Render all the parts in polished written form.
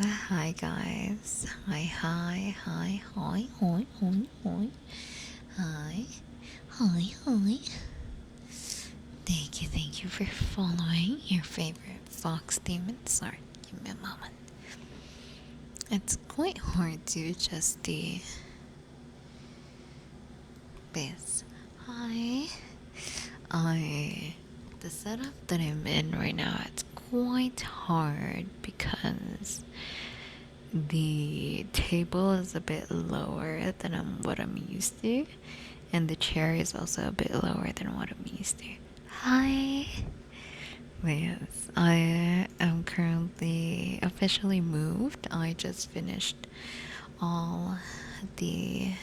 Hi guys. Hi. Hi. Hi. Thank you for following your favorite Fox demon. Sorry, give me a moment. It's quite hard to adjust the bass. Hi. I the setup that I'm in right now, it's quite hard because the table is a bit lower than what I'm used to, and the chair is also a bit lower than what I'm used to. Hi. Yes, I am currently officially moved. I just finished all the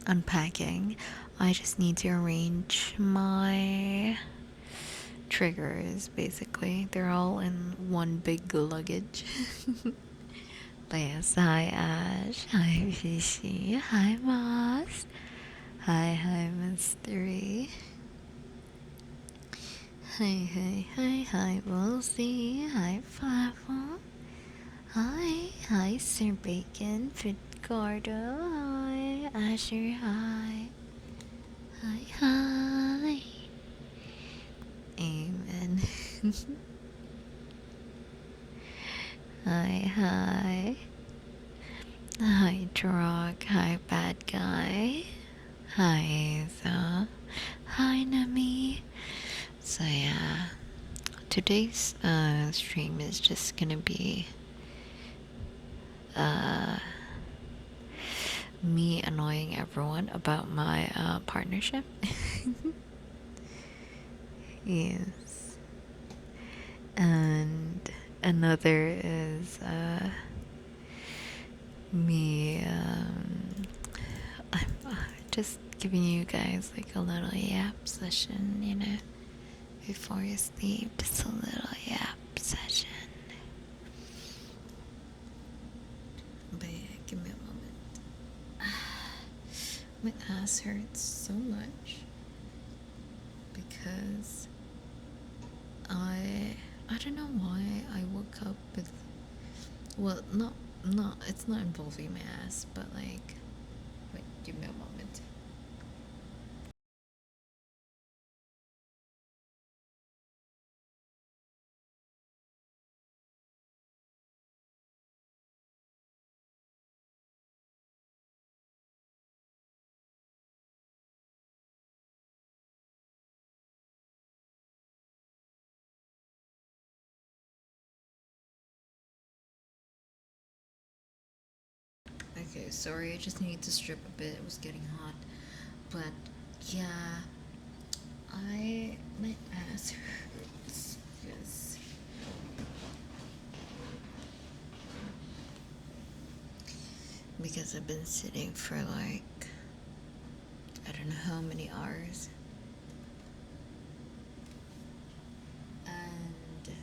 unpacking. I just need to arrange my triggers basically. They're all in one big luggage. But yes, hi Ash, hi Fishy, hi Moss, hi Mystery, hi Wolsey, hi Flaffle, hi Sir Bacon, Fitgardo, hi Asher, hi. Amen. Hi. Hi, Drog. Hi, bad guy. Hi, Asa. Hi, Nami. So, yeah, today's stream is just gonna be uh, me annoying everyone about my partnership. Yes. And another is me I'm just giving you guys like a little yap session, before you sleep. Just a little yap session. But yeah, give me a moment. My ass hurts so much because I don't know why I woke up with, well, not it's not involving my ass, but like, wait, give me a moment. Okay, sorry, I just needed to strip a bit. It was getting hot, but yeah, my ass hurts because I've been sitting for like, I don't know how many hours, and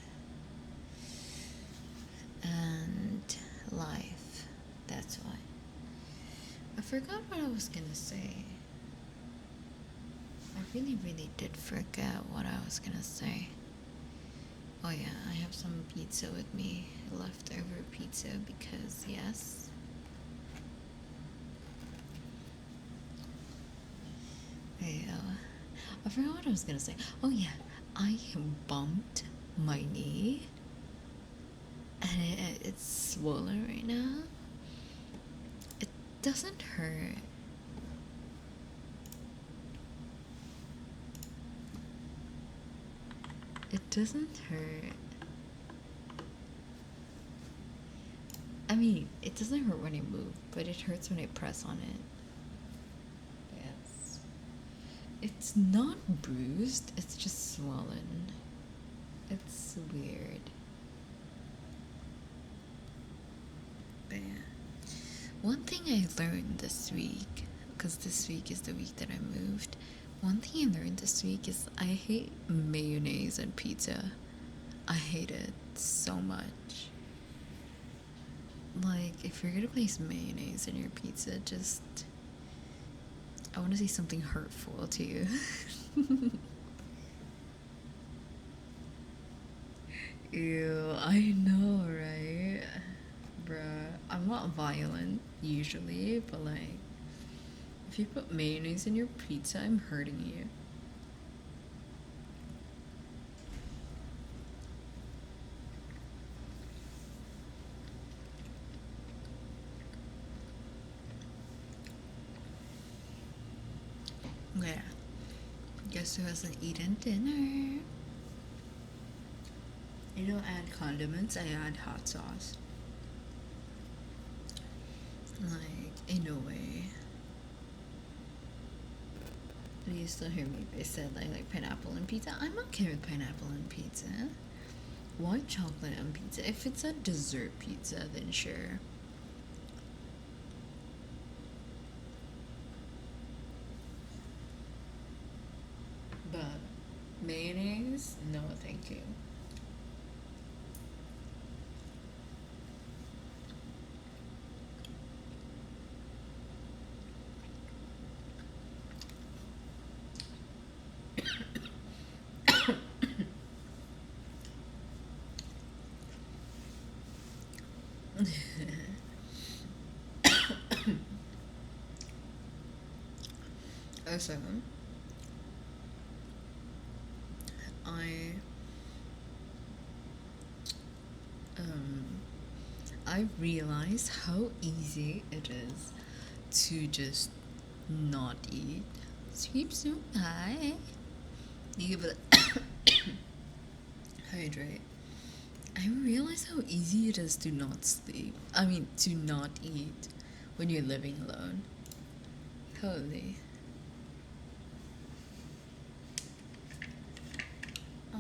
and life. That's why. I forgot what I was gonna say. I really did forget what I was gonna say. Oh yeah, I have some pizza with me, leftover pizza, because yes. Yeah, I forgot what I was gonna say. Oh yeah, I bumped my knee, and it's swollen right now. It doesn't hurt. It doesn't hurt. I mean, it doesn't hurt when I move, but it hurts when I press on it. Yes. It's not bruised, it's just swollen. It's weird. But yeah. One thing I learned this week, because this week is the week that I moved, one thing I learned this week is I hate mayonnaise on pizza. I hate it so much. Like, if you're gonna place mayonnaise in your pizza, just, I want to say something hurtful to you. Ew, I know, right? Bruh, I'm not violent usually, but like, if you put mayonnaise in your pizza, I'm hurting you. Yeah. Guess who hasn't eaten dinner? I don't add condiments, I add hot sauce. Like, in a way. You still hear me? I said like pineapple and pizza. I'm okay with pineapple and pizza. White chocolate on pizza. If it's a dessert pizza, then sure. But mayonnaise, no, thank you. Also, I um I realize how easy it is to just not eat. Sleep so high. You give it hydrate. I realize how easy it is to not sleep. I mean, to not eat when you're living alone. Holy.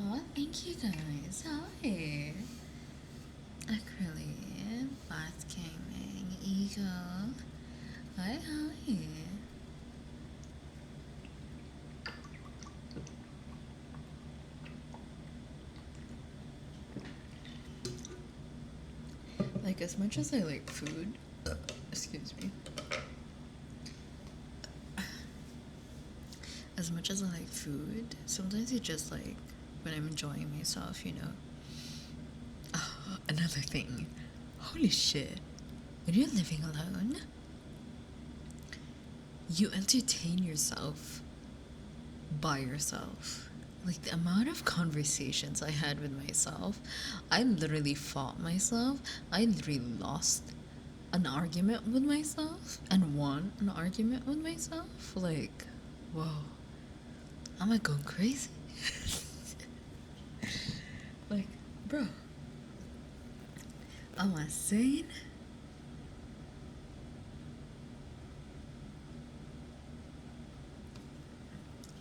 Oh, thank you guys. Hi. Acrylic, Bath Gaming, Eagle. Hi, hi. Like, as much as I like food, excuse me, as much as I like food, sometimes it just like, when I'm enjoying myself, you know. Another thing. Holy shit. When you're living alone, you entertain yourself by yourself. Like the amount of conversations I had with myself, I literally fought myself. I literally lost an argument with myself and won an argument with myself. Like, whoa, am I going crazy? Like, bro, am I sane?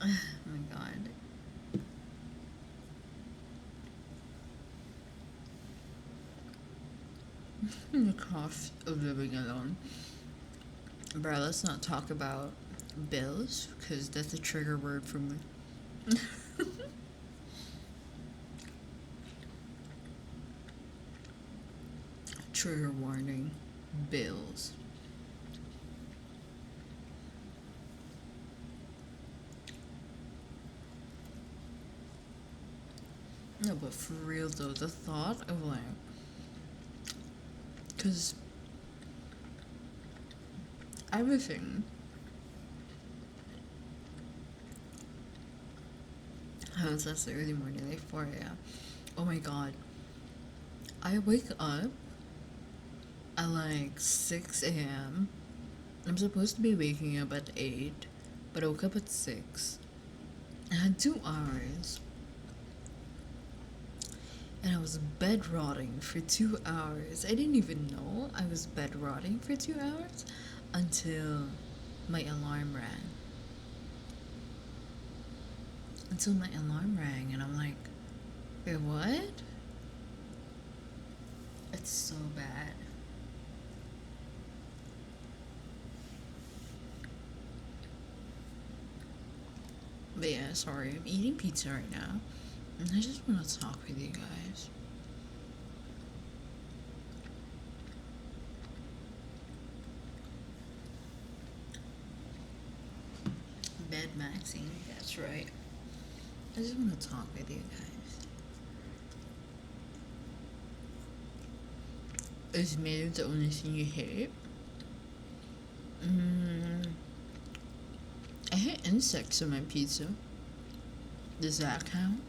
Oh my god. The cost of living alone. Bro, let's not talk about bills, because that's a trigger word for me. Trigger warning. Bills. No, but for real though, the thought of like, because everything, how is that the early morning, like 4 a.m. Oh my god. I wake up at like 6 a.m. I'm supposed to be waking up at 8, but I woke up at 6. I had 2 hours. And I was bed rotting for 2 hours. I didn't even know I was bed rotting for 2 hours until my alarm rang. Until my alarm rang, and I'm like, wait, what? It's so bad. But yeah, sorry, I'm eating pizza right now, and I just want to talk with you guys. Bed maxing, that's right. I just want to talk with you guys. is made of the only thing you hate. Mm, I hate insects on my pizza. Does that count?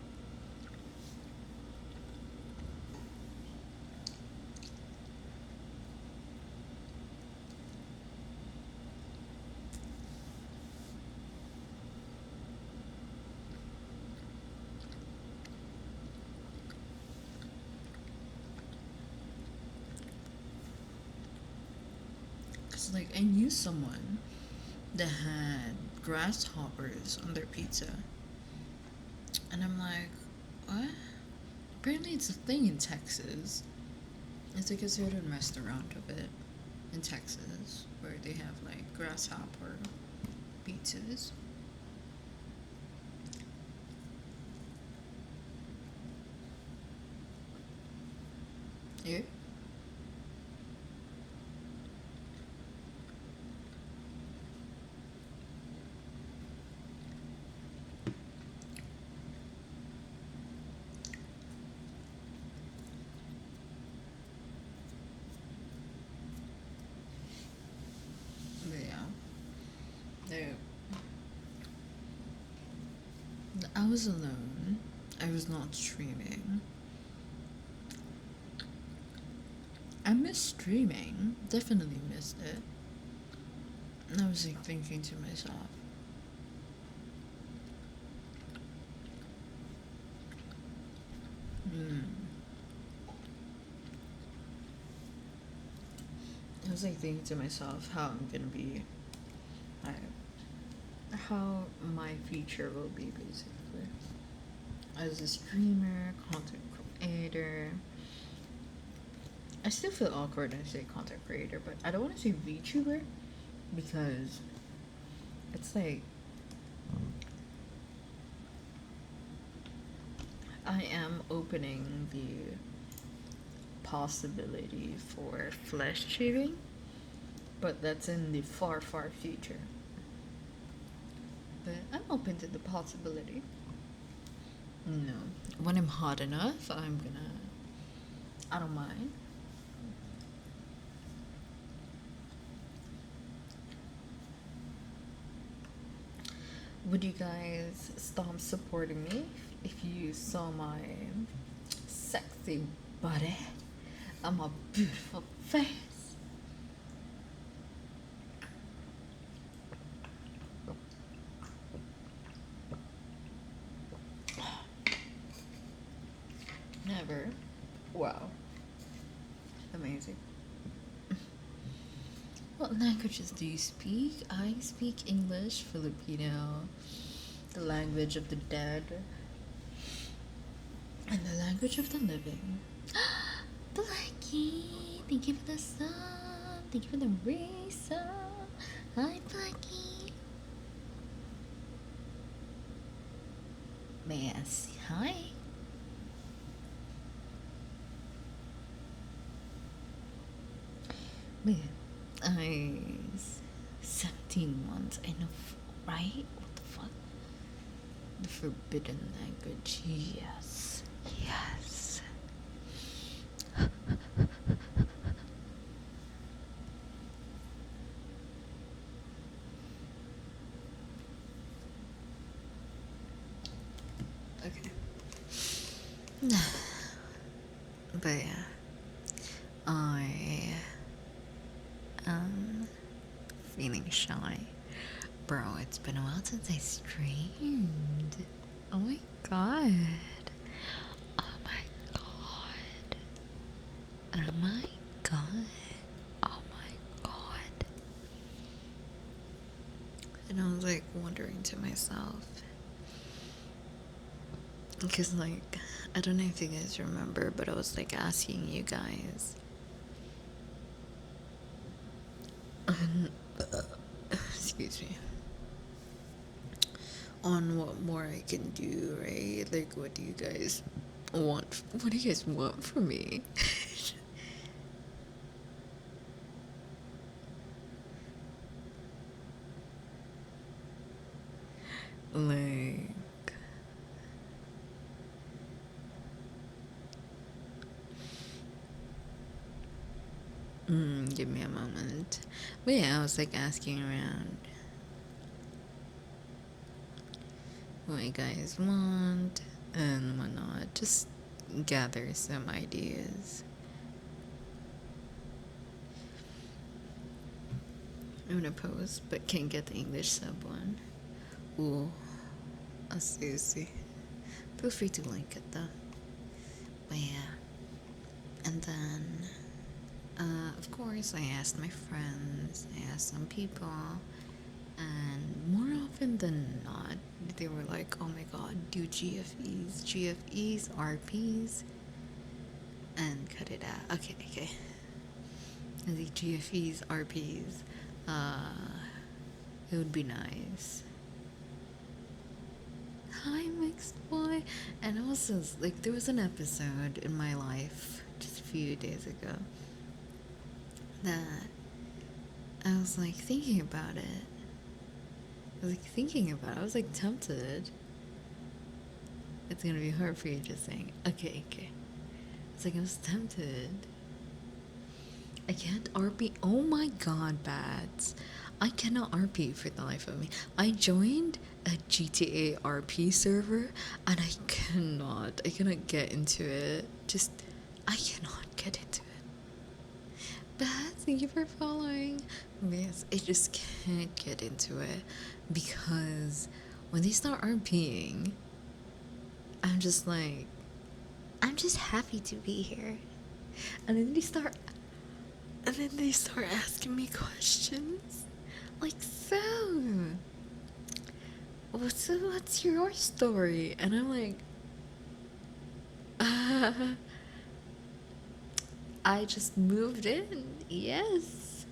Cause like I knew someone that had grasshoppers on their pizza, and I'm like, what? Apparently, it's a thing in Texas. It's like a certain restaurant of it in Texas where they have like grasshopper pizzas. Yeah. But yeah. There. I was alone. I was not streaming. I missed streaming. Definitely missed it. And I was like thinking to myself, hmm. I was like thinking to myself how I'm gonna be, how my future will be basically as a streamer, content creator. I still feel awkward when I say content creator, but I don't want to say VTuber because it's like I am opening the possibility for flesh shaving, but that's in the far, far future. But I'm open to the possibility. No. When I'm hot enough, I don't mind. Would you guys stop supporting me if you saw my sexy body and my beautiful face? Never. Wow. Amazing. What languages do you speak? I speak English, Filipino, the language of the dead, and the language of the living. Blackie! Thank you for the sub. Thank you for the resub. Hi, Blackie. May I say hi? Man, I 17 months. I know, right? What the fuck? The forbidden language. Yes. Yes. Okay. But yeah, I am feeling shy. Bro, it's been a while since I streamed. Oh my god. Oh my god. Oh my god. Oh my god. And I was like wondering to myself, because like, I don't know if you guys remember, but I was like asking you guys. Excuse me. On what more I can do, right? Like, what do you guys want? What do you guys want from me? Like, Give me a moment. But yeah, I was like asking around what you guys want and whatnot. Just gather some ideas. I'm gonna post, but can't get the English sub one. Ooh, I'll see. Feel free to link it though. But yeah. And then, of course, I asked my friends, I asked some people, and more often than not, they were like, oh my god, do GFEs, RPs, and cut it out. Okay. The GFEs, RPs, it would be nice. Hi, mixed boy. And also, like, there was an episode in my life just a few days ago that I was like thinking about it. I was like tempted. It's gonna be hard for you just saying, okay. It's like I was tempted. I can't RP. Oh my god, Bats. I cannot RP for the life of me. I joined a GTA RP server and I cannot get into it. I cannot get into it. Bats, thank you for following. Yes, I just can't get into it because when they start RPing, I'm just like, I'm just happy to be here. And then they start asking me questions. Like, so, what's your story? And I'm like, I just moved in. Yes.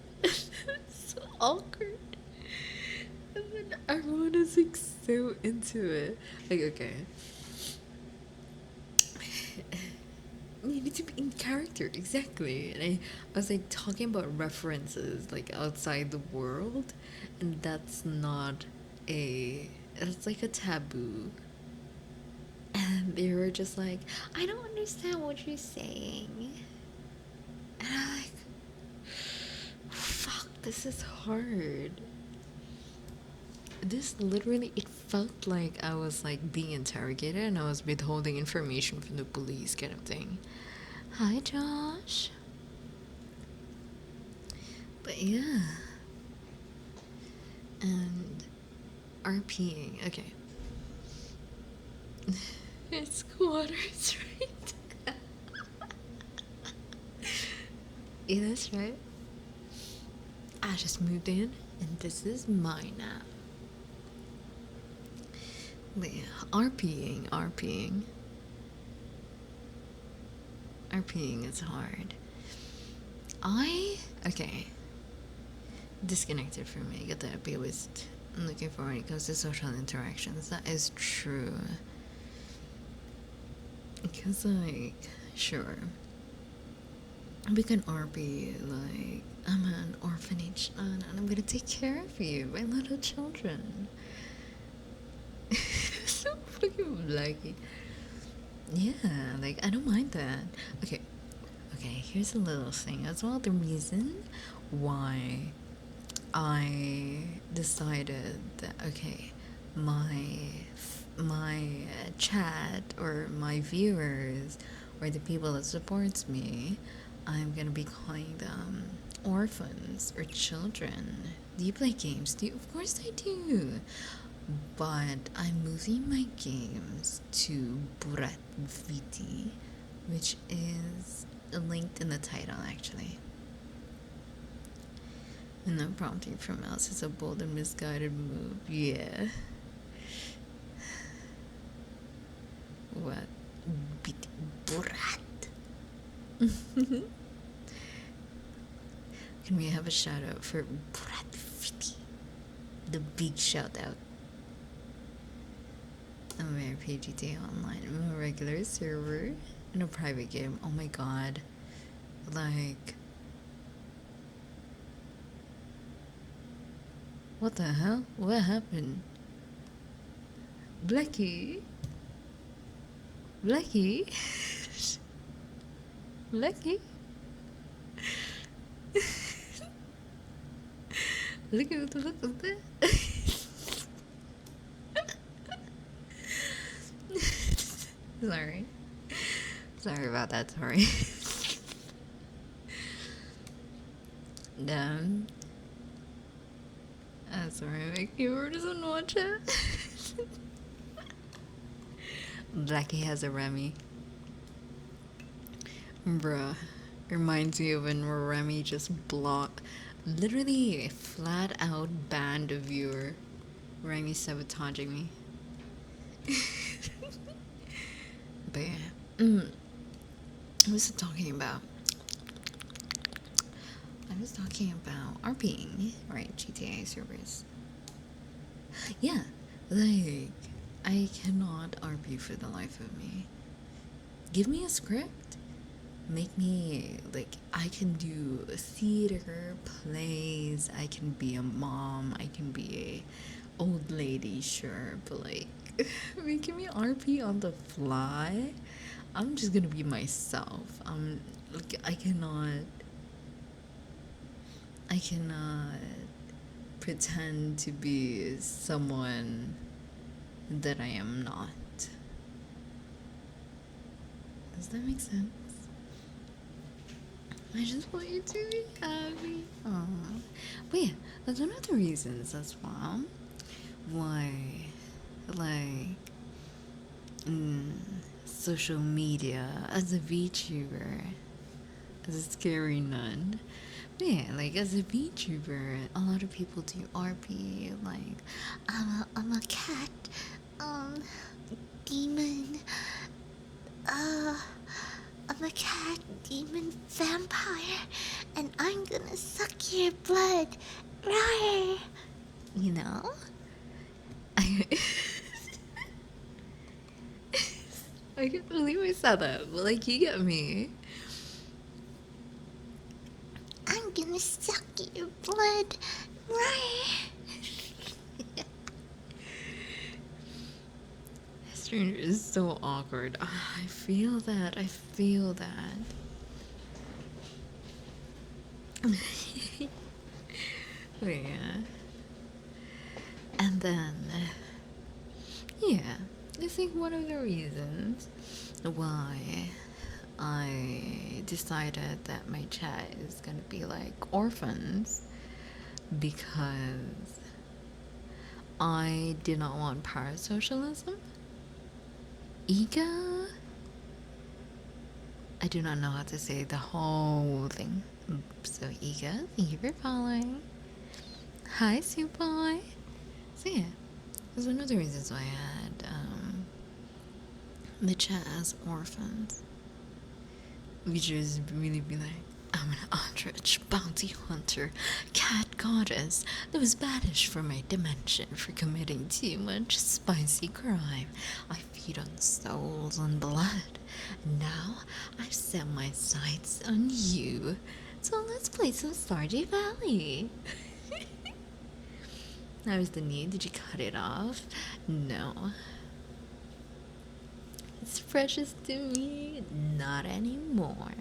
So awkward. And then everyone is like so into it. Like, okay. You need to be in character, exactly. And I was like talking about references like outside the world, and it's like a taboo. And they were just like, I don't understand what you're saying. And I'm like, fuck, this is hard. This literally, it felt like I was like being interrogated and I was withholding information from the police kind of thing. Hi, Josh. But yeah. And RPing, okay. It's quarters, right? Yeah, that's right. I just moved in and this is mine now. But yeah, RPing is hard. Okay, disconnected from me. Get that because I'm looking for when it comes to social interactions. That is true. Because, like, sure, we can RP, like, I'm an orphanage and I'm gonna take care of you, my little children. So fucking lucky. Yeah, like, I don't mind that. Okay, here's a little thing as well. The reason why I decided that, okay, my chat or my viewers or the people that supports me, I'm gonna be calling them orphans or children. Do you play games? Of course I do. But I'm moving my games to Brat Viti, which is linked in the title actually. And the prompting from Mouse is a bold and misguided move. Yeah. What? Brat. Can we have a shout out for Brat Viti? The big shout out. I'm a PGT online. I'm a regular server in a private game. Oh my god. Like, what the hell? What happened? Blackie? Blackie? Blackie? Look at that. Sorry. Sorry about that, sorry. Damn. Sorry, my viewer doesn't watch it. Blackie has a Remy. Bruh. Reminds me of when Remy just blocked, literally flat out banned a viewer. Remy sabotaging me. But yeah. I was talking about. I was talking about RPing, right? GTA servers. Yeah, like I cannot RP for the life of me. Give me a script. Make me like I can do theater, plays. I can be a mom. I can be a old lady, sure, but like making me RP on the fly. I'm just gonna be myself. Like I cannot pretend to be someone that I am not. Does that make sense? I just want you to be happy. Aww. But yeah, that's one of the reasons as well why, like, mm, social media as a VTuber, as a scary nun. But yeah, like as a VTuber, a lot of people do RP. Like, I'm a cat, um, demon. Uh, I'm a cat demon vampire, and I'm gonna suck your blood. Rawr. You know? I, I can't believe I said that, but like, you get me. I'm gonna suck your blood. Rawr. Stranger is so awkward. I feel that. I feel that. But yeah. And then, yeah, I think one of the reasons why I decided that my chat is gonna be like orphans because I did not want parasocialism. Ego? I do not know how to say the whole thing. So, Ego, thank you for following. Hi, Soup Boy. So, yeah, that's one of the reasons why I had the chat as orphans. We just really be like, I'm an Aldrich bounty hunter, cat goddess that was banished from my dimension for committing too much spicy crime. I feed on souls and blood. And now I've set my sights on you. So let's play some Stardew Valley. That was the need. Did you cut it off? No. It's precious to me. Not anymore.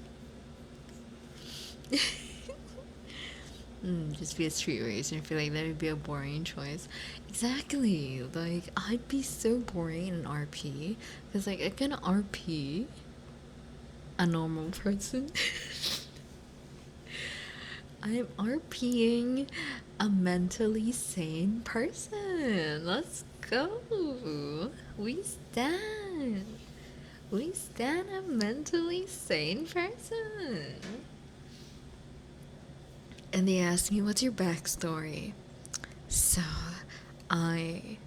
Just be a street racer. I feel like that would be a boring choice. Exactly. Like, I'd be so boring in RP. Because, like, I can RP a normal person. I'm RPing a mentally sane person. Let's go. We stand. We stand a mentally sane person. And they asked me, what's your backstory? So, I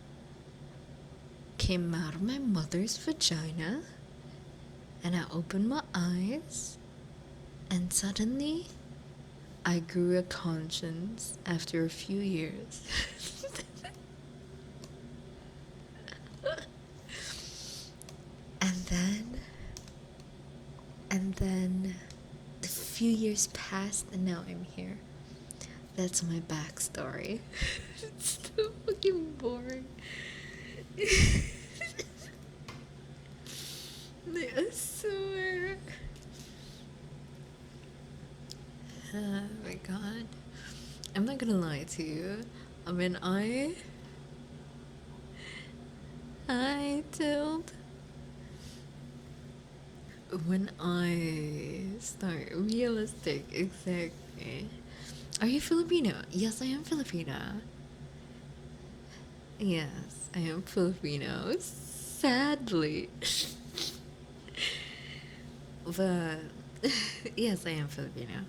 came out of my mother's vagina, and I opened my eyes, and suddenly, I grew a conscience after a few years. and then, a few years passed, and now I'm here. That's my backstory. It's so fucking boring. I swear. Oh my god. I'm not gonna lie to you. I mean, I told when I start realistic, exactly. Are you Filipino? Yes, I am Filipino. Yes, I am Filipino. Sadly. But yes, I am Filipino.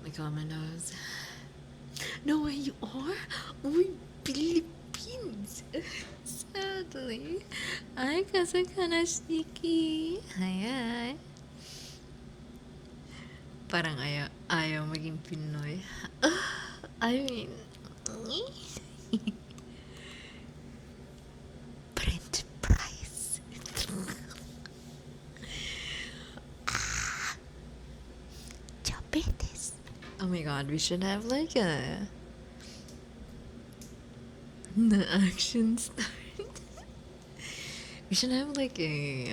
My comment knows. No way, you are? We Philippines. Sadly. Ay, kasi ka na sneaky. Ay. Parang ayaw maging Pinoy. I mean, French fries. Diabetes. Oh my god, we should have like the action start. We should have like a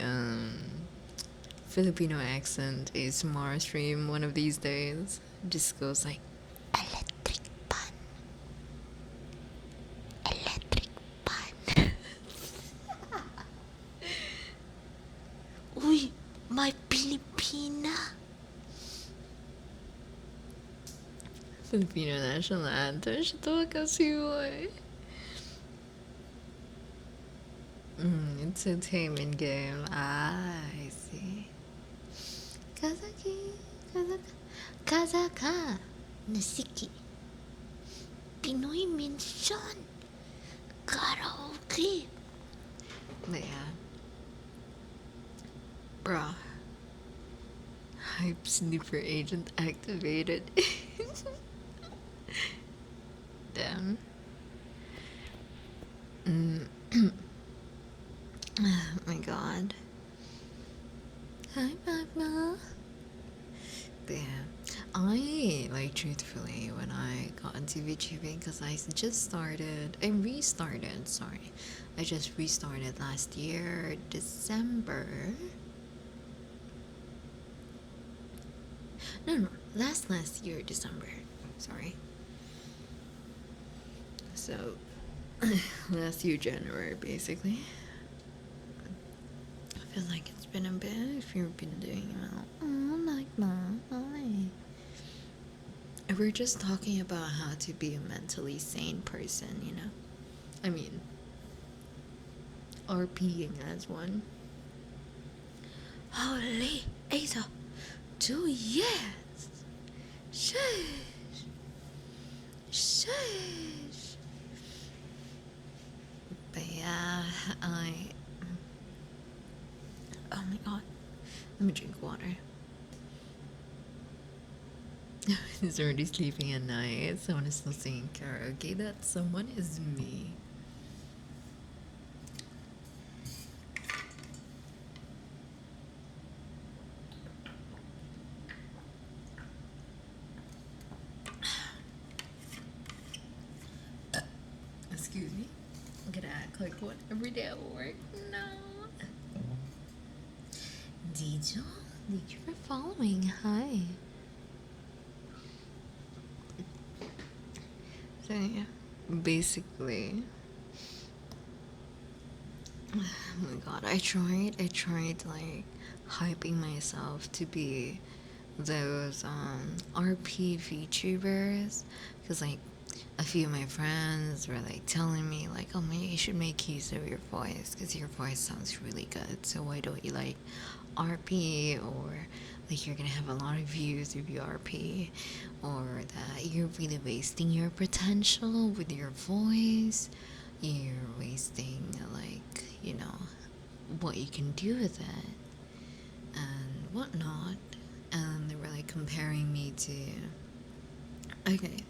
Filipino accent ASMR stream one of these days. Just goes like electric pan, electric pan. Uy, my Pilipina. Filipino national anthem. Siya kasi boy. Entertainment game. Ah, I see. Kazaki, Kazaka, Kazaka, Nasiki, Pinoy Mention, Karaoke. But yeah, bruh, hype sleeper agent activated. Damn. Oh my god. Hi, Magma. But yeah, I like truthfully when I got into VTubing because I just started. I restarted. Sorry, I just restarted last year, December. No, last year, December. Sorry. So, last year, January, basically. I feel like it's been a bit if you've been doing well. Oh, like mom. Hi. We're just talking about how to be a mentally sane person, you know? I mean, RPing as one. Holy, Asa, 2 years. Shush. Shush. But yeah, oh my god. Let me drink water. He's already sleeping at night. Someone is still singing karaoke. That someone is me. Excuse me. I'm gonna act like one every day at work. No. Did you? Thank you for following. Hi. So yeah, basically, oh my god, I tried like hyping myself to be those RP VTubers, because like a few of my friends were like telling me like, oh man, you should make use of your voice because your voice sounds really good. So why don't you like RP, or like you're gonna have a lot of views if you RP, or that you're really wasting your potential with your voice. You're wasting like, you know, what you can do with it and whatnot. And they were like comparing me to, okay,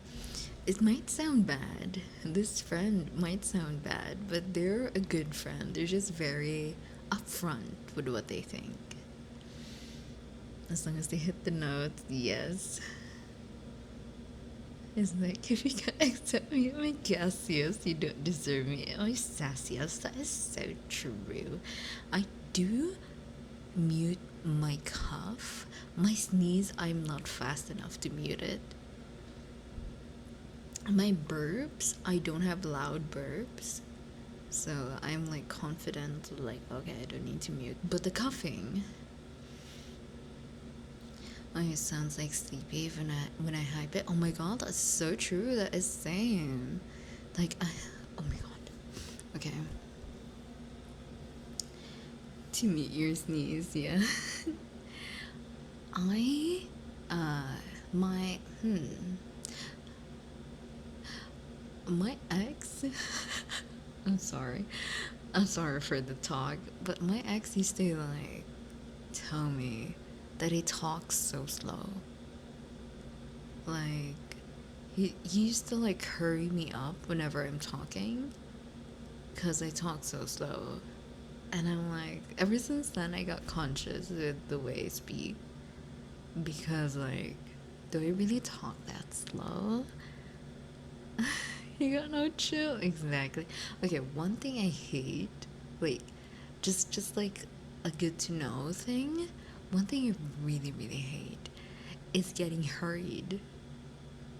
it might sound bad. This friend might sound bad, but they're a good friend. They're just very upfront with what they think. As long as they hit the notes, yes. It's like, if you can't accept me, I'm a gaseous, you don't deserve me. Oh, sassiest. That is so true. I do mute my cough. My sneeze, I'm not fast enough to mute it. My burps, I don't have loud burps. So I'm like confident, like, okay, I don't need to mute. But the coughing, oh, it sounds like sleepy when I hype it. Oh my god, that's so true. That is same. Like, oh my god. Okay. To mute your sneeze, yeah. I, uh, my, my ex. I'm sorry. I'm sorry for the talk, but my ex used to like tell me that he talks so slow. Like, he used to like hurry me up whenever I'm talking because I talk so slow. And I'm like, ever since then, I got conscious with the way I speak because, like, do I really talk that slow? You got no chill. Exactly. Okay, one thing I hate, like, just like a good to know thing. One thing I really really hate is getting hurried.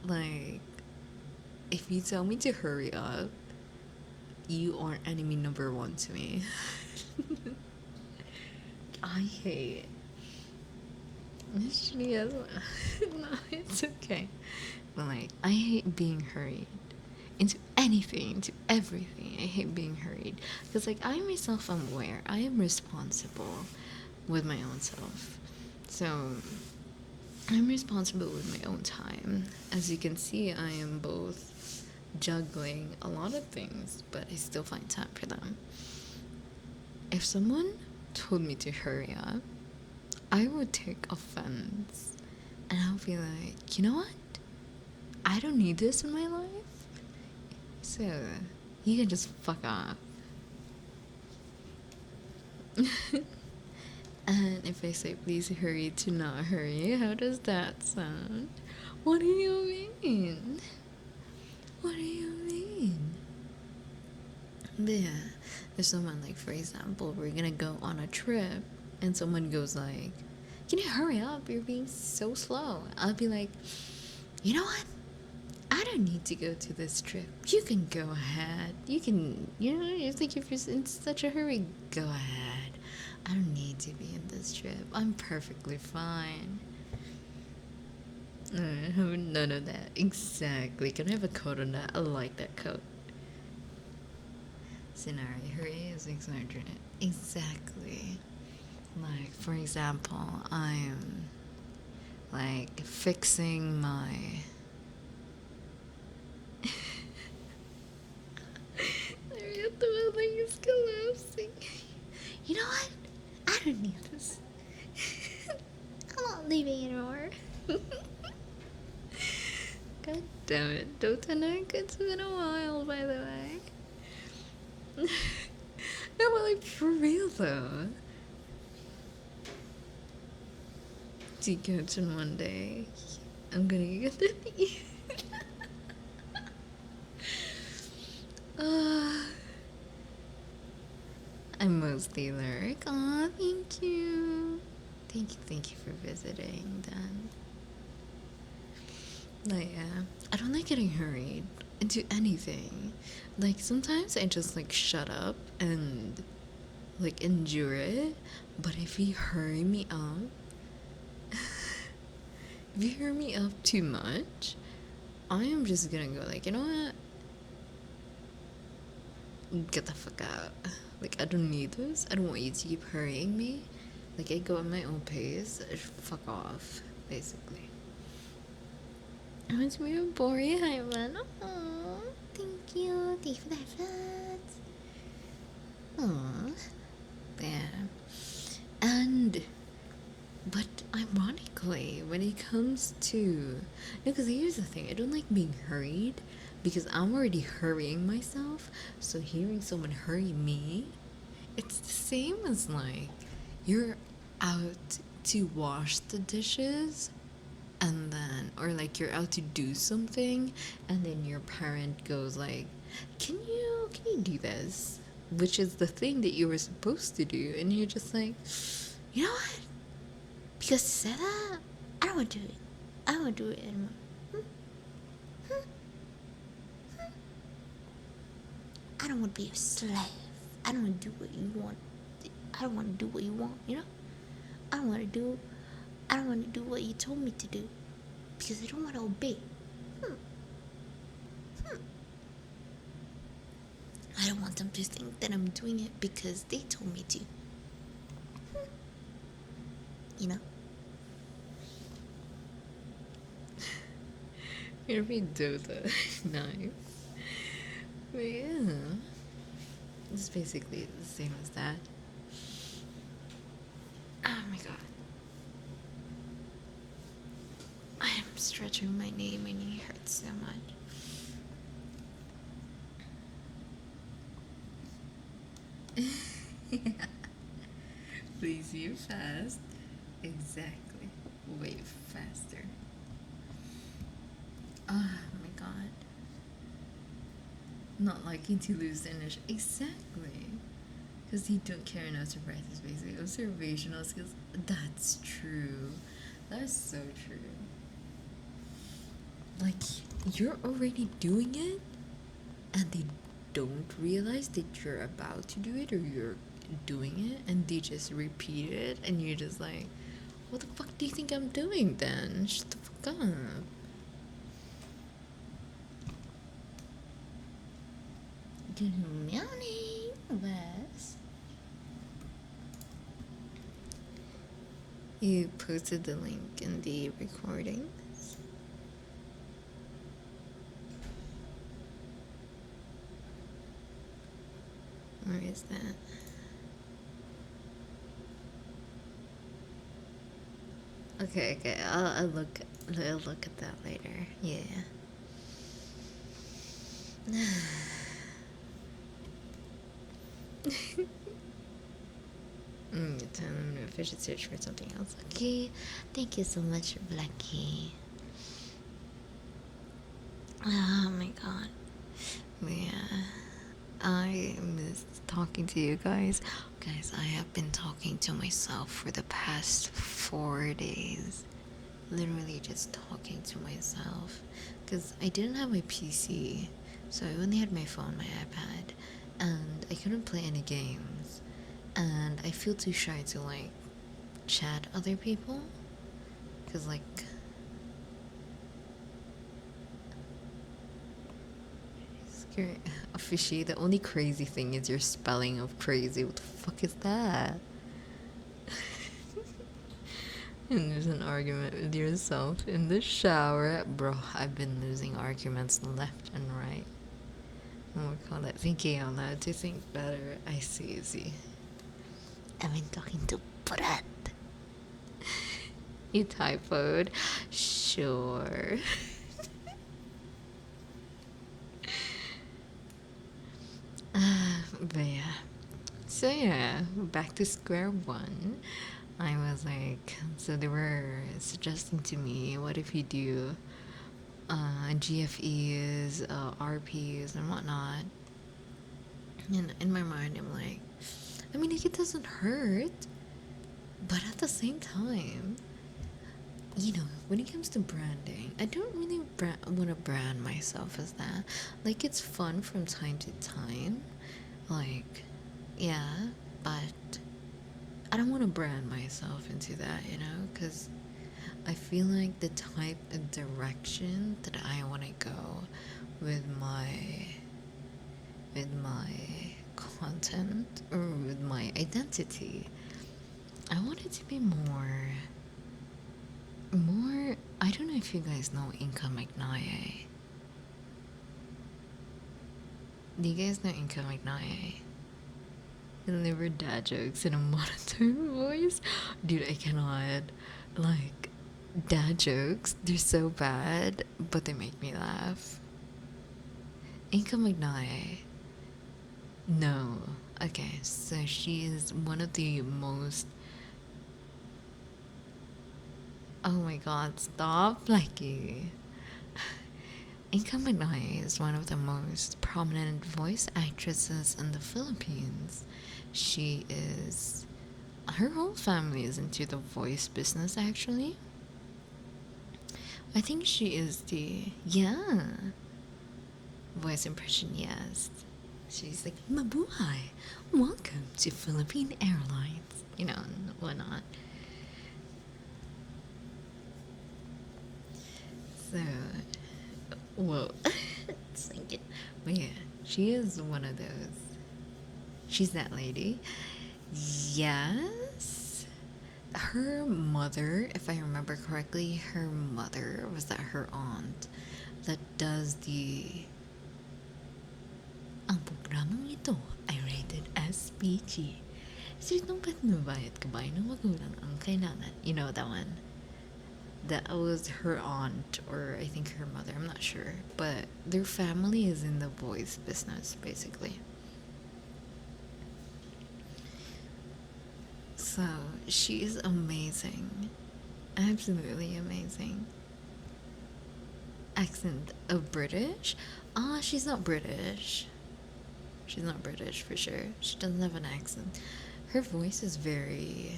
Like, if you tell me to hurry up, you are enemy number one to me. I hate. Actually, yes. No, it's okay. But like, I hate being hurried into anything, into everything. I hate being hurried because like I myself am aware. I am responsible with my own self. So I'm responsible with my own time. As you can see, I am both juggling a lot of things, but I still find time for them. If someone told me to hurry up, I would take offense and I'll be like, you know what? I don't need this in my life. So you can just fuck off. And if I say please hurry to not hurry, how does that sound? What do you mean? What do you mean? But yeah, if someone like for example, we're gonna go on a trip and someone goes like, can you hurry up? You're being so slow. I'll be like, you know what? I don't need to go to this trip. You can go ahead. You can, you think if you're in such a hurry, go ahead. I don't need to be in this trip. I'm perfectly fine. None of that. Exactly. Can I have a quote on that? I like that quote. Scenario hurry is exaggerate. Exactly. Like, for example, I'm like fixing my. There the building is collapsing. You know what? I don't need this. I'm not leaving anymore. God damn it. Dotanek, it's been a while, by the way. No, but like, for real though. To coach in one day. I'm gonna get the uh, I'm mostly lyric. Aw, thank you. Thank you for visiting, Dan. Like, yeah, I don't like getting hurried into anything. Like, sometimes I just, like, shut up and, like, endure it. But if you hurry me up, if you hurry me up too much, I am just gonna go, like, you know what? Get the fuck out. Like, I don't need this. I don't want you to keep hurrying me. Like, I go at my own pace. Fuck off, basically. I want to be a Bori Hyman. Aww, thank you. Thank you for the floods. Aww. Yeah. And, but ironically, when it comes to. No, because here's the thing I don't like being hurried because I'm already hurrying myself. So hearing someone hurry me, it's the same as like you're out to wash the dishes and then or like you're out to do something and then your parent goes like can you do this, which is the thing that you were supposed to do, and you're just like, you know what, because you said that I don't want to do it, I don't want to do it anymore. don't want to be a slave. I don't want to do what you want. I don't want to do what you want, you know? I don't want to do I don't want to do what you told me to do because I don't want to obey. Hmm. Hmm. I don't want them to think that I'm doing it because they told me to. Hmm. You know? You're being Dota. Nice. But yeah. It's basically the same as that. Oh my god. I am stretching my knee. My knee hurts so much. Yeah. Please, you fast. Exactly. Way faster. Oh my god. Not liking to lose energy. Exactly. Because he don't care enough to practice basic observational skills. That's true. That's so true. Like, you're already doing it, and they don't realize that you're about to do it or you're doing it, and they just repeat it, and you're just like, what the fuck do you think I'm doing then? Shut the fuck up. Good morning, Wes. You posted the link in the recordings. Where is that? Okay, okay. I'll look at that later. Yeah. Tell them if I should search for something else. Okay. Thank you so much, Blackie. Oh my god. Yeah. I missed talking to you guys. Guys, I have been talking to myself for the past 4 days. Literally just talking to myself. Because I didn't have my PC. So I only had my phone, my iPad. And I couldn't play any games. And I feel too shy to like chat other people. Because like Fishy, the only crazy thing is your spelling of crazy. What the fuck is that? And there's an argument with yourself in the shower. Bro, I've been losing arguments left and right. What we call it? Thinking out loud to think better. I see. I've been talking to Brett. You typoed. Sure. But yeah. So yeah, back to square one. I was like, so they were suggesting to me, what if you do GFEs, RPs, and whatnot. And in my mind, I'm like, I mean, like, it doesn't hurt, but at the same time, you know, when it comes to branding, I don't really want to brand myself as that. Like, it's fun from time to time, like, yeah, but I don't want to brand myself into that, you know, because I feel like the type of direction that I want to go with my content or with my identity, I want it to be more. I don't know if you guys know Inka McNaye. Do you guys know Inka McNaye? Deliver dad jokes in a monotone voice. Dude, I cannot. Like, dad jokes, they're so bad, but they make me laugh. Inka McNaye. No. Okay, so she is one of the most. Oh my god, stop, Blackie. Inka McNaye is one of the most prominent voice actresses in the Philippines. She is. Her whole family is into the voice business, actually. I think she is the. Yeah. Voice impression, yes. She's like, Mabuhay, welcome to Philippine Airlines, you know, and whatnot. So, whoa. It's like, but yeah, she is one of those. She's that lady. Yes. Her mother, if I remember correctly, her mother was that her aunt that does the ang programang ito ay rated as PG. Sinong patnubayad kabayan ng magulang ang kailangan? You know that one? That was her aunt, or I think her mother, I'm not sure. But their family is in the voice business, basically. So she's amazing. Absolutely amazing. Accent of British? She's not British. She's not British for sure. She doesn't have an accent. Her voice is very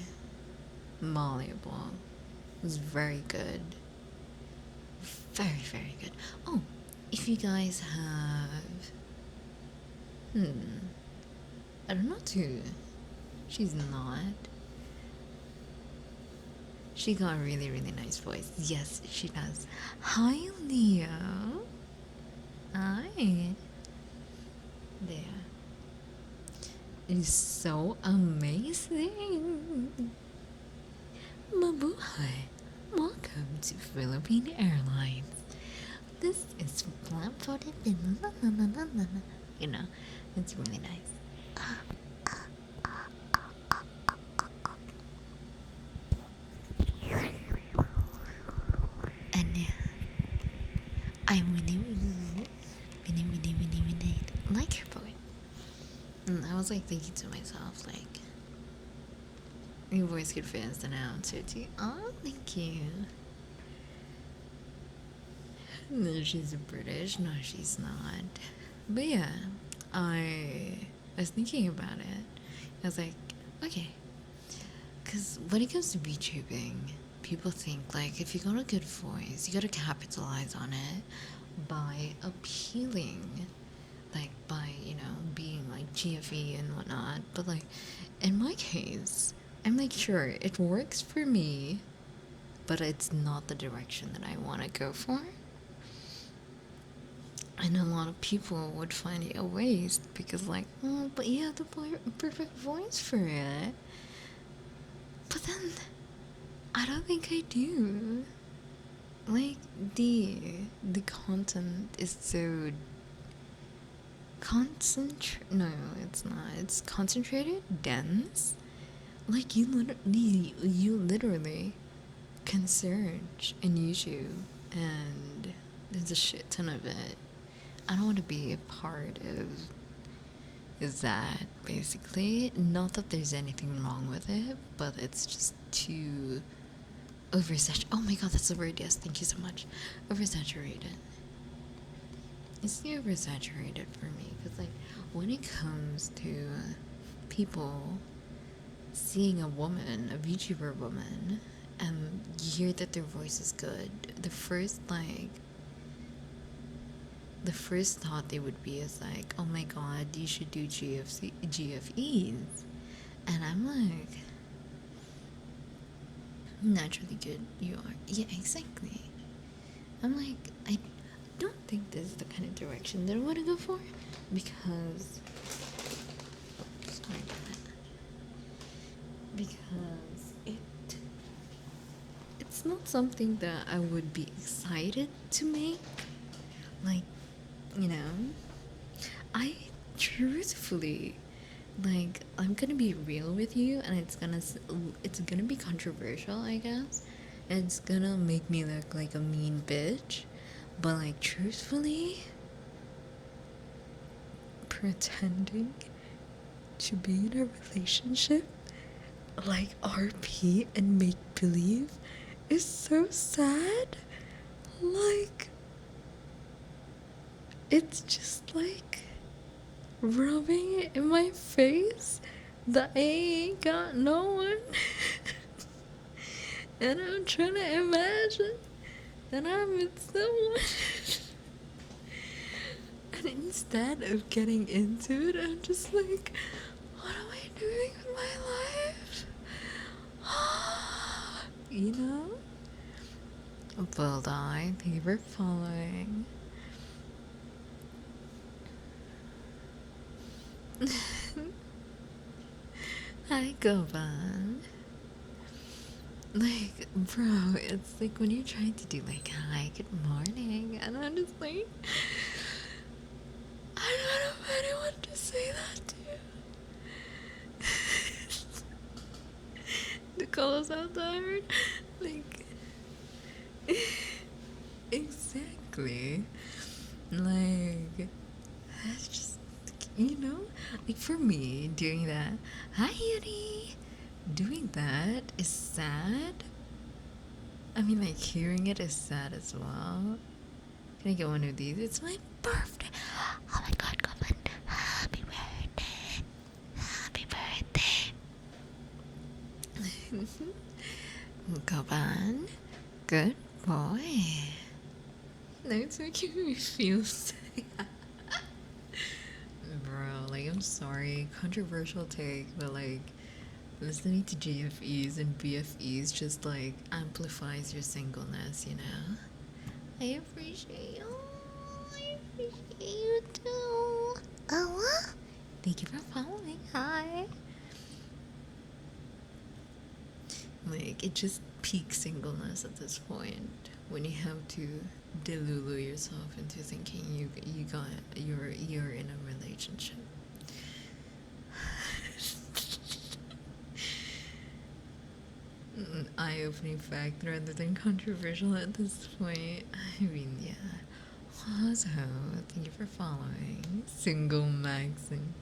malleable. It's very good. Very, very good. Oh, if you guys have. I don't know too. She's not. She got a really, really nice voice. Yes, she does. Hi, Leo. Hi. There. It's so amazing. Mabuhay. Welcome to Philippine Airlines. This is Flat Footed. You know, it's really nice. And I really like her voice. And I was like thinking to myself, like, your voice could fit as an announcer too. Oh, thank you. No, she's British. No, she's not. But yeah, I was thinking about it. I was like, okay. Because when it comes to VTubing, people think like if you got a good voice, you gotta capitalize on it by appealing, like by, you know, being like GFE and whatnot. But like in my case, I'm like, sure, it works for me, but it's not the direction that I want to go for. And a lot of people would find it a waste because, like, oh, but you have the perfect voice for it. But then, I don't think I do. Like, the content is so no, it's not. It's concentrated, dense. Like, you literally can search in YouTube, and there's a shit ton of it. I don't want to be a part of that, basically. Not that there's anything wrong with it, but it's just too oversaturated. Oh my god, that's the word, yes, thank you so much. Oversaturated. It's too oversaturated for me, because, like, when it comes to people seeing a woman, a VTuber woman, and you hear that their voice is good, the first thought they would be is like, oh my god, you should do GFEs. And I'm like, naturally good you are. Yeah, exactly. I'm like, I don't think this is the kind of direction that I want to go for, because sorry about that. Because it's not something that I would be excited to make. Like, you know, I truthfully, like, I'm gonna be real with you, and it's gonna be controversial, I guess. It's gonna make me look like a mean bitch, but, like, truthfully, pretending to be in a relationship like RP and make believe is so sad. Like, it's just like rubbing it in my face that I ain't got no one. And I'm trying to imagine that I'm with someone. And in instead of getting into it, I'm just like, what am I doing with my life? You know? Well, I thank you for following. Hi, Goban. Like, bro, it's like when you're trying to do like, hi, good morning, and I'm just like, I don't know if anyone to say that to. The colors out there, like, exactly. Like, that's just, you know, like for me, doing that, hi, Yuri, doing that is sad. I mean, like, hearing it is sad as well. Can I get one of these? It's my birthday. Oh my god, Goblin. Happy birthday. Happy birthday. Goblin. Good boy. No, it's making me feel sad. Bro, like, I'm sorry. Controversial take, but like, listening to GFEs and BFEs just like amplifies your singleness, you know? I appreciate you. I appreciate you too. Oh, thank you for following. Hi. Like, it just peaks singleness at this point when you have to delulu yourself into thinking you're in a relationship. An eye-opening fact rather than controversial at this point. I mean, yeah. Also, thank you for following. Single maxing.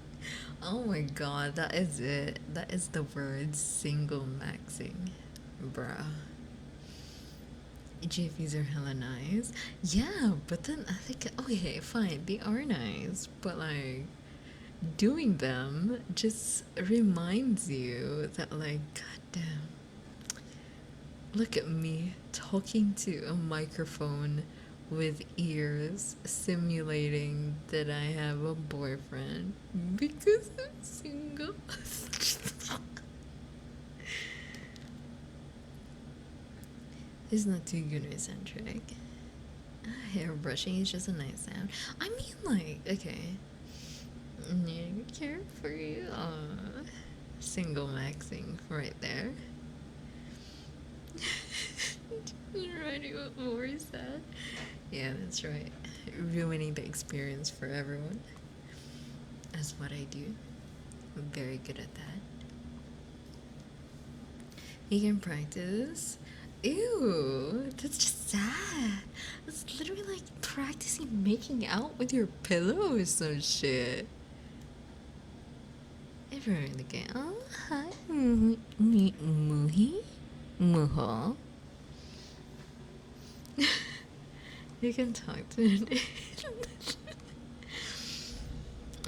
Oh my god, that is it. That is the word single maxing. Bruh. JVs are hella nice. Yeah, but then I think, okay, fine, they are nice, but like, doing them just reminds you that, like, goddamn, look at me talking to a microphone with ears, simulating that I have a boyfriend because I'm single. It's not too gooner-centric. Hair brushing is just a nice sound. I mean, like, okay. Yeah, carefree. Single maxing right there. Already what Maury said. Yeah, that's right. Ruining the experience for everyone. That's what I do. I'm very good at that. You can practice. Ew, that's just sad. That's literally like practicing making out with your pillow or some shit. Everyone again. Oh, hi, Muhi, Muho. You can talk to it.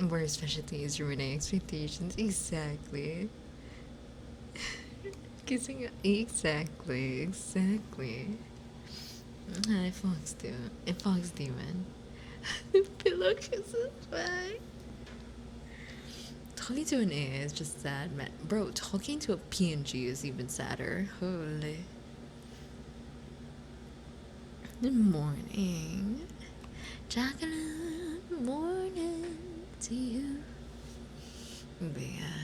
Where specialty is ruining expectations. Exactly. Kissing. Exactly. Hi, Fox Demon. Fox Demon. Pillow kisses back. Talking to an A is just sad, man. Bro, talking to a PNG is even sadder. Holy. Good morning. Jacqueline, morning to you. But yeah.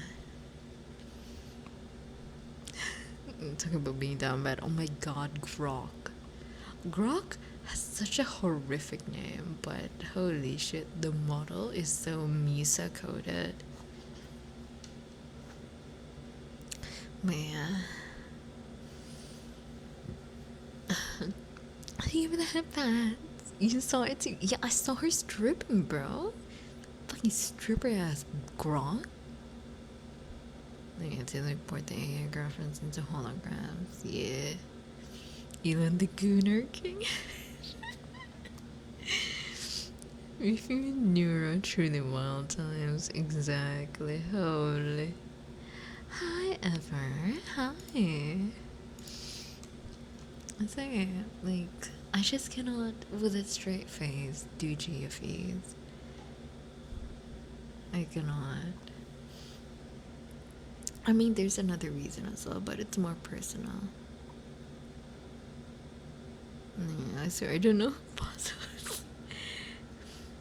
Talking about being down bad. Oh my god, Grok. Grok has such a horrific name, but holy shit, the model is so Misa coded. Man. Even the headbands. You saw it too? Yeah, I saw her stripping, bro. Fucking stripper ass Grok. They get to like port the AI girlfriends into holograms. Yeah. Elon the Gooner King. Making neuro truly wild times. Exactly. Holy. Hi, Ever. Hi. I say, like, I just cannot, with a straight face, do GFEs. I cannot. I mean, there's another reason as well, but it's more personal. Yeah, I swear I don't know. Puzzles.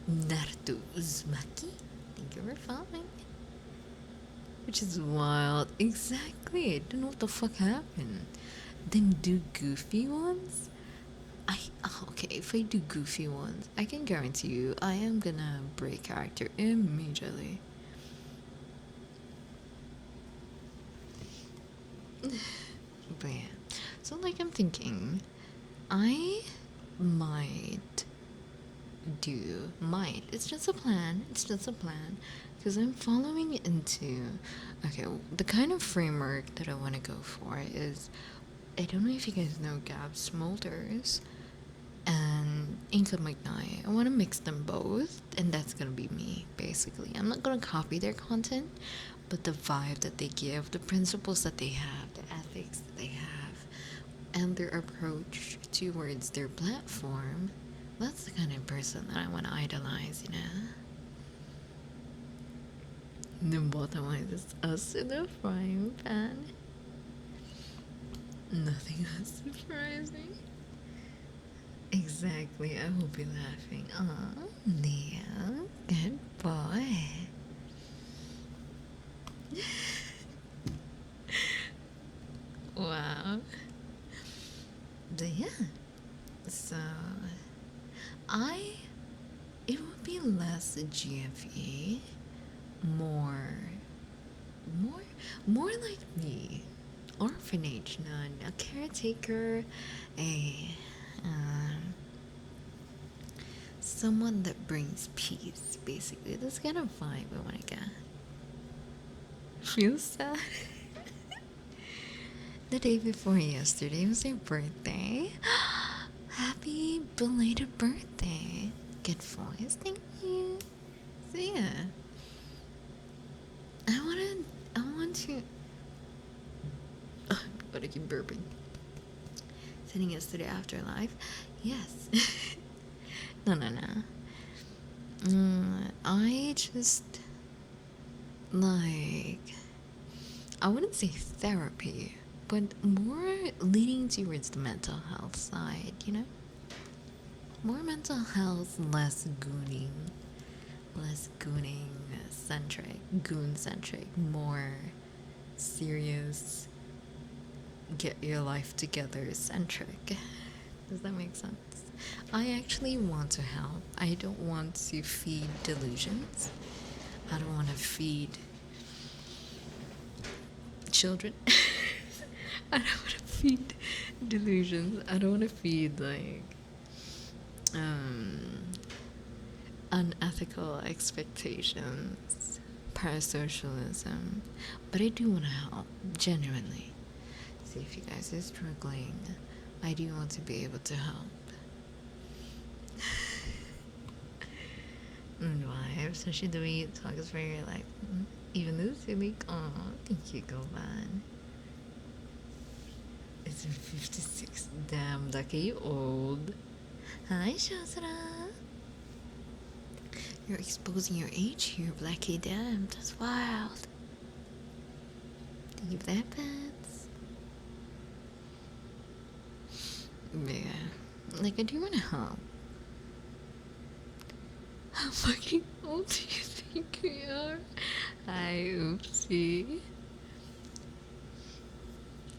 Naruto Uzumaki? Thank you for following. Which is wild. Exactly. I don't know what the fuck happened. Then do goofy ones? Okay, if I do goofy ones, I can guarantee you I am gonna break character immediately. But yeah. So like I'm thinking I might it's just a plan, because I'm following into, okay, the kind of framework that I want to go for is, I don't know if you guys know Gab Smolders and Inka McKnight. I want to mix them both, and that's gonna be me basically. I'm not gonna copy their content, but the vibe that they give, the principles that they have, the ethics that they have, and their approach towards their platform, that's the kind of person that I want to idolize, you know? The bottom line is us in the frying pan. Nothing else surprising. Exactly, I will be laughing. Oh, Neil, good boy. Wow. But yeah, so I, it would be less GFE, more, more, more like me. Orphanage nun, a caretaker, a um, someone that brings peace. Basically, this kind of vibe I want to get. Feels sad. The day before yesterday was your birthday. Happy belated birthday. Good voice, thank you. So yeah, I want to. But I keep burping. Sending us to the afterlife. Yes. No, no, no. I just like, I wouldn't say therapy, but more leaning towards the mental health side, you know? More mental health, less gooning centric, goon centric, more serious, get your life together centric. Does that make sense? I actually want to help. I don't want to feed delusions. I don't want to feed children. I don't want to feed delusions. I don't want to feed like um unethical expectations, parasocialism. But I do want to help, genuinely. See if you guys are struggling. I do want to be able to help. And why? Especially the way you talk is very like, even this silly. Oh, thank you, Govan. It's 56. Damn, Ducky, you old. Hi, Shazra. You're exposing your age here, Blackie. Damn, that's wild. Leave that pants. Yeah. Like, I do want to help. How fucking old do you think we are? Hi, oopsie.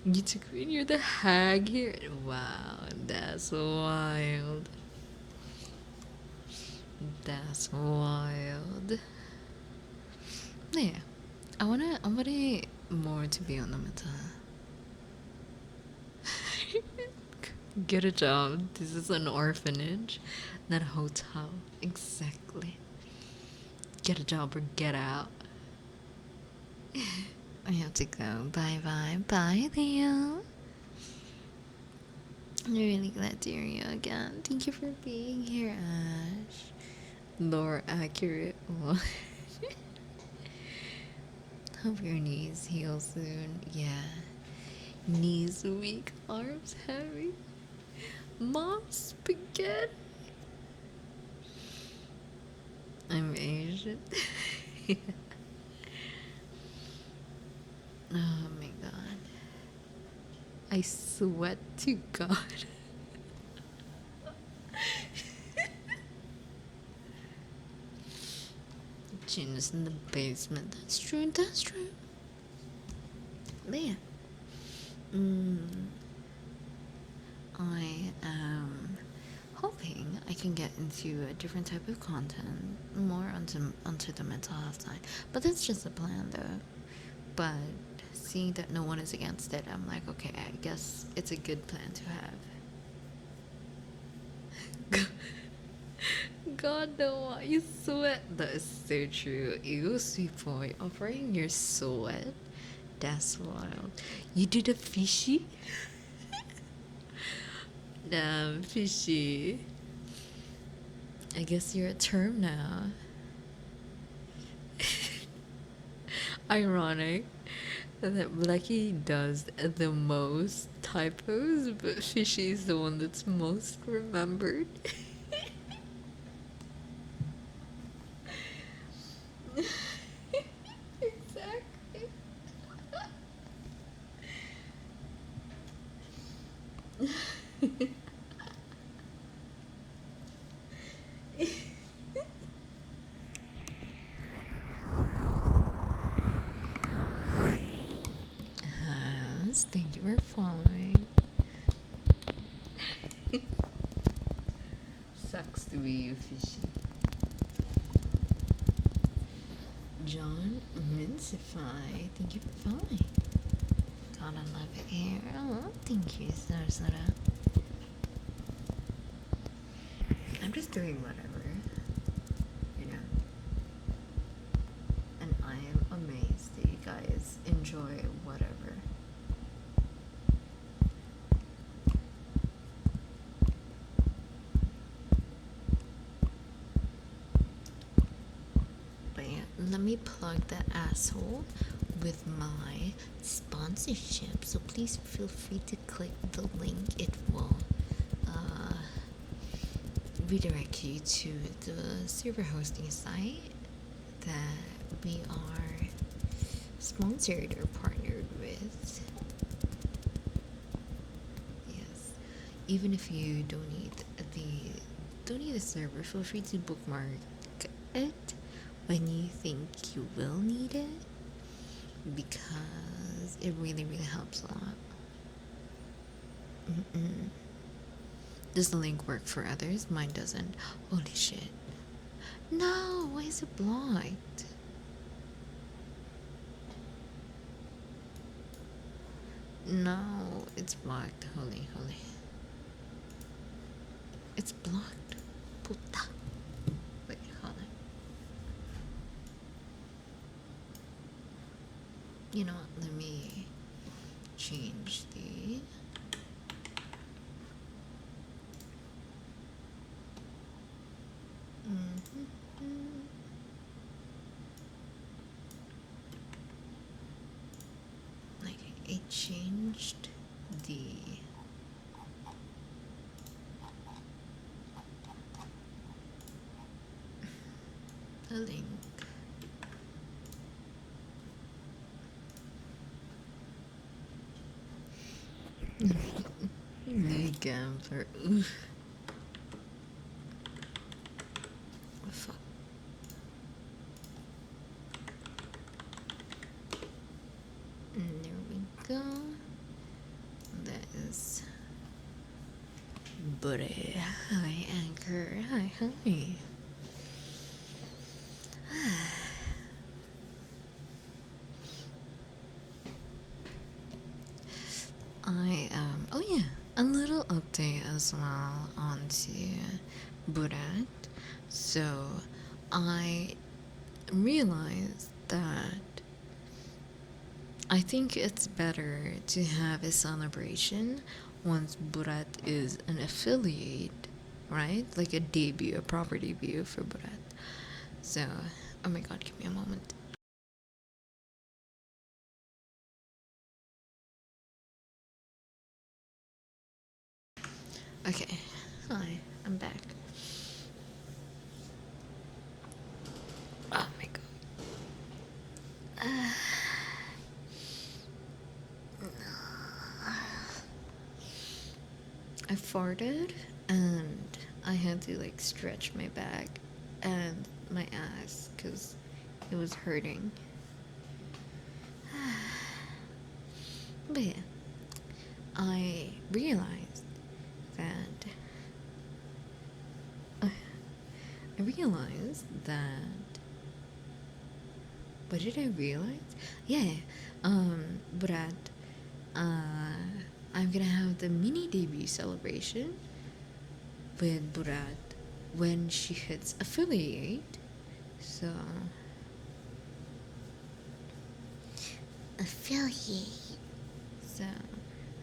You took me and you're the hag here. Wow, that's wild. That's wild. Yeah. I wanna more to be on the mental. Get a job. This is an orphanage, not a hotel. Exactly. Get a job or get out. I have to go. Bye bye. Bye, Leo. I'm really glad to hear you again. Thank you for being here, Ash. Lore accurate. Hope your knees heal soon. Yeah. Knees weak, arms heavy. Mom spaghetti. I'm Asian. Oh my god. I sweat to God. June is in the basement. That's true, that's true. But yeah. I am hoping I can get into a different type of content, more onto the mental health side. But that's just a plan though. But seeing that no one is against it, I'm like, okay, I guess it's a good plan to have. God, no, you sweat. That is so true. You, sweet boy, offering your sweat. That's wild. You did a fishy? Damn, fishy. I guess you're a term now. Ironic that Blackie does the most typos, but fishy is the one that's most remembered. Exactly. Yes, thank you for following. Sucks to be you, fishy. John Mincify, thank you for following. God, I love it here. Oh, thank you, Sarasara. I'm just doing whatever, you know. And I am amazed that you guys enjoy whatever. But yeah, let me plug that asshole with my sponsorship. So please feel free to click the link. It will uh, redirect you to the server hosting site that we are sponsored or partnered with. Yes. Even if you don't need a server, feel free to bookmark it when you think you will need it, because it really really helps a lot. Does the link work for others? Mine doesn't. Holy shit. No, why is it blocked? No, it's blocked. Holy. It's blocked. Puta. Wait, hold on. You know what? Let me change the. Like, it changed the link. The gambler. Oof. Fuck. And there we go. That is Buddy. Hi, Anchor. Hi. I oh yeah, a little update as well onto Burat. So I realized that I think it's better to have a celebration once Burat is an affiliate, right? Like a debut, a proper debut for Burat. So, oh my god, give me a moment. Okay, hi, I'm back. Oh my god. farted and I had to like stretch my back and my ass because it was hurting. But yeah, I realized that I realized that what did I realize? Yeah, Brad, I'm gonna have the mini debut celebration with Brad when she hits affiliate. So affiliate. So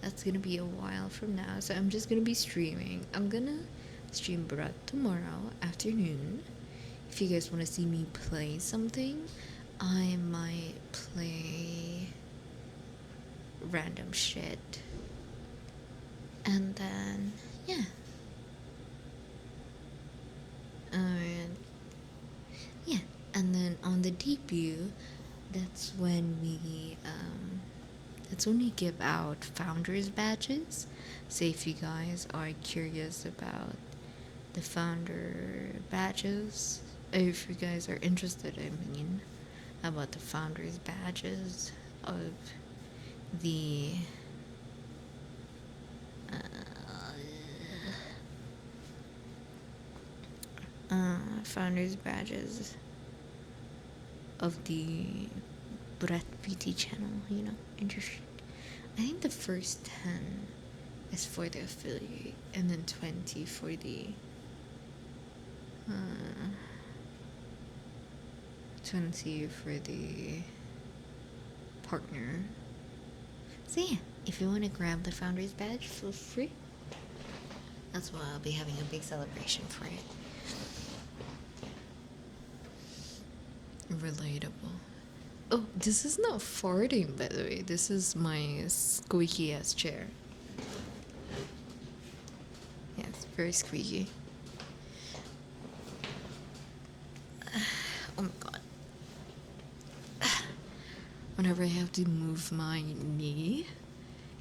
that's gonna be a while from now. So I'm just gonna be streaming. I'm gonna stream Brad tomorrow afternoon. If you guys want to see me play something, I might play random shit. And then, yeah. And yeah. And then on the debut, that's when we give out founders badges. So if you guys are curious about the founder badges, if you guys are interested, about the founders badges of the founders badges of the Brett PT channel, interested. I think the first 10 is for the affiliate, and then 20 for the 20 for the partner. So yeah, if you want to grab the founders badge, feel free. That's why I'll be having a big celebration for it. Relatable. Oh, this is not farting, by the way. This is my squeaky ass chair. Yeah, it's very squeaky. Oh my god. Whenever I have to move my knee,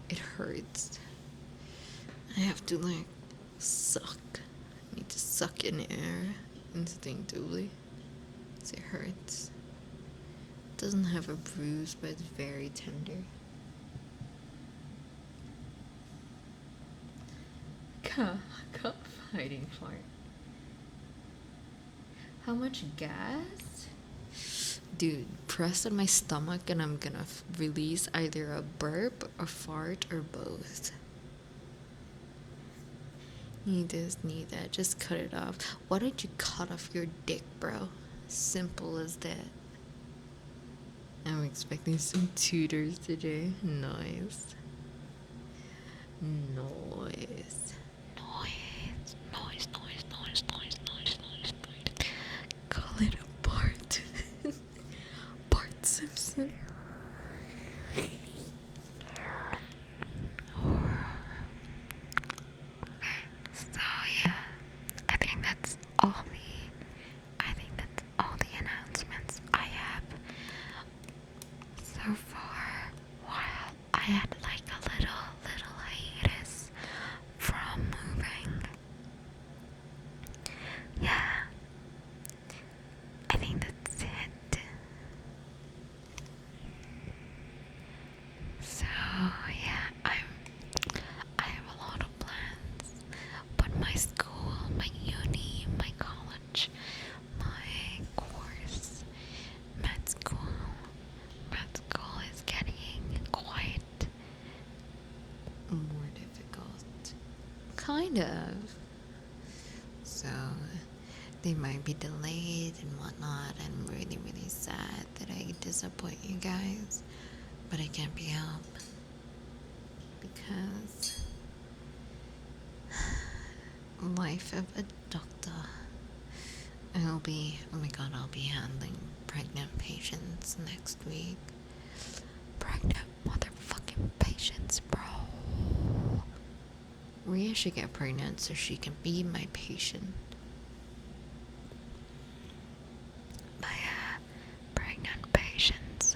it hurts. I have to like suck. I need to suck in air instinctively. So it hurts. It doesn't have a bruise, but it's very tender. Cup fighting fart. How much gas? Dude, press on my stomach and I'm gonna release either a burp, a fart, or both. Need this, need that. Just cut it off. Why don't you cut off your dick, bro? Simple as that. I'm expecting some tutors today. Nice. Noise. Call it a Bart. Bart Simpson. So yeah, I think that's all the announcements I have so far. While I had like a little hiatus from moving. Yeah, I think that's it. So yeah, I have a lot of plans, but my school, my uni, my college, my course, med school is getting quite more difficult. Kind of. So they might be delayed and whatnot. I'm really, really sad that I disappoint you guys, but it can't be helped because life of a doctor. I'll be handling pregnant patients next week. Pregnant motherfucking patients, bro. Rhea should get pregnant so she can be my patient. My pregnant patients.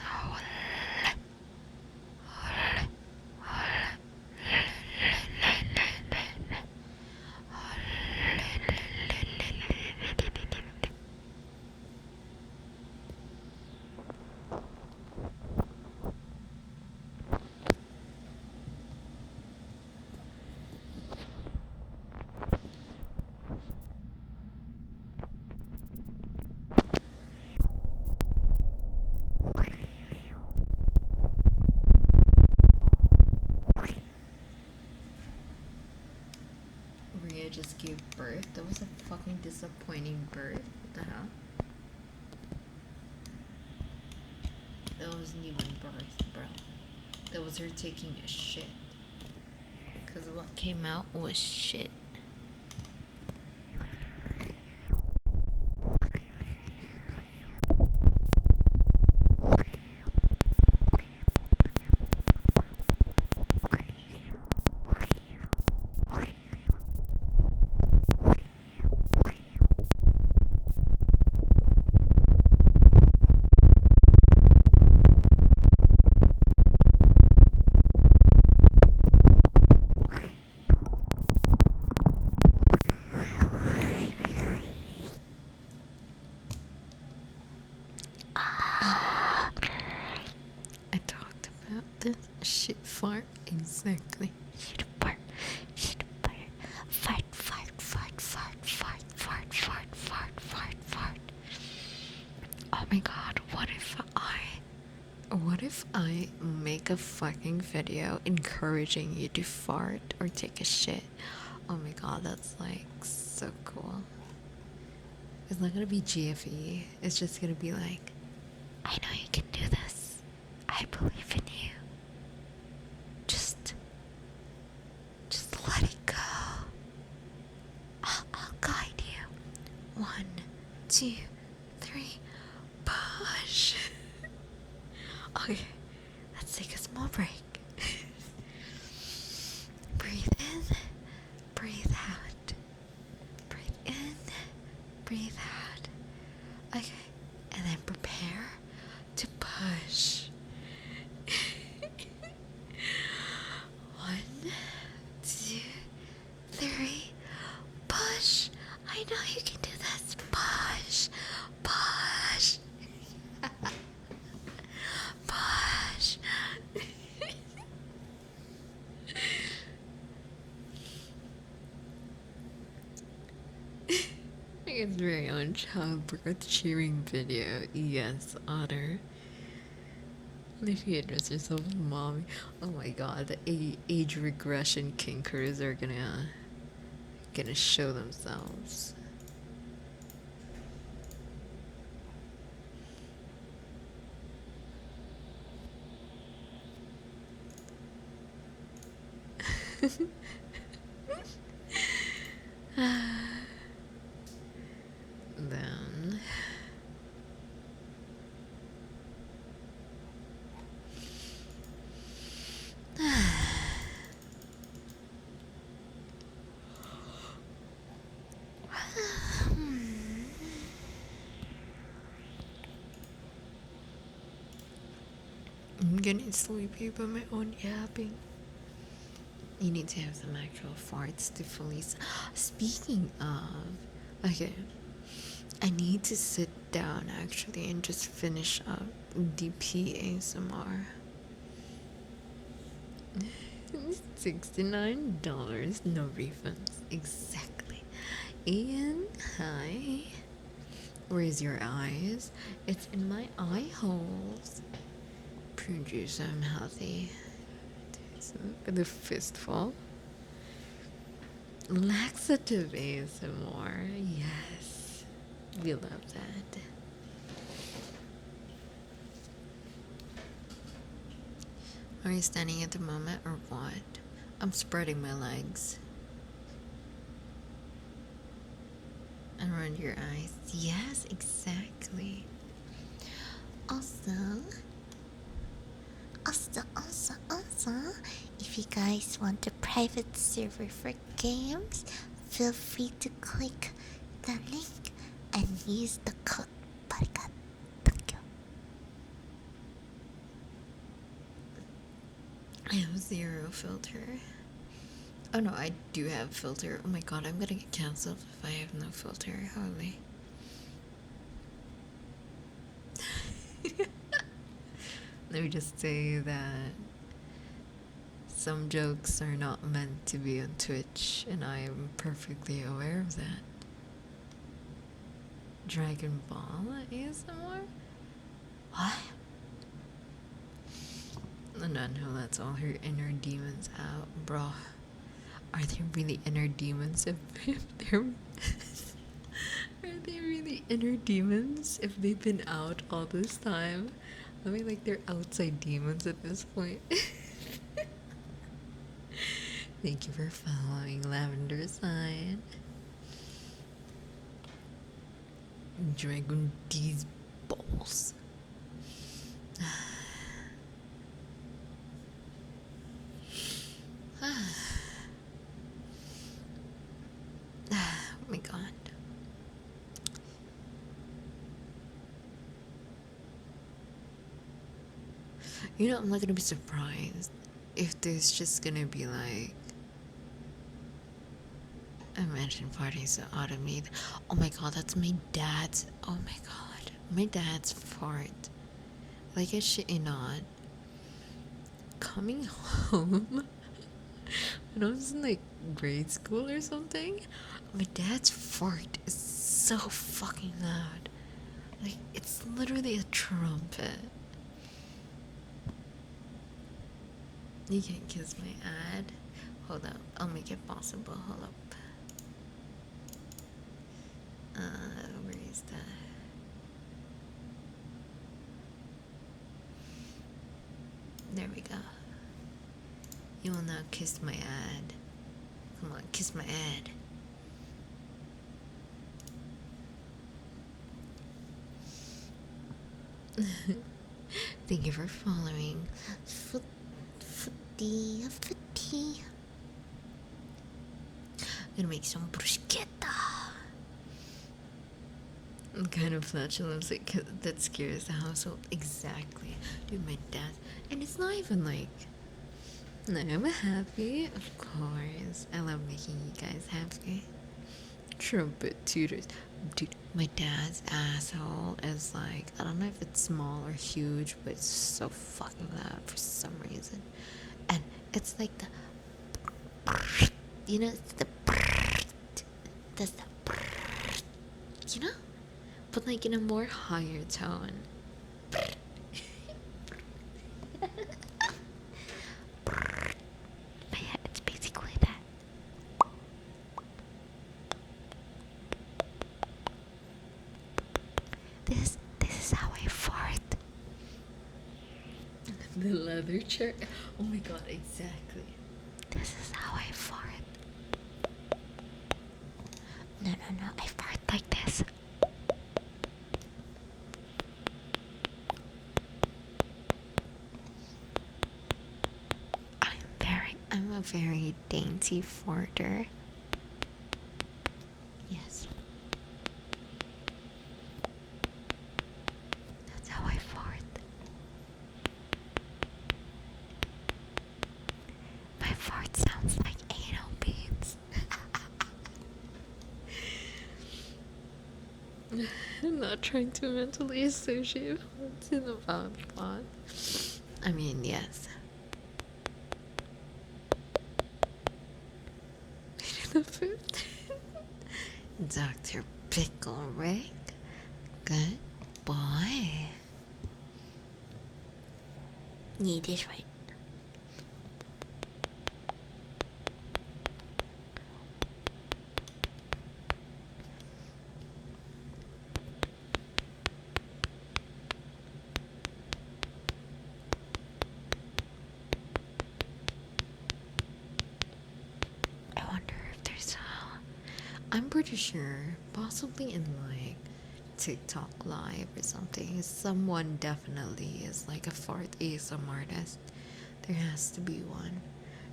just gave birth. That was a fucking disappointing birth. What the hell? That wasn't even birth, bro. That was her taking a shit. Because what came out was shit. I talked about this shit fart exactly. Shit fart. Shit fart. Fart, fart, fart, fart, fart, fart, fart, fart, fart, fart. Oh my god, what if I make a fucking video encouraging you to fart or take a shit? Oh my god, that's like so cool. It's not gonna be GFE. It's just gonna be like, I know you can do this. I believe in you. Just let it go. I'll guide you. 1, 2, 3, push. Okay, let's take a small break. Breathe in, breathe out. Breathe in, breathe out. Okay, and then prepare to push. 1, 2, 3, push. I know you can do this. Push, push, push. It's very own childbirth cheering video. Yes, Otter. If you address yourself as mommy. Oh my god, the age regression kinkers are gonna show themselves. Then I'm getting sleepy by my own yapping. You need to have some actual farts to fully. Speaking of, okay, I need to sit down actually and just finish up DP ASMR. $69, no refunds. Exactly. Ian, hi. Where's your eyes? It's in my eye holes. Produce, I'm healthy. The fistful. Laxative ASMR. Yes. We love that. Are you standing at the moment or what? I'm spreading my legs. And around your eyes. Yes, exactly. Also, if you guys want a private server for games, feel free to click the link and use the code Parikat. Thank you. I have 0 filter. Oh no, I do have filter. Oh my god, I'm gonna get cancelled if I have no filter. Holy. Let me just say that some jokes are not meant to be on Twitch, and I am perfectly aware of that. Dragon Ball ASMR? What? The nun who lets all her inner demons out, bro. Are they really inner demons if they're are they really inner demons if they've been out all this time? I mean, like they're outside demons at this point. Thank you for following Lavender Sign. Dragon D's balls. Oh my god. You know, I'm not gonna be surprised if there's just gonna be like I mentioned parties are automated. Oh my god, that's my dad's. Oh my god, my dad's fart. Like I shit you not. Coming home when I was in like grade school or something, my dad's fart is so fucking loud. Like it's literally a trumpet. You can't kiss my ad. Hold up, I'll make it possible. Hold up. Where is that? There we go. You will now kiss my ad. Come on, kiss my ad. Thank you for following. Footy. Gonna make some bruschetta. Kind of flatulence that scares the household. Exactly. Dude, my dad. And it's not even like. No, I'm happy. Of course. I love making you guys happy. Trumpet tutors. Dude, my dad's asshole is like, I don't know if it's small or huge, but it's so fucking loud for some reason. And it's like the. You know, it's the. That's the. You know? But like in a more higher tone. But yeah, it's basically that. This is how I fart. The leather chair. Oh my god, exactly. This is how I fart. No, I fart like this. I'm a very dainty farter. Yes. That's how I fart. My fart sounds like anal beads. I'm not trying to mentally associate farts in the mouth plot. I mean, yes. The fifth. Dr. Pickle Rick. Good boy. Yeah, that's right. I wonder if there's I'm pretty sure, possibly in like TikTok live or something, someone definitely is like a fart ASM artist. There has to be one.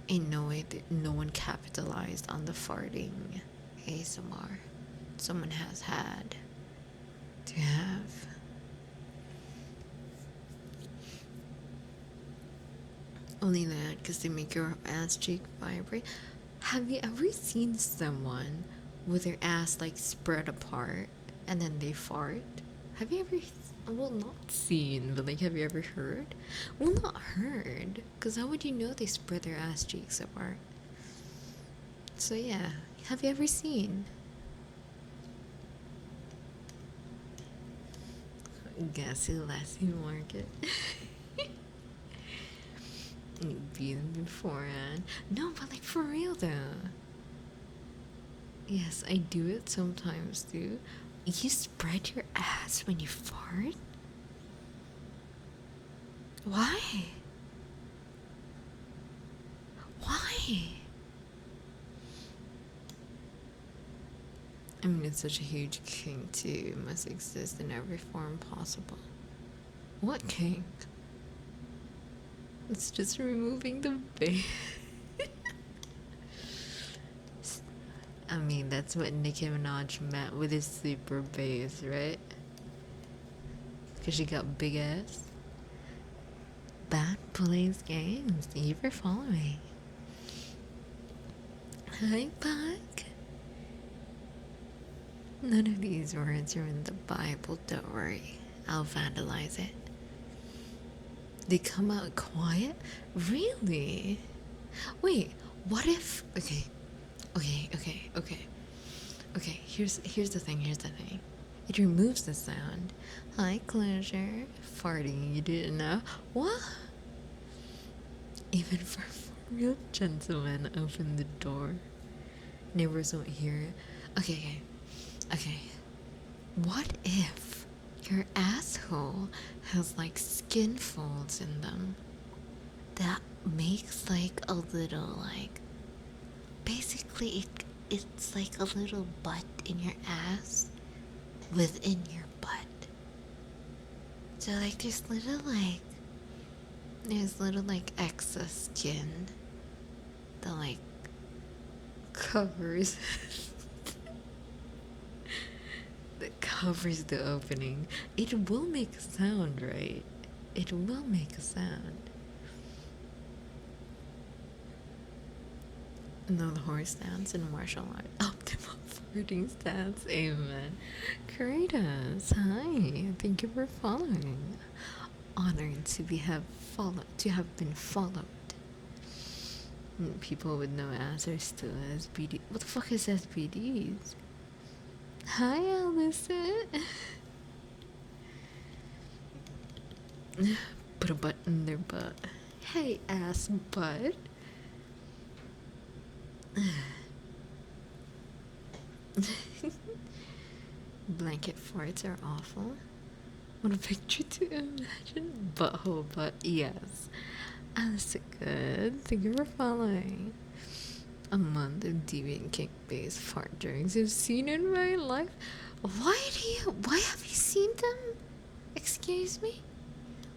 Ain't no way that no one capitalized on the farting ASMR. Someone has had to have. Only that because they make your ass cheek vibrate. Have you ever seen someone with their ass like spread apart and then they fart? Have you ever, well, not seen, but like, have you ever heard? Well, not heard, because how would you know they spread their ass cheeks apart? So, yeah, have you ever seen? Gassy Lassie Market. being beforehand. No, but like for real though. Yes, I do it sometimes too. You spread your ass when you fart? Why? Why? I mean, it's such a huge kink too. It must exist in every form possible. What kink? It's just removing the base. I mean, that's what Nicki Minaj meant with his super bass, right? Because she got big ass. Bad plays games. Thank you for following. Hi, Buck. None of these words are in the Bible, don't worry. I'll vandalize it. They come out quiet? Really? Wait, what if. Okay, here's the thing, It removes the sound. Hi, closure. Farting, you didn't know? What? Even for real gentlemen, open the door. Neighbors won't hear it. Okay. What if your asshole has like skin folds in them that makes like a little like basically it's like a little butt in your ass within your butt. So like there's little like excess skin that like covers that covers the opening. It will make a sound, right? It will make a sound. No, the horse stance in martial art. Optimal farting stance. Amen. Kratos, hi. Thank you for following. Honored to have been followed. People with no ass are still SBD. What the fuck is SBDs? Hi, Allison. Put a butt in their butt. Hey, ass butt. Blanket farts are awful. What a picture to imagine. Butthole butt, yes. Alice, good. Thank you for following. A month of deviant kink-based fart drinks I've seen in my life. Why have you seen them? Excuse me?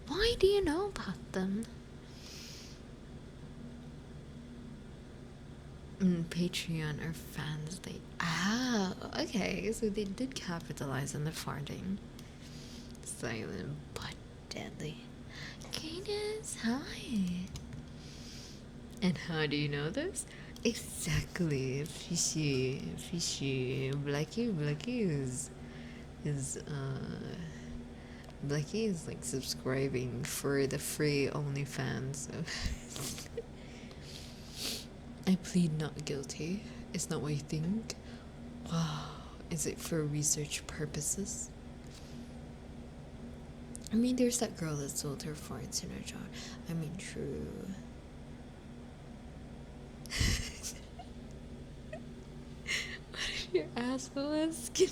Why do you know about them? Patreon are fans. Okay, so they did capitalize on the farting. Silent but deadly. Cadence, hi. And how do you know this? Exactly, fishy. Blackie is like subscribing for the free OnlyFans. So I plead not guilty. It's not what you think. Wow, is it for research purposes? I mean, there's that girl that sold her farts in her jar. I mean, true. What if your asshole has skin?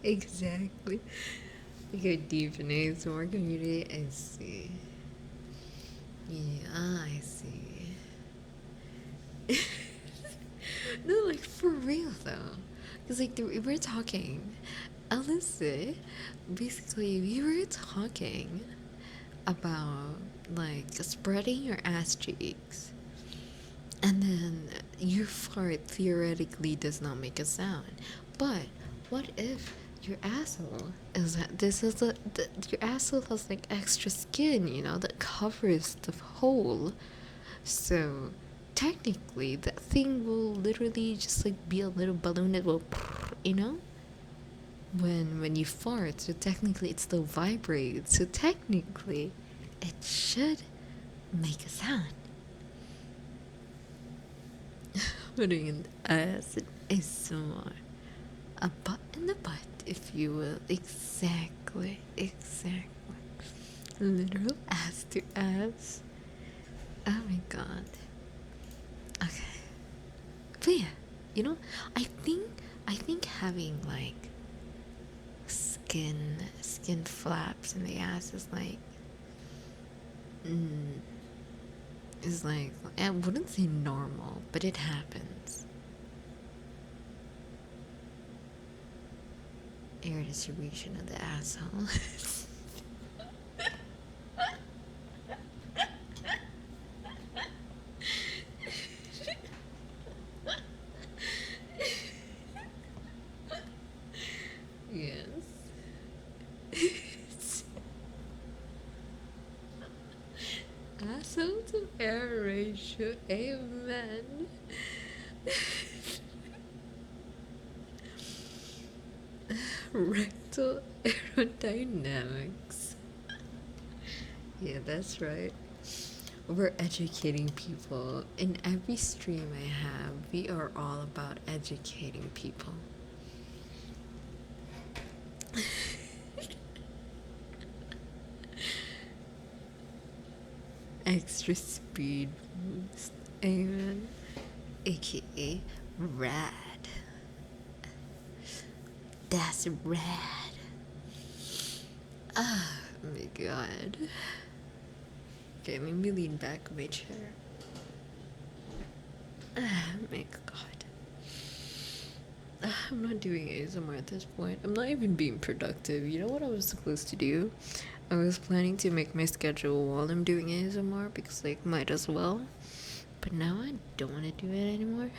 Exactly. Like a deep in ASMR community. I see. Yeah, I see. No, like for real though. Because like we're talking. Alyssa, basically we were talking about like spreading your ass cheeks. And then your fart theoretically does not make a sound. But what if your asshole is that your asshole has like extra skin, that covers the hole. So technically that thing will literally just like be a little balloon that will when you fart, so technically it still vibrates. So technically it should make a sound. Putting an ass in ASMR. A butt in the butt, if you will. Exactly. Literal ass to ass. Oh my god. Okay. But yeah, you know, I think I think having like skin flaps in the ass mm, is like I wouldn't say normal, but it happens. Air distribution of the asshole. Yes. Asshole to air ratio. Amen. Rectal aerodynamics. Yeah, that's right. We're educating people. In every stream I have, we are all about educating people. Extra speed boost. Amen. AKA rad. That's rad. Oh my god. Okay, let me lean back in my chair. Oh my god. I'm not doing ASMR at this point. I'm not even being productive. You know what I was supposed to do? I was planning to make my schedule while I'm doing ASMR because, like, might as well. But now I don't want to do it anymore.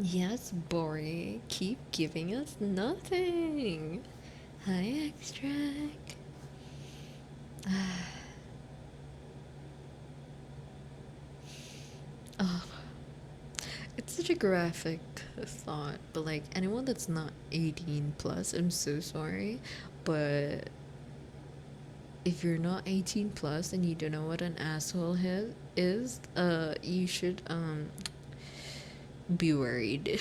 Yes, Bori, keep giving us nothing. Hi, extract. Oh, it's such a graphic thought, but like anyone that's not 18 plus, I'm so sorry, but if you're not 18 plus and you don't know what an asshole is, you should be worried.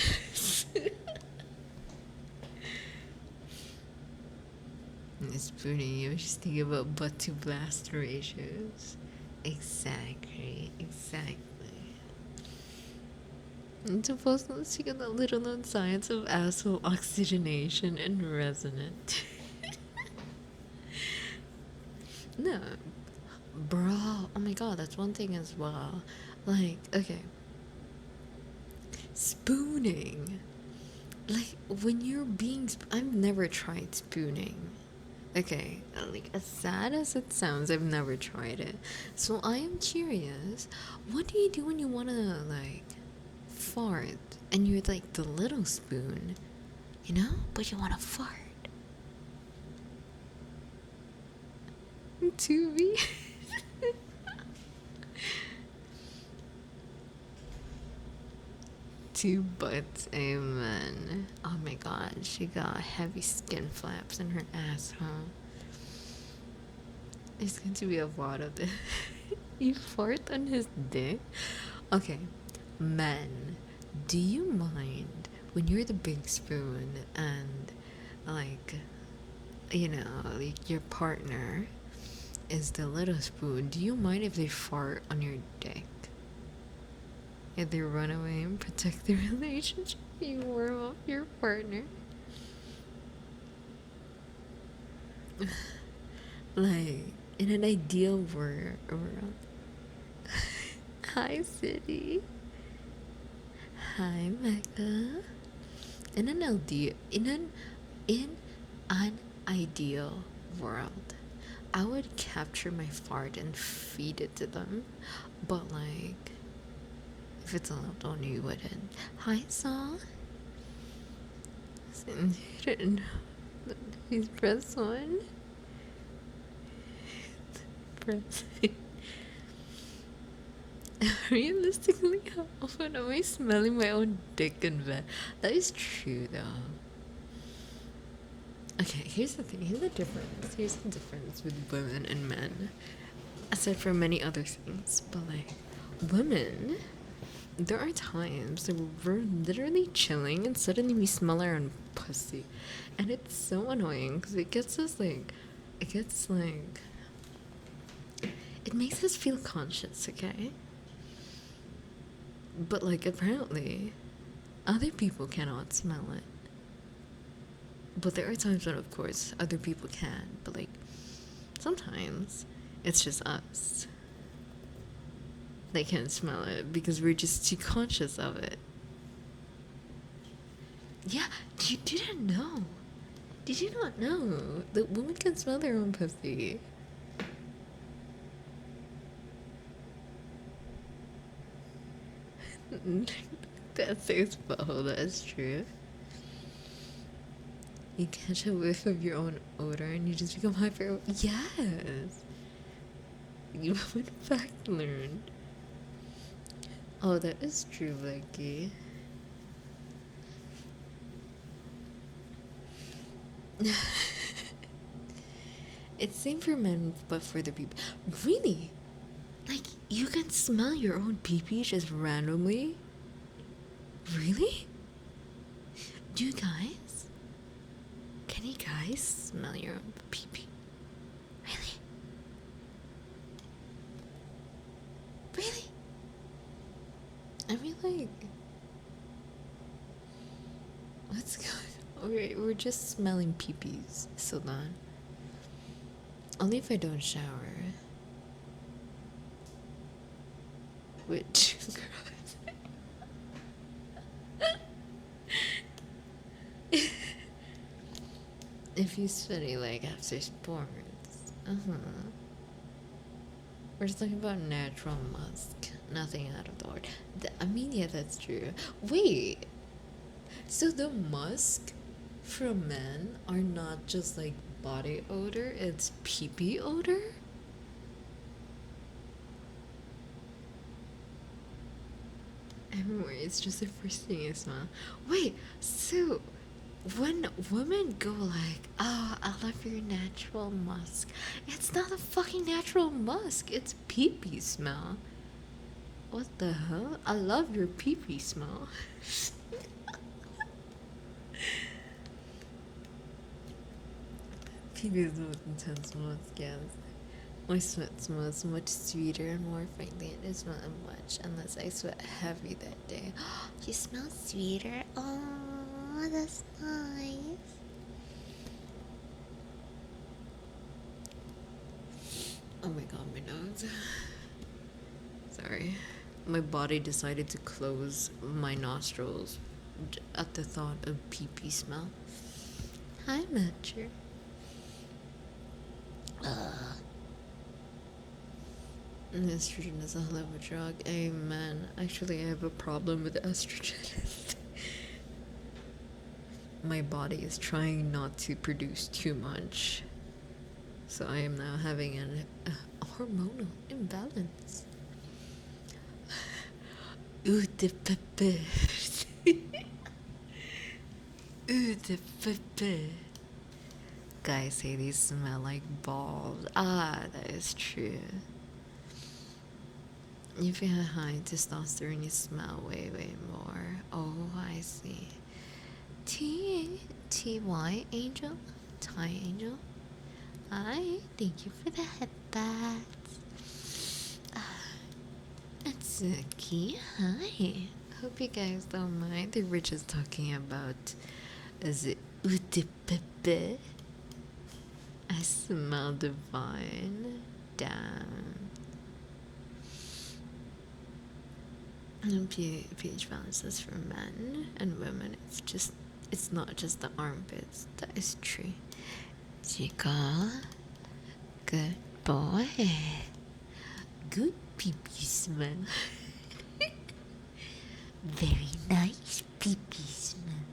Spooning, you just think about butt to blast ratios. Exactly, exactly. And supposed to see the little known science of asshole oxygenation and resonant. No, bro. Oh my god, that's one thing as well. Like, okay, spooning. Like when you're being, I've never tried spooning. Okay, like as sad as it sounds, I've never tried it. So I am curious, what do you do when you wanna like fart and you're like the little spoon, you know? But you wanna fart. To be two butts, amen. Oh my god, she got heavy skin flaps in her asshole. It's going to be a lot of this. You fart on his dick? Okay, men, do you mind when you're the big spoon and, like, you know, like your partner is the little spoon? Do you mind if they fart on your dick? If they run away and protect the relationship you warm up your partner? Like, in an ideal world. Hi, City. Hi, Mecca. In an ideal world, I would capture my fart and feed it to them. But like, if it's allowed on you wouldn't. Hi, Saw. Please press one. Press. Realistically, how often am I smelling my own dick in bed? That is true, though. Okay, here's the thing. Here's the difference. Here's the difference with women and men. Aside from many other things, but like, women, there are times that we're literally chilling and suddenly we smell our own pussy, and it's so annoying because it gets like It makes us feel conscious, okay? But like apparently other people cannot smell it. But there are times when of course other people can, but like sometimes it's just us. They can't smell it because we're just too conscious of it. Yeah, you didn't know. Did you not know that women can smell their own pussy? That says both, that's true. You catch a whiff of your own odor and you just become hyper. Yes! You have in fact learned. Oh, that is true, Becky. It's same for men, but for the people. Really? Like, you can smell your own pee-pee just randomly? Really? Do you guys? Can you guys smell your own pee-pee? Really? Really? I mean, like, what's going on? We're just smelling pee-pees, so then. Only if I don't shower. Which, if you study like after sports, we're just talking about natural musk, nothing out of the ordinary. I mean, yeah, that's true. Wait, so the musk from men are not just like body odor; it's pee pee odor. Everywhere, it's just the first thing I smell. Wait, so when women go like, "Oh, I love your natural musk," it's not a fucking natural musk. It's pee pee smell. What the hell? I love your pee pee smell. Pee pee is the most intense musk, yes. My sweat smells much sweeter and more frankly, it doesn't smell much unless I sweat heavy that day. You smell sweeter? Oh, that's nice. Oh my god, my nose. Sorry. My body decided to close my nostrils at the thought of pee pee smell. Hi, Matcher. Estrogen is a hell of a drug. Amen. Actually, I have a problem with estrogen. My body is trying not to produce too much. So I am now having a hormonal imbalance. Ooh, the pepe. Ooh, the pepe. Guys say these smell like balls. Ah, that is true. If you have high testosterone, you smell way, way more. Oh, I see. T-Y Angel? Thai Angel? Hi, thank you for the headbats. It's Suki. Hi. Hope you guys don't mind. They were just talking about the utepepe. I smell divine. Damn. And pH balances for men and women. It's not just the armpits. That is true. Chica, good boy. Good pee pee smell. Very nice pee pee smell.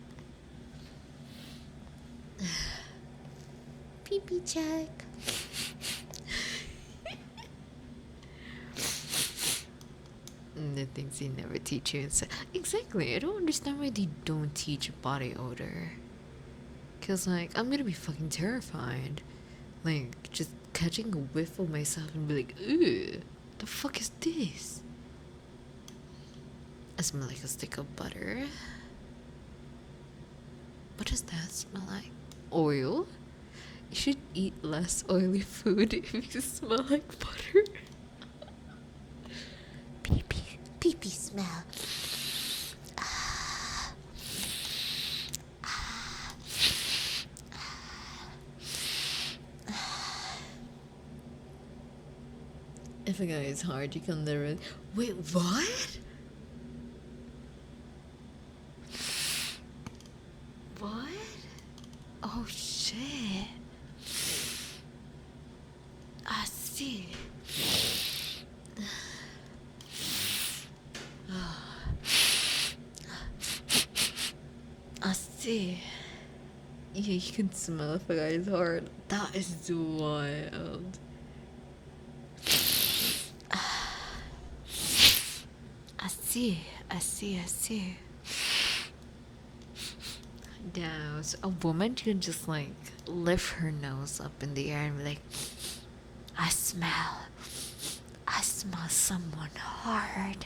Pee pee check. The things they never teach you. Exactly. I don't understand why they don't teach body odor. Cause like I'm gonna be fucking terrified. Like just catching a whiff of myself and be like, "Ew, the fuck is this?" I smell like a stick of butter. What does that smell like? Oil? You should eat less oily food if you smell like butter. smell. If a guy is hard, you can literally. Wait, what? What? Oh shit. I see. I see. Yeah, you can smell if a guy is hard. That is wild. I see. I see. I see. Yeah, so a woman can just like lift her nose up in the air and be like, I smell. I smell someone hard.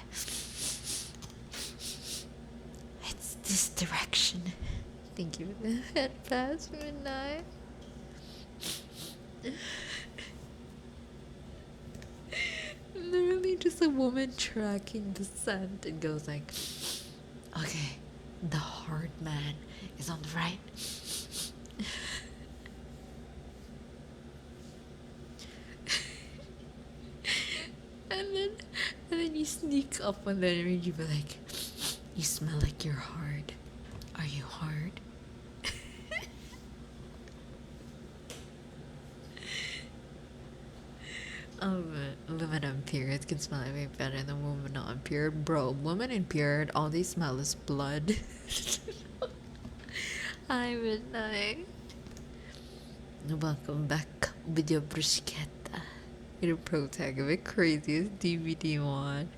It's this direction. Thank you for the head pass, midnight. Literally just a woman tracking the scent and goes like, okay, the hard man is on the right. And then you sneak up on them and you be like, you smell like you're hard. Are you hard? Women on period can smell way better than women not on period. Bro, women in period, all they smell is blood. Hi, Midnight. Welcome back with your bruschetta. Your protagonist, craziest DVD one.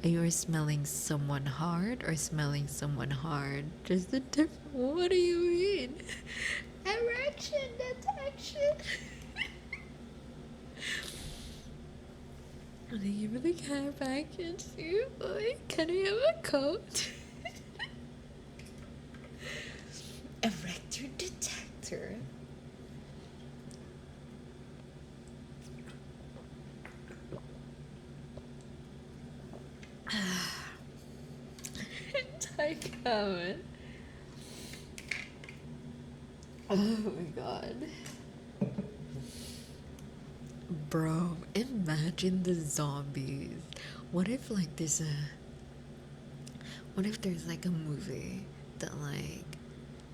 Are you smelling someone hard or smelling someone hard? Just a different. What do you mean? Erection detection. Do you really care back into? Like, can I have a coat? Erector detector. Ty Cohen. Oh my god. Bro, imagine the zombies. What if like there's a what if there's like a movie that like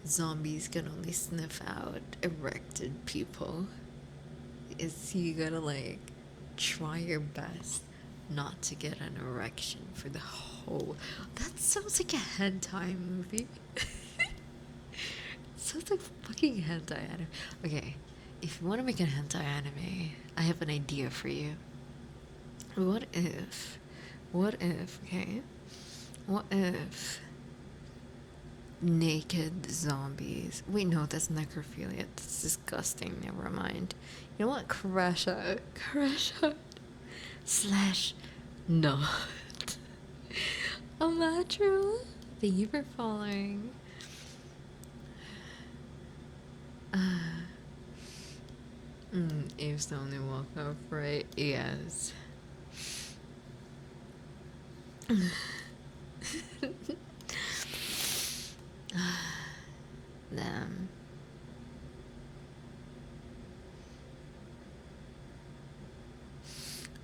zombies can only sniff out erected people? Is you gotta like try your best not to get an erection for the whole. That sounds like a hentai movie. Sounds like fucking hentai anime. Okay, if you want to make a hentai anime, I have an idea for you. What if, okay, what if naked zombies? Wait, no, that's necrophilia. That's disgusting. Never mind. You know what? Crash out, slash, not. Amatru, thank you for following. Eve's the only walk up, right? Yes. Them.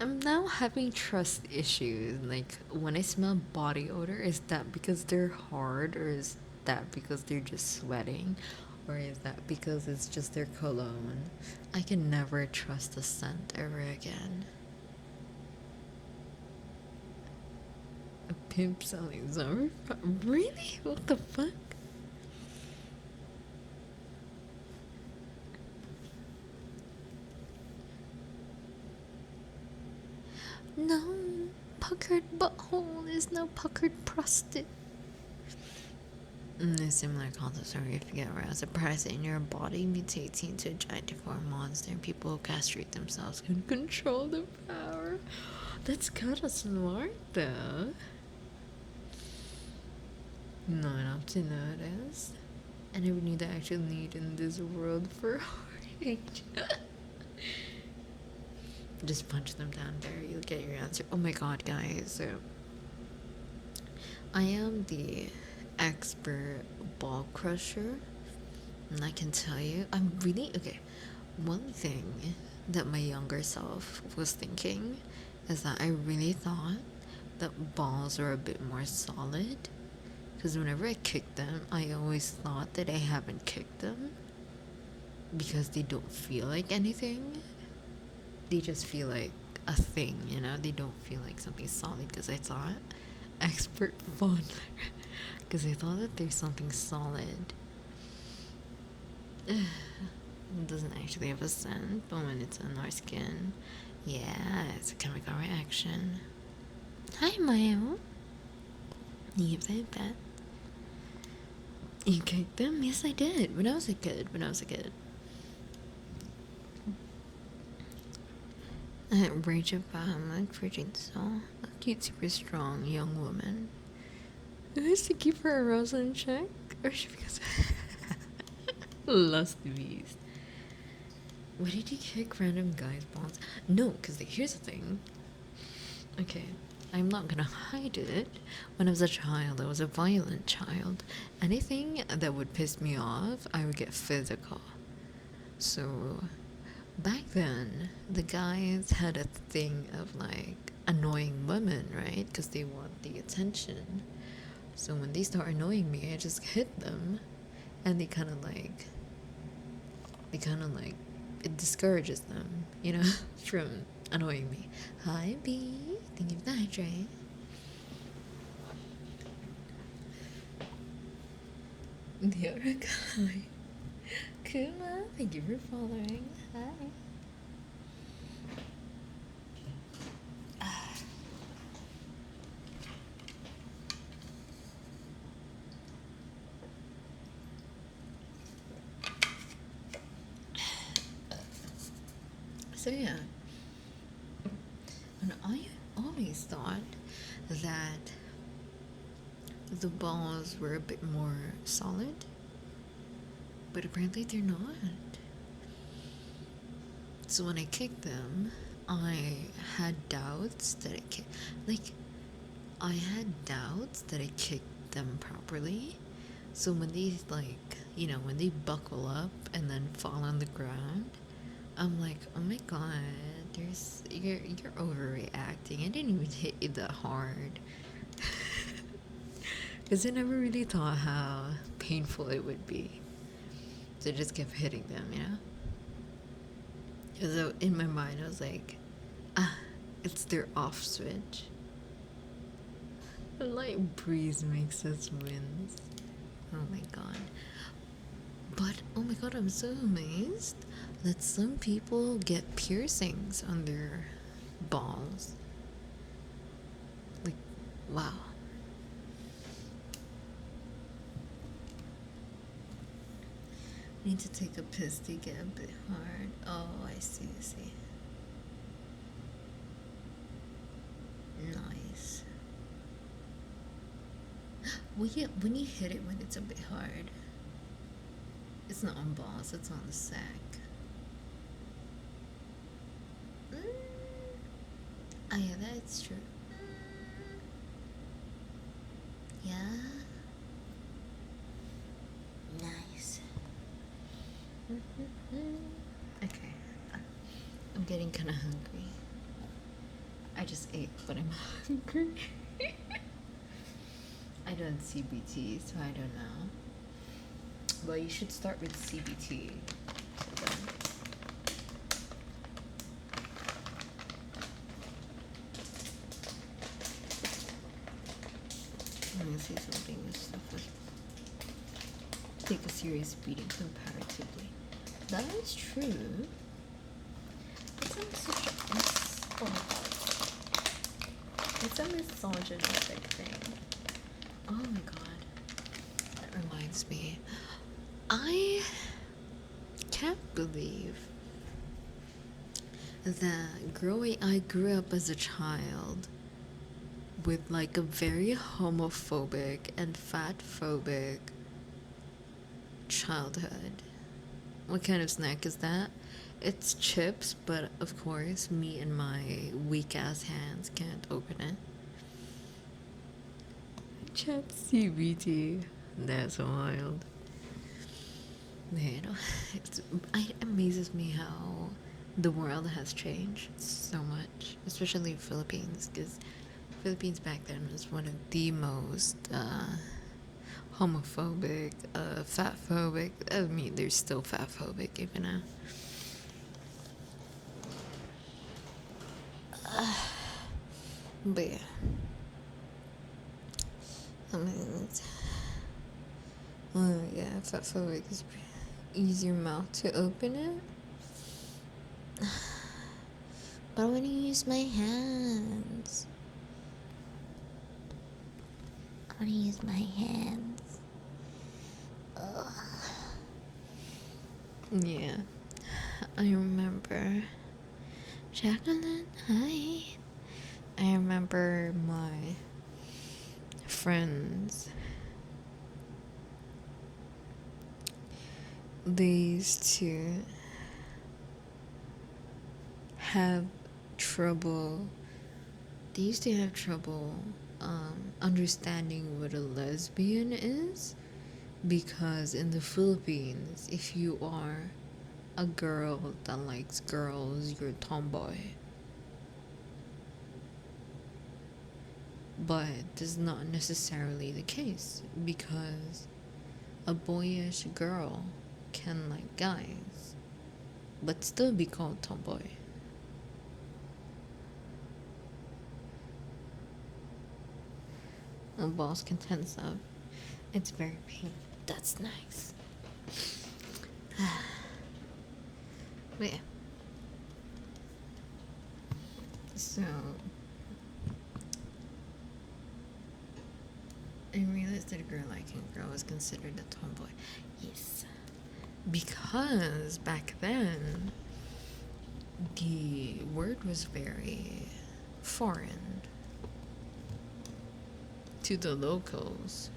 I'm now having trust issues. Like, when I smell body odor, is that because they're hard, or is that because they're just sweating? Or is that because it's just their cologne? I can never trust a scent ever again. A pimp selling zombie? Really? What the fuck? No, puckered butthole is no puckered prostate. They similar concepts are if you get aroused, a parasite in your body mutates into a gigantiform monster, and people who castrate themselves can control the power. That's kinda smart, though. No enough to notice. I never knew the actual need in this world for heartache. Just punch them down there. You'll get your answer. Oh my god, guys. So, I am the expert ball crusher. And I can tell you, I'm really okay. One thing that my younger self was thinking is that I really thought that balls were a bit more solid. Because whenever I kick them, I always thought that I haven't kicked them because they don't feel like anything. They just feel like a thing, you know? They don't feel like something solid because I thought expert fun because I thought that there's something solid. It doesn't actually have a scent, but when it's on our skin, yeah, it's a chemical reaction. Hi, Mayo. You said that. You kicked them? Yes, I did. When I was a kid. Rachel Bahamut for Jigsaw. A cute, super strong young woman. Who has to keep her arousal in check? Or she because lust beast. Why did you kick random guys' balls? No, because here's the thing. Okay, I'm not gonna hide it. When I was a child, I was a violent child. Anything that would piss me off, I would get physical. So, back then, the guys had a thing of like annoying women, right? Because they want the attention. So when they start annoying me, I just hit them, and it discourages them, you know, from annoying me. Hi, B. Thank you for the hydrate. The other guy. Kuma, thank you for following. Hi. So yeah, and I always thought that the balls were a bit more solid, but apparently they're not. So when I kicked them, I had doubts that I had doubts that I kicked them properly. So when they when they buckle up and then fall on the ground, I'm like, oh my god, you're overreacting. I didn't even hit you that hard. Because I never really thought how painful it would be. So I just kept hitting them, you know? So in my mind, I was like, it's their off switch. A light breeze makes us winds. Oh my god. But, oh my god, I'm so amazed that some people get piercings on their balls. Like, wow. Need to take a piss to get a bit hard. Oh, I see. Nice. When you hit it when it's a bit hard, it's not on balls, it's on the sack. Oh yeah, that's true. Yeah. Nice. Okay. I'm getting kind of hungry. I just ate, but I'm hungry. I don't CBT, so I don't know. Well, you should start with CBT. I'm gonna say something. This stuff was take a serious beating comparatively. That is true. It's like such it's a misogynistic thing. Oh my god. That reminds me. I can't believe that I grew up as a child with like a very homophobic and fatphobic childhood. What kind of snack is that? it's chips, but of course, me and my weak ass hands can't open it. Chips CBT. That's wild. You know, it amazes me how the world has changed so much, especially Philippines, because Philippines back then was one of the most homophobic, fatphobic. I mean, they're still fatphobic even now. But yeah, I mean, oh yeah, fatphobic is easier mouth to open it. But I want to use my hands. I want to use my hands. Yeah, I remember. Jacqueline, hi. I remember my friends. They used to have trouble. They used to have trouble understanding what a lesbian is because in the Philippines, if you are a girl that likes girls, you're a tomboy. But this is not necessarily the case because a boyish girl can like guys but still be called tomboy. A boss can tense up. It's very pink. That's nice. But yeah. So I realized that a girl liking a girl was considered a tomboy. Yes. Because back then the word was very foreign to the locals.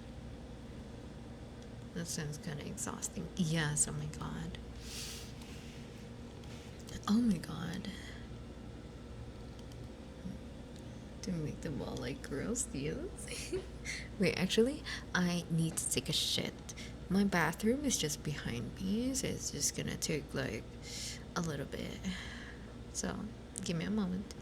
That sounds kind of exhausting. Yes, oh my god. Oh my god. To make the ball like girls steals. Wait, actually, I need to take a shit. My bathroom is just behind me, so it's just gonna take like a little bit. So, give me a moment.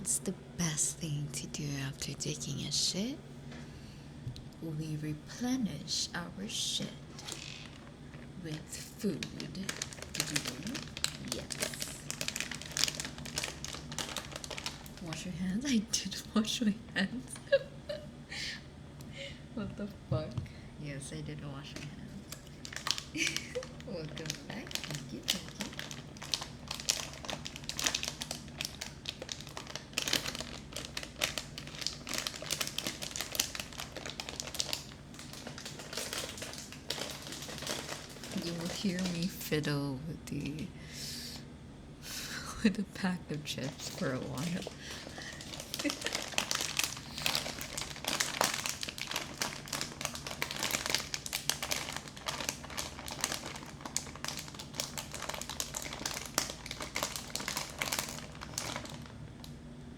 what's the best thing to do after taking a shit? We replenish our shit with food. Did you know? Yes. Wash your hands? I did wash my hands. What the fuck? Yes, I did wash my hands. Welcome back. Thank you, thank you. You will hear me fiddle with the with a pack of chips for a while.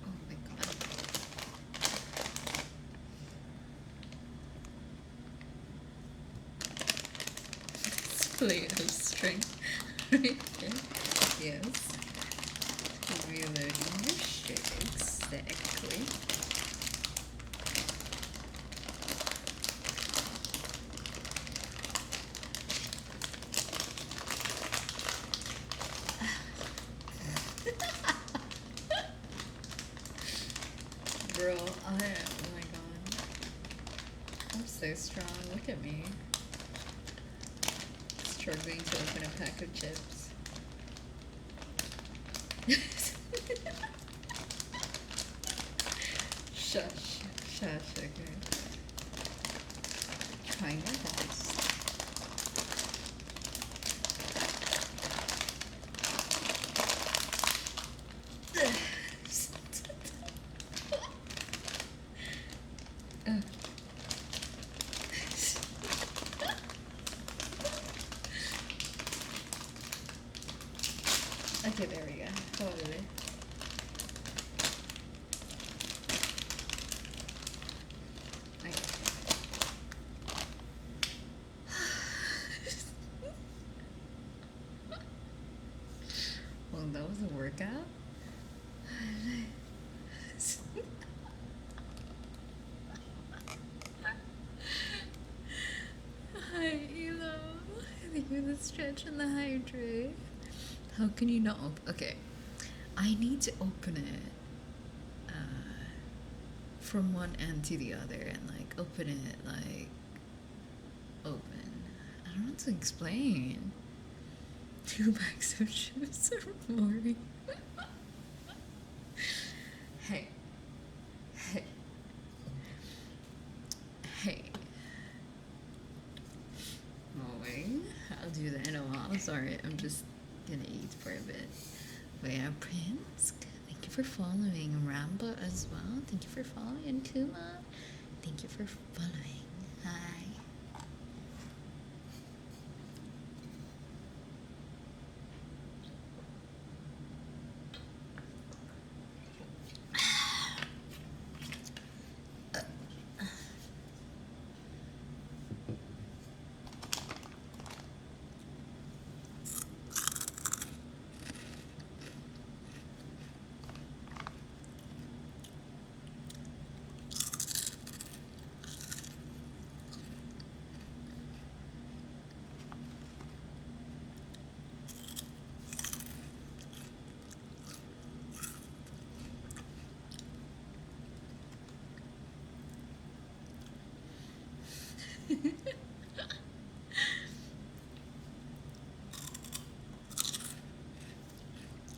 Oh my god. Display of strength right there. Yes. Reloading your shit exactly. Bro, oh my god. I'm so strong. Look at me. Struggling to open a pack of chips. Shush. Shush, okay. Trying my best. Okay, there we go. Totally. Okay. Well, that was a workout. Hi, Elo. Thank you for the stretch and the hydrate. How can you not open? Okay, I need to open it from one end to the other and like open it like open. I don't know what to explain. 2 bags of chips are boring. Hey, hey, hey. Mowing. I'll do that in a while. Sorry, I'm just gonna eat for a bit. But yeah, Prince, thank you for following. Rambo as well. Thank you for following. And Kuma, thank you for following. Hi.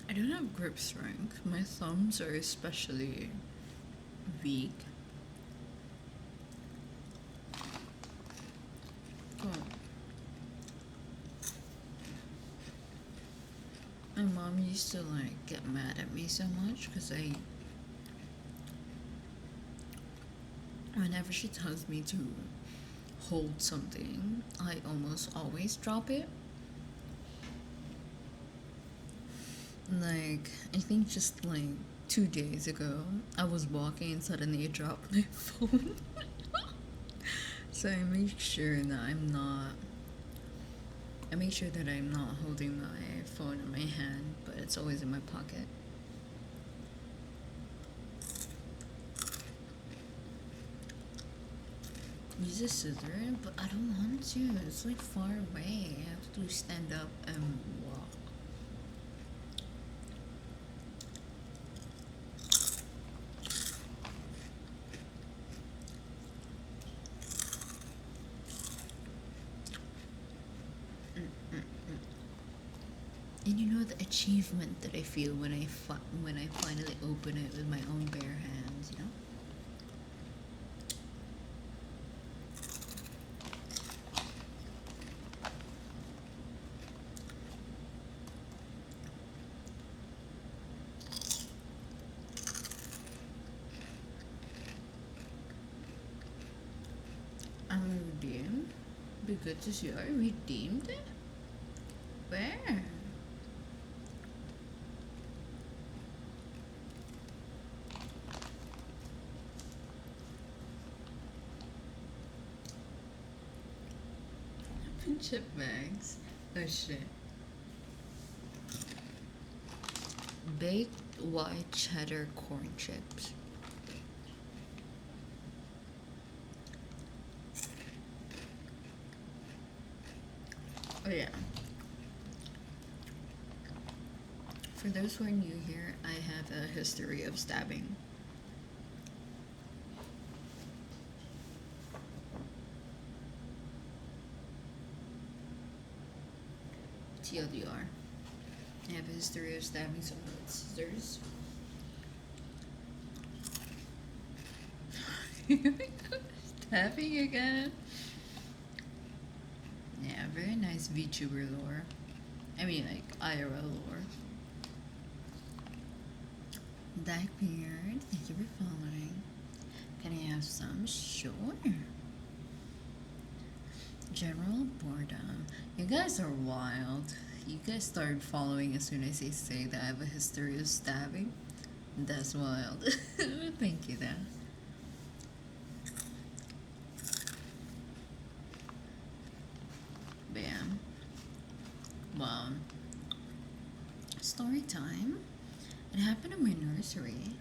I don't have grip strength. My thumbs are especially weak. Oh. My mom used to like get mad at me so much because whenever she tells me to hold something, I almost always drop it. Like, I think just like 2 days ago, I was walking and suddenly I dropped my phone. So I make sure that I'm not holding my phone in my hand, but it's always in my pocket. use a scissor, but I don't want to. It's like far away. I have to stand up and walk. And you know the achievement that I feel when when I finally open it with my own bare hands, you know? I'm redeemed. Be good to see you. I redeemed it? Where? Chip bags. Oh shit. Baked white cheddar corn chips. Oh yeah. For those who are new here, I have a history of stabbing. TLDR. I have a history of stabbing someone with scissors. Stabbing again? Yeah, very nice VTuber lore. I mean, like, IRL lore. Dyke Beard, thank you for following. Can I have some? Sure. General boredom. You guys are wild. You guys started following as soon as I say that I have a history of stabbing. That's wild. Thank you, then. Bam. Wow. Story time. It happened in my nursery.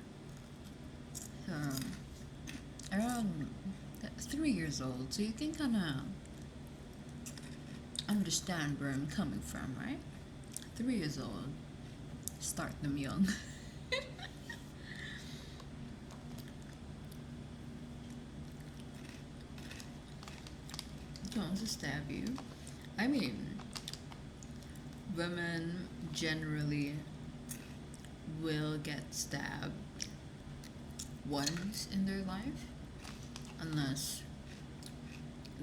Around 3 years old, so you can kind of understand where I'm coming from, right? 3 years old. Start them young. Wants to stab you. I mean, women generally will get stabbed once in their life, unless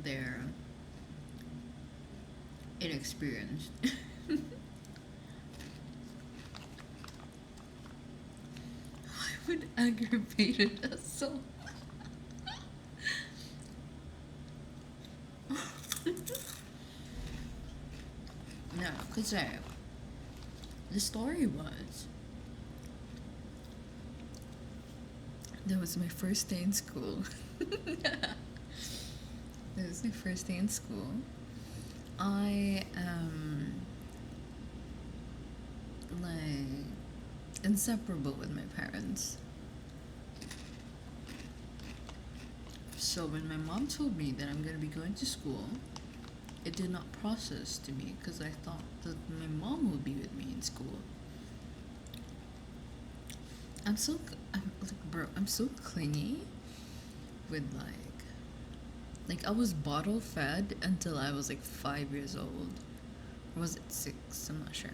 they're inexperienced. I would aggravate us so. No, because the story was that was my first day in school. That was my first day in school. I am like inseparable with my parents. So when my mom told me that I'm gonna be going to school, it did not process to me because I thought that my mom would be with me in school. I'm like, bro, I'm so clingy with like I was bottle fed until I was like 5 years old. Or was it 6? I'm not sure.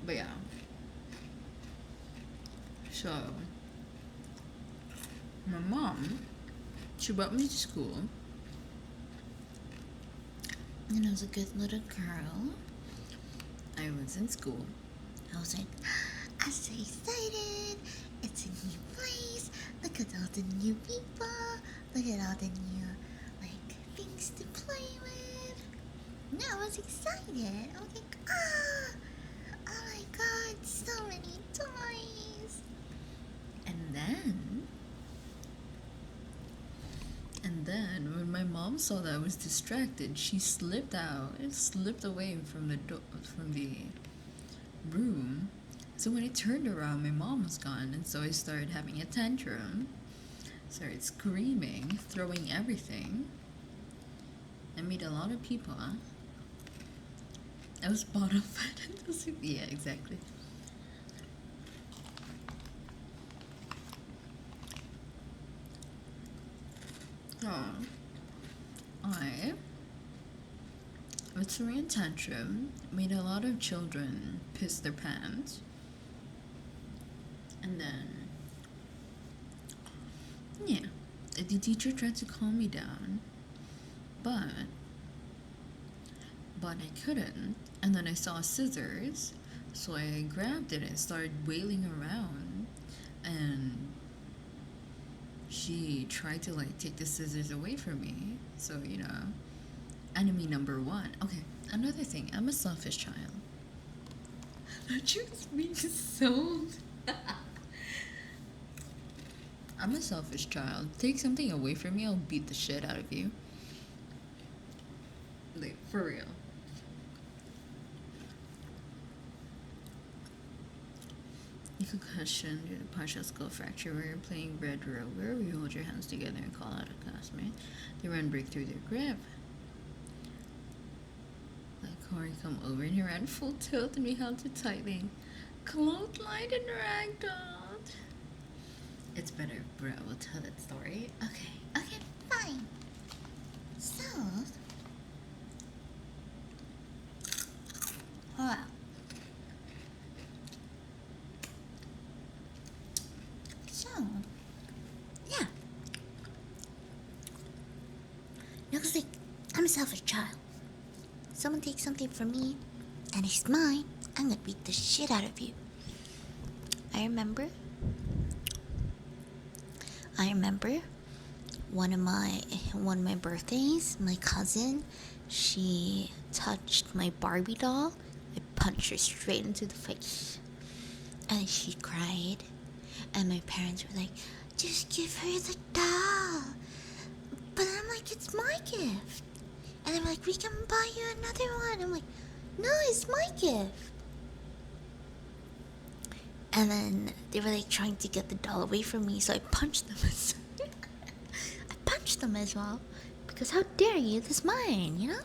But yeah. So my mom, she brought me to school. And I was a good little girl. I was in school. I was like, I'm so excited. It's a new place. Look at all the new people. Look at all the new, like, things to play with. No, I was excited. I was like, oh my god, so many toys. And then when my mom saw that I was distracted, she slipped out and slipped away from the room So when I turned around, my mom was gone, and so I started having a tantrum, started screaming, throwing everything. I made a lot of people. I was bottom fed. Yeah, exactly. So I was throwing a tantrum, made a lot of children piss their pants, and then yeah, the teacher tried to calm me down, but I couldn't. And then I saw scissors, so I grabbed it and started wailing around. And she tried to like take the scissors away from me. So, enemy number one. Okay, another thing, I'm a selfish child. That just being so. I'm a selfish child. Take something away from me, I'll beat the shit out of you. Like, for real. A concussion due to partial skull fracture where you're playing Red Rover, where you hold your hands together and call out a classmate. They run break through their grip. Let Corey come over and he ran full tilt and we held it tightly. Clothesline and ragdolled. It's better if Brett will tell that story. Okay, fine. So, well, so, yeah. Looks like I'm a selfish child. Someone takes something from me, and it's mine. I'm gonna beat the shit out of you. I remember one of my birthdays, my cousin, she touched my Barbie doll. I punched her straight into the face. And she cried. And my parents were like, just give her the doll. But I'm like, it's my gift. And they're like, we can buy you another one. I'm like, no, it's my gift. And then they were like trying to get the doll away from me, so I punched them as well. Because how dare you, this is mine, you know?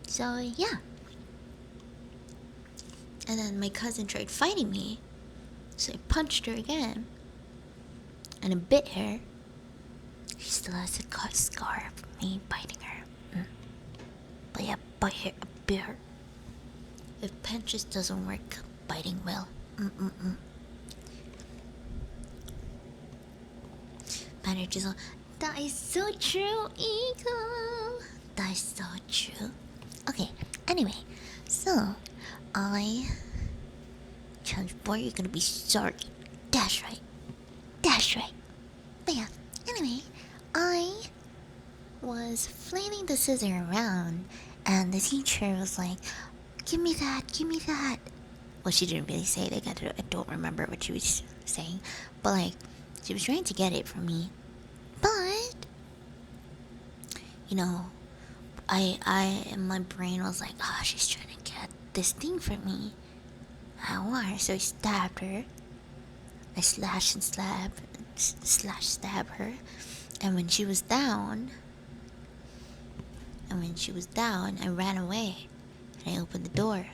So yeah. And then my cousin tried fighting me. So I punched her again. And I bit her. She still has a scar of me biting her. But yeah, I bit her. If punches doesn't work, biting will. Manager's all, that is so true, Eagle. That is so true. Okay, anyway, so I challenge boy, you're gonna be sorry. That's right. But yeah, anyway, I was flailing the scissor around, and the teacher was like, give me that. Well, she didn't really say it. I don't remember what she was saying, but like, she was trying to get it from me. But my brain was like, oh, she's trying to get this thing from me. I want her, so I stabbed her. I stab her, and when she was down, I ran away, and I opened the door,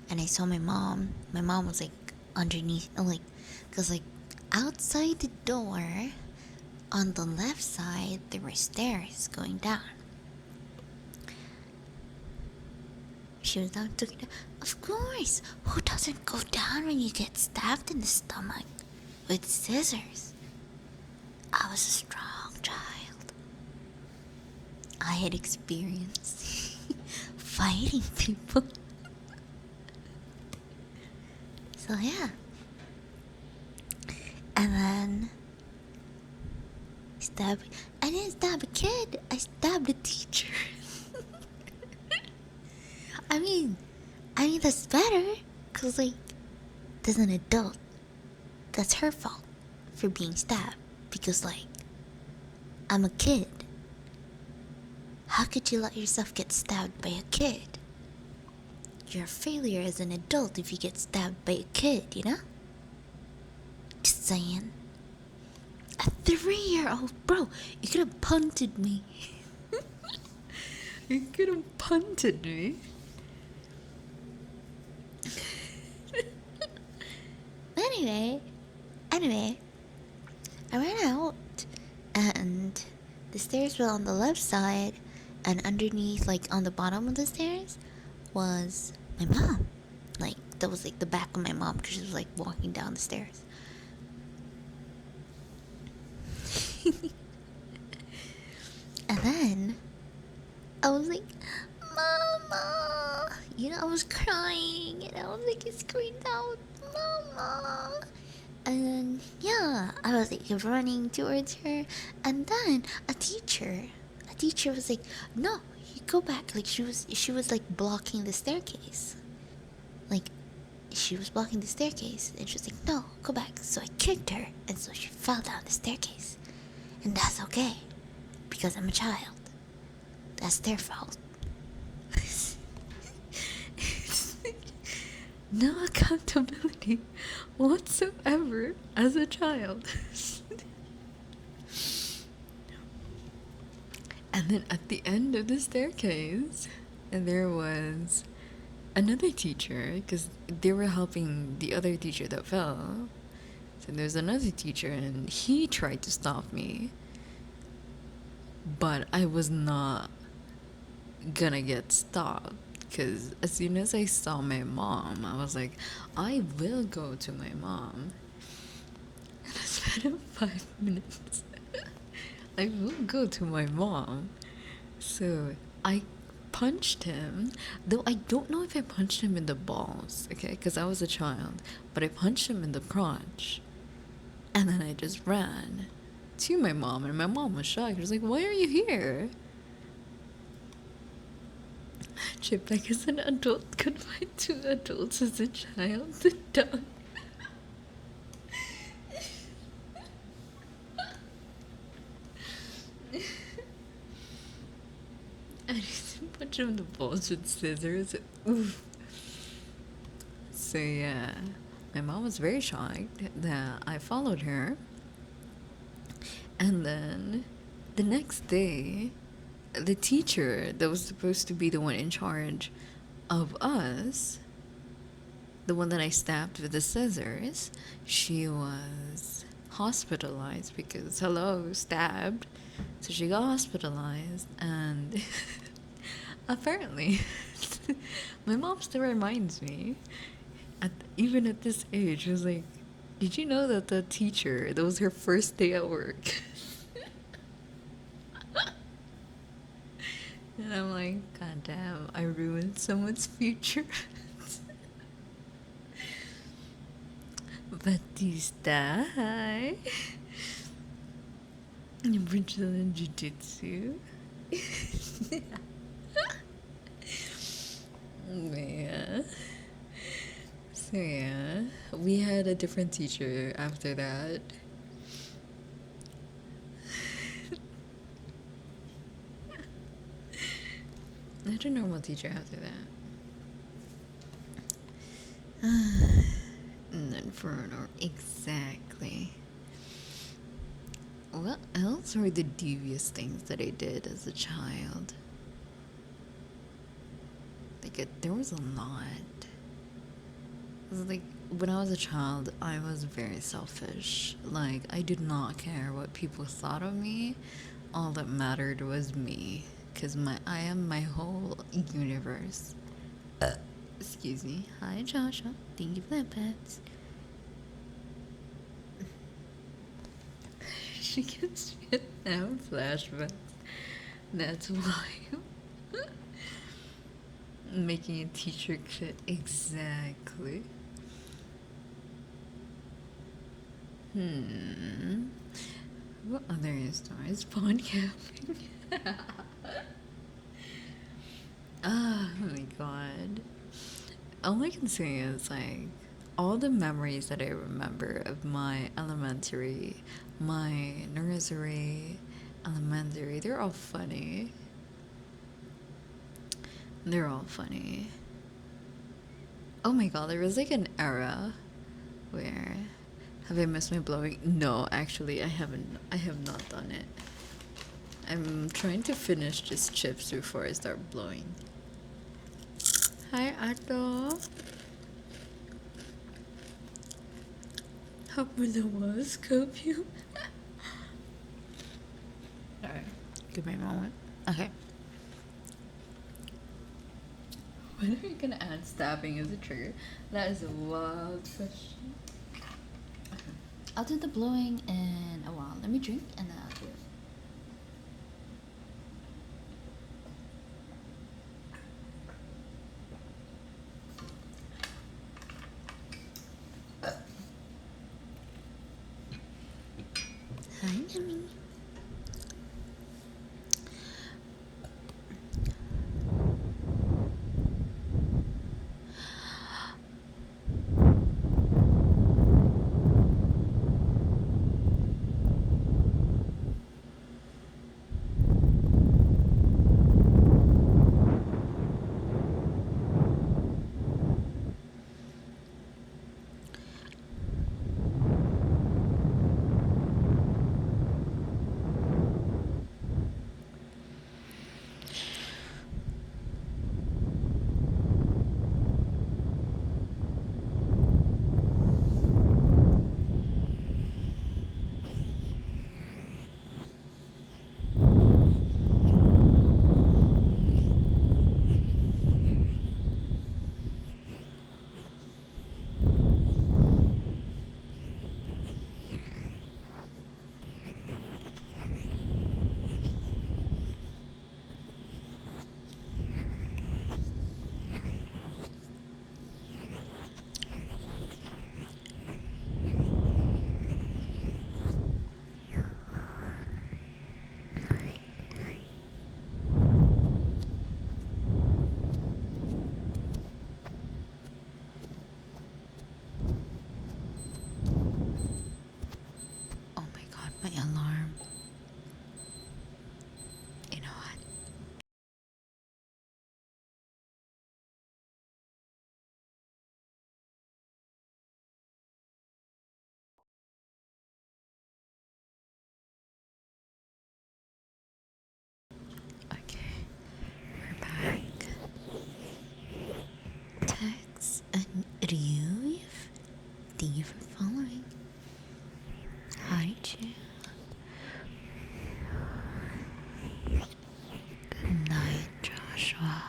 and I saw my mom. My mom was like underneath, cause like outside the door, on the left side there were stairs going down. She was down, took it down. Of course, who doesn't go down when you get stabbed in the stomach with scissors? I was a strong child. I had experience fighting people. So yeah. And then I didn't stab a kid, I stabbed a teacher. I mean that's better, cause like, there's an adult. That's her fault for being stabbed, because like, I'm a kid. How could you let yourself get stabbed by a kid? you're a failure as an adult if you get stabbed by a kid, you know? Just saying. A 3-year-old, bro, you could have punted me. You could have punted me. Anyway, I ran out, and the stairs were on the left side, and underneath, like on the bottom of the stairs, was my mom. Like, that was like the back of my mom because she was like walking down the stairs. And then I was like, Mama! You know, I was crying, and I was like, I screamed out, Mama! And then, yeah, I was like running towards her, and then a teacher was like, no, you go back. Like, she was like blocking the staircase. Like, she was blocking the staircase, and she was like, no, go back. So I kicked her, and so she fell down the staircase. And that's okay, because I'm a child. That's their fault. No accountability whatsoever as a child. And then at the end of the staircase, there was another teacher because they were helping the other teacher that fell. So there's another teacher, and he tried to stop me, but I was not gonna get stopped because as soon as I saw my mom, I was like, I will go to my mom. And I spent 5 minutes. I will go to my mom. So I punched him, though I don't know if I punched him in the balls, okay, because I was a child, but I punched him in the crotch. And then I just ran to my mom, and my mom was shocked. She was like, why are you here? Chip, like as an adult, could find 2 adults as a child to die. I used to punch him in the balls with scissors. Oof. So yeah, my mom was very shocked that I followed her. And then the next day, the teacher that was supposed to be the one in charge of us, the one that I stabbed with the scissors, she was hospitalized because, hello, stabbed. So she got hospitalized, and apparently, my mom still reminds me, even at this age, she was like, did you know that the teacher, that was her first day at work? And I'm like, God damn, I ruined someone's future. Batista, hi. Brazilian Jiu Jitsu. Yeah. So yeah, we had a different teacher after that. I had a normal teacher after that. And then for exactly. What else were the devious things that I did as a child? There was a lot. It was like when I was a child, I was very selfish. Like, I did not care what people thought of me. All that mattered was me, because I am my whole universe. Excuse me. Hi, Joshua. Thank you for that, pets. She gets Vietnam flashbacks. That's why. Making a teacher quit. Exactly. What other stories? Pawn capping. Oh my god. All I can say is like all the memories that I remember of my elementary, my nursery, elementary, they're all funny. They're all funny. Oh my god, there was like an era where have I missed my blowing? No, actually I haven't. I have not done it. I'm trying to finish just chips before I start blowing. Hi Ato. How will the walls scope you? Alright, give me a moment. Okay. When are you gonna add stabbing as a trigger? That is a wild question. I'll do the blowing in a while. Let me drink and then I'll do it. Hi, Yummy. Oh my god, my alarm. You know what? Okay, we're back. Tex and Ryuif, thank you for following. Hi, Chu. Good night, Joshua.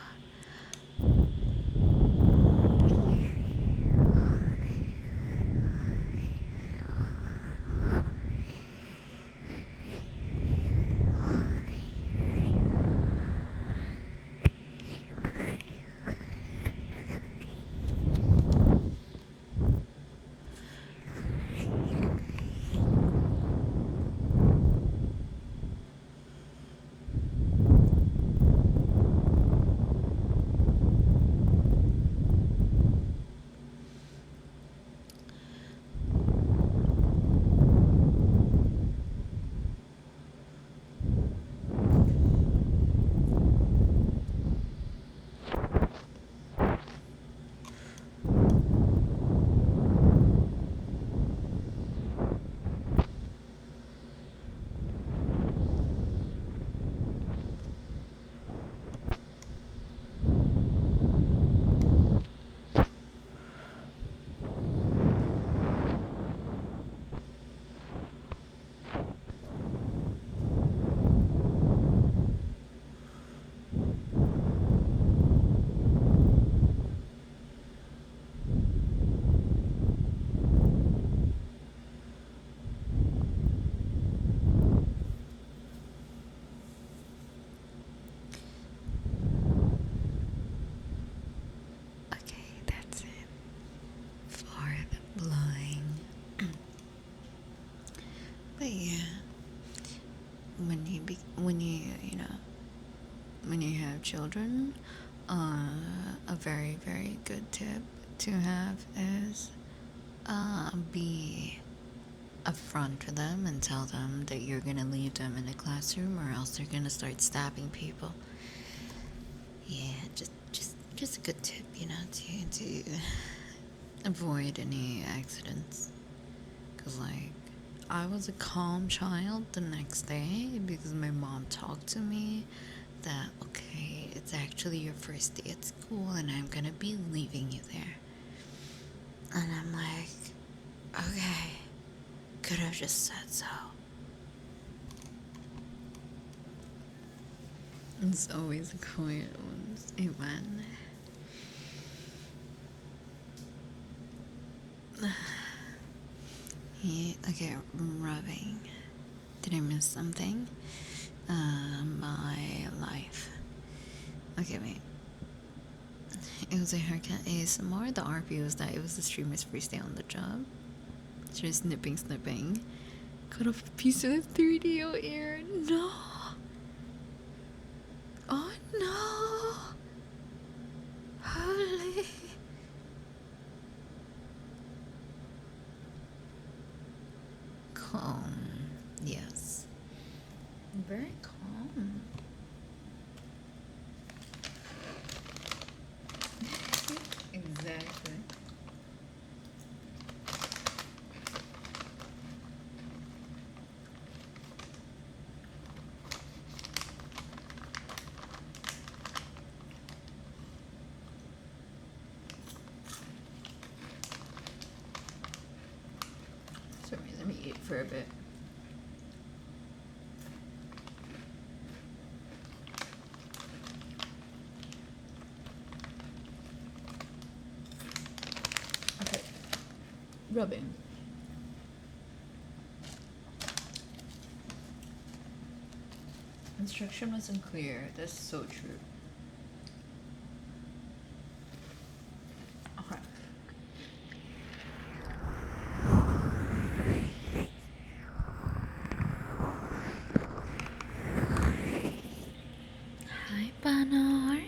Okay, that's it for the blowing. But yeah, when you know when you have children, a very very good tip to have is be upfront with them and tell them that you're gonna leave them in the classroom or else they're gonna start stabbing people. Yeah, just Just a good tip, to avoid any accidents. Cause like, I was a calm child the next day because my mom talked to me that okay, it's actually your first day at school and I'm gonna be leaving you there. And I'm like, okay, could have just said so. It's always a quiet ones, Amen. Yeah, okay, rubbing. Did I miss something? My life. Okay, wait. It was a haircut ASMR. The RP was that it was the streamer's first day on the job. She was snipping. Cut off a piece of the 3DO ear. No. Oh no. Holy. Calm. Yes. Very calm. Exactly. Sorry, let me eat for a bit. Okay. Rubbing. Instruction wasn't clear. That's so true. Okay. Hi, Banor.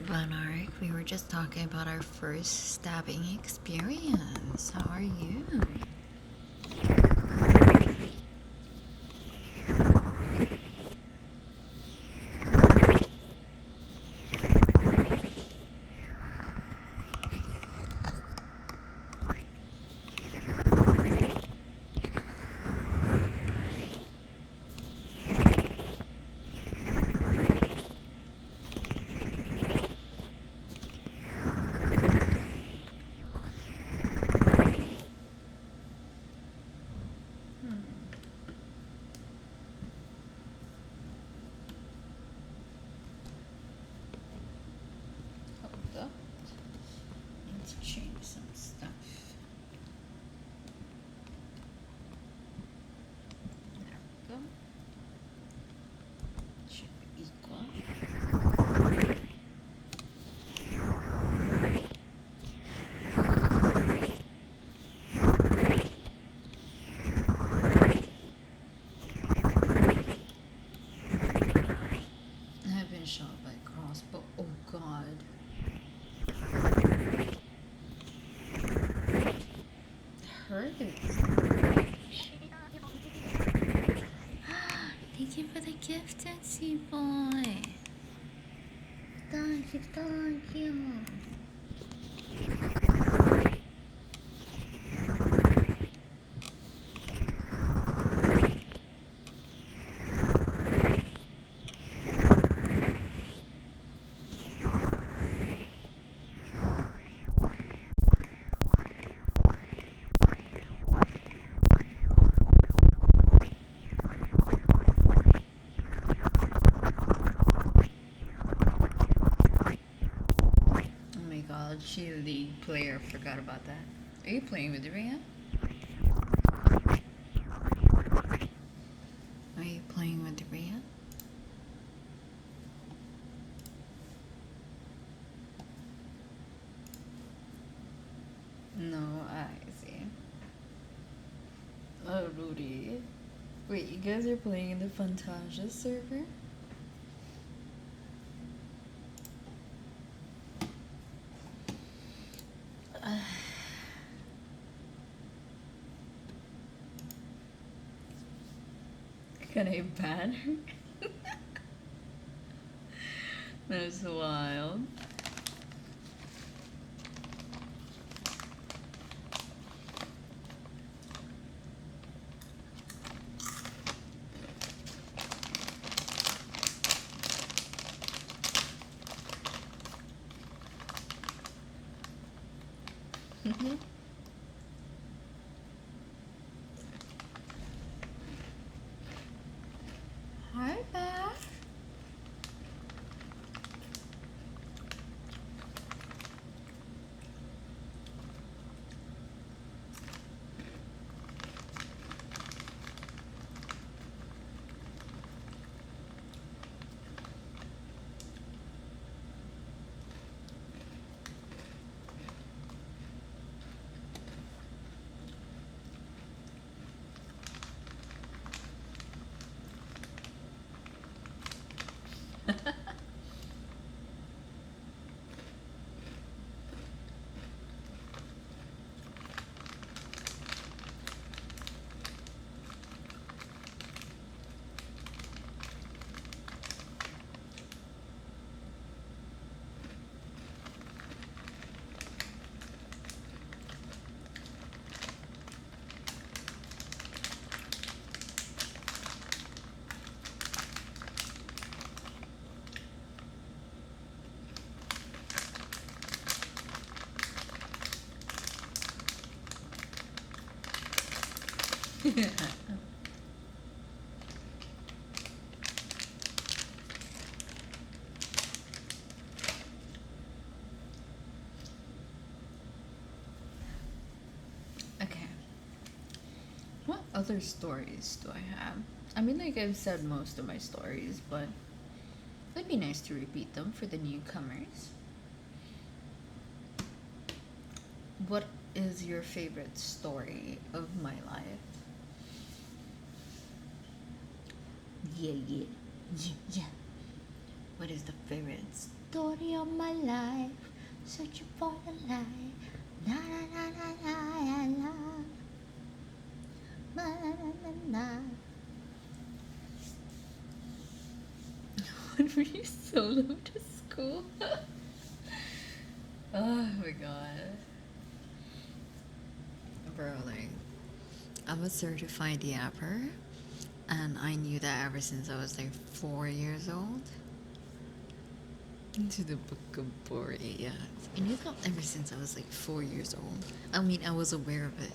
Banor, we were just talking about our first stabbing experience. How are you? Hold up. Need to change some stuff. There we go. Should be equal. I have been shot by a crossbow. Oh god. Hurts. Thank you for the gift, Etsy boy. Thank you. Oh my god, she league player. Forgot about that. Are you playing with Rhea? Are you playing with Rhea? floaty. Wait, you guys are playing in the Fantasia server? Can I ban her? That's wild. Hi, Beth. Okay. What other stories do I have? I mean, like I've said most of my stories, but it'd be nice to repeat them for the newcomers. What is your favorite story of my life? Yeah, yeah, yeah, yeah. What is the favorite Story of my life, searching for the light. Na na na na na na na. Na na na na. When were you solo to school? Oh my god. Bro, like, I'm a certified yapper, and I knew that ever since I was like 4 years old. Into the book of Bori, yeah. I knew that ever since I was like 4 years old. I mean, I was aware of it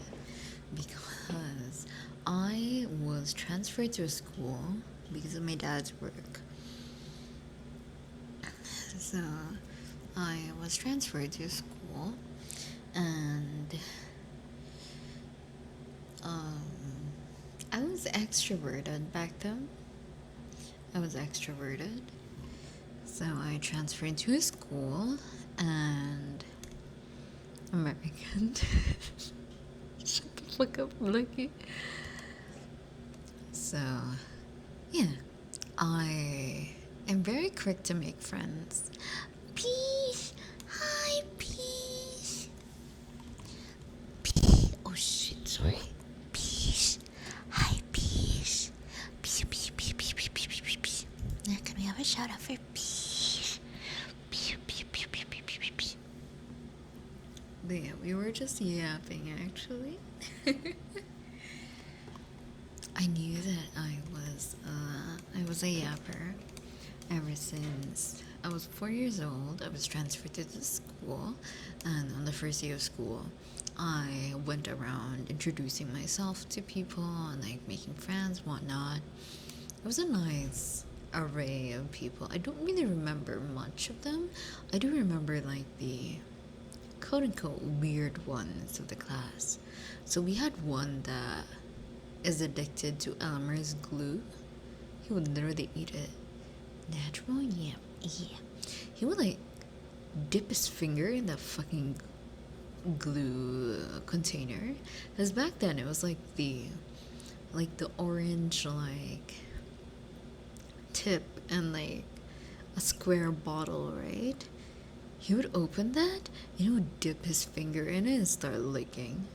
because I was transferred to a school because of my dad's work. So I was transferred to a school, and um, I was extroverted back then. I was extroverted. So I transferred to a school, and American. Shut the fuck up, Lucky. So, yeah, I am very quick to make friends. Peace. Hi, peace. Peace. Oh shit, sorry. Peace. Hi, peace. Peace, peace, peace, peace, peace, peace, peace, peace. Now can we have a shout out for peace? Peace, peace, peace, peace, peace, peace, peace. But yeah, we were just yapping actually. I knew that I was a yapper ever since I was 4 years old. I was transferred to the school, and on the first day of school, I went around introducing myself to people and like making friends, whatnot. It was a nice array of people. I don't really remember much of them. I do remember like the quote unquote weird ones of the class. So we had one that is addicted to Elmer's glue. He would literally eat it. Natural? Yeah. Yeah. He would like dip his finger in that fucking glue container. Because back then it was like the like the orange like tip and like a square bottle, right? He would open that and he would dip his finger in it and start licking.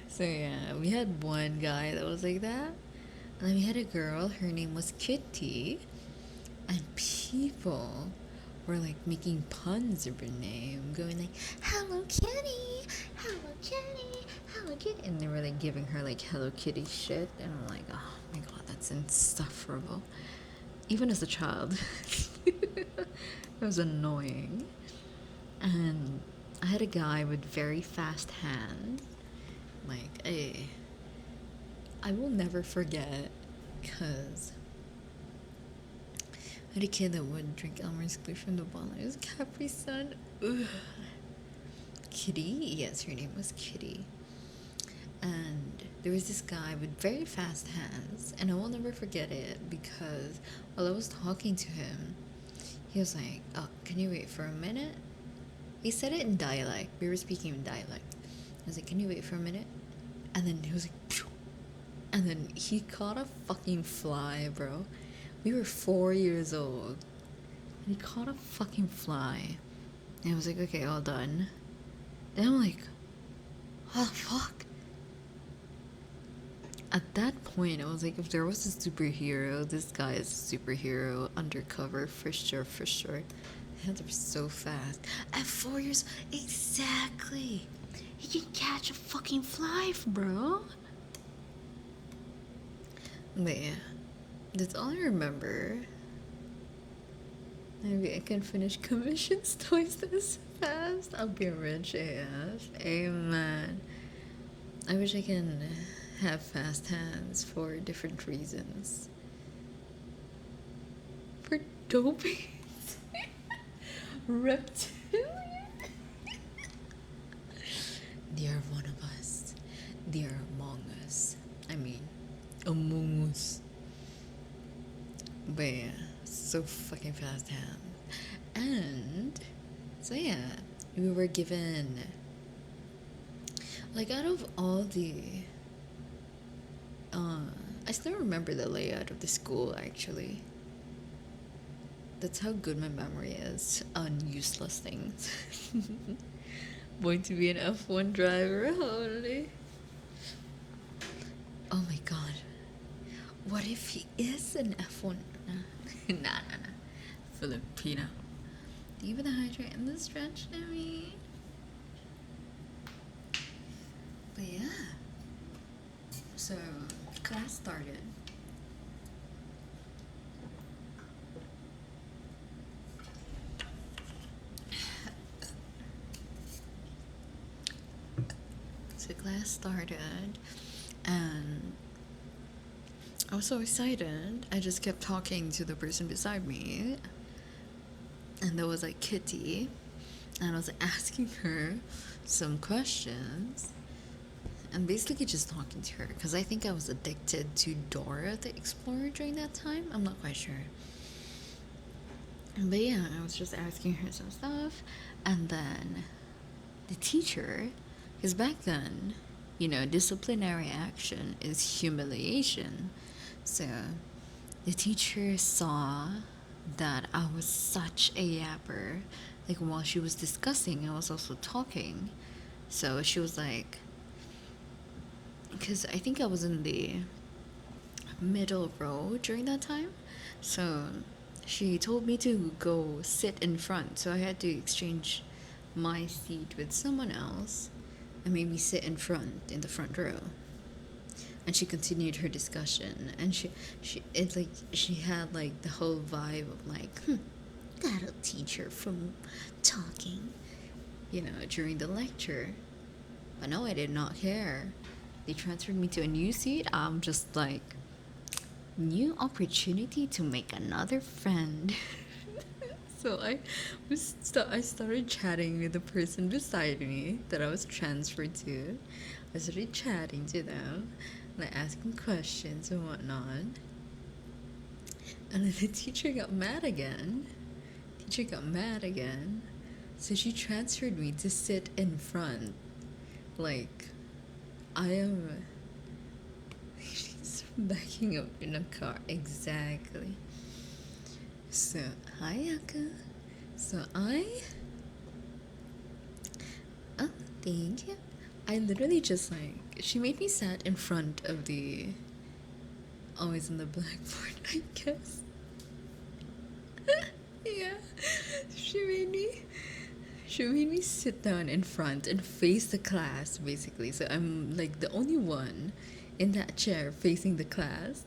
So yeah, we had one guy that was like that. And then we had a girl, her name was Kitty, and people were like making puns of her name, going like, Hello Kitty, Hello Kitty, Hello Kitty. and they were like giving her like Hello Kitty shit, and I'm like, oh my god, that's insufferable. Even as a child, it was annoying. And I had a guy with very fast hands, like, hey, I will never forget, because I had a kid that would drink Elmer's Glue from the bottle. It was Capri Sun. Ugh. Kitty? Yes, her name was Kitty. And there was this guy with very fast hands, and I will never forget it because while I was talking to him, he was like, oh, can you wait for a minute? He said it in dialect. We were speaking in dialect. I was like, can you wait for a minute? And then he was like, phew. And then he caught a fucking fly, bro. We were 4 years old. And he caught a fucking fly. And I was like, okay, all done. And I'm like, oh, fuck. At that point, I was like, if there was a superhero, this guy is a superhero, undercover, for sure, for sure. And they're so fast. At 4 years, exactly. He can catch a fucking fly, bro. But yeah, that's all I remember. Maybe I can finish commissions twice this fast. I'll be rich AF. Amen. I wish I can have fast hands for different reasons. For doping. Reptilian. They are one of us. They are among us. I mean, among us. But yeah, so fucking fast hands. And so yeah, we were given, like, out of all the I still remember the layout of the school, actually. That's how good my memory is on useless things. Going to be an F1 driver, holy. Oh my god. What if he is an F1? Nah. Filipino. Deep in the hydrate and the stretch to me. But yeah. So, class started. So class started, and I was so excited. I just kept talking to the person beside me, and there was like Kitty, and I was asking her some questions, and basically just talking to her because I think I was addicted to Dora the Explorer during that time. I'm not quite sure. But yeah, I was just asking her some stuff, and then the teacher, because back then, you know, disciplinary action is humiliation. So the teacher saw that I was such a yapper. Like while she was discussing, I was also talking. So she was like, because I think I was in the middle row during that time. So she told me to go sit in front. So I had to exchange my seat with someone else and made me sit in front, in the front row. And she continued her discussion, and it's like she had like the whole vibe of like, That'll teach her from talking. you know, during the lecture. But no, I did not care. They transferred me to a new seat. I'm just like, new opportunity to make another friend. So I started chatting with the person beside me that I was transferred to. I started chatting to them, like asking questions and whatnot. And then the teacher got mad again. So she transferred me to sit in front, like I am. She's backing up in a car. Exactly. So, hi, Yaka. So, Oh, thank you. I literally just like. She made me sat in front of the. Always in the blackboard, I guess. Yeah. She made me. She made me sit down in front and face the class, basically. So I'm like the only one in that chair facing the class.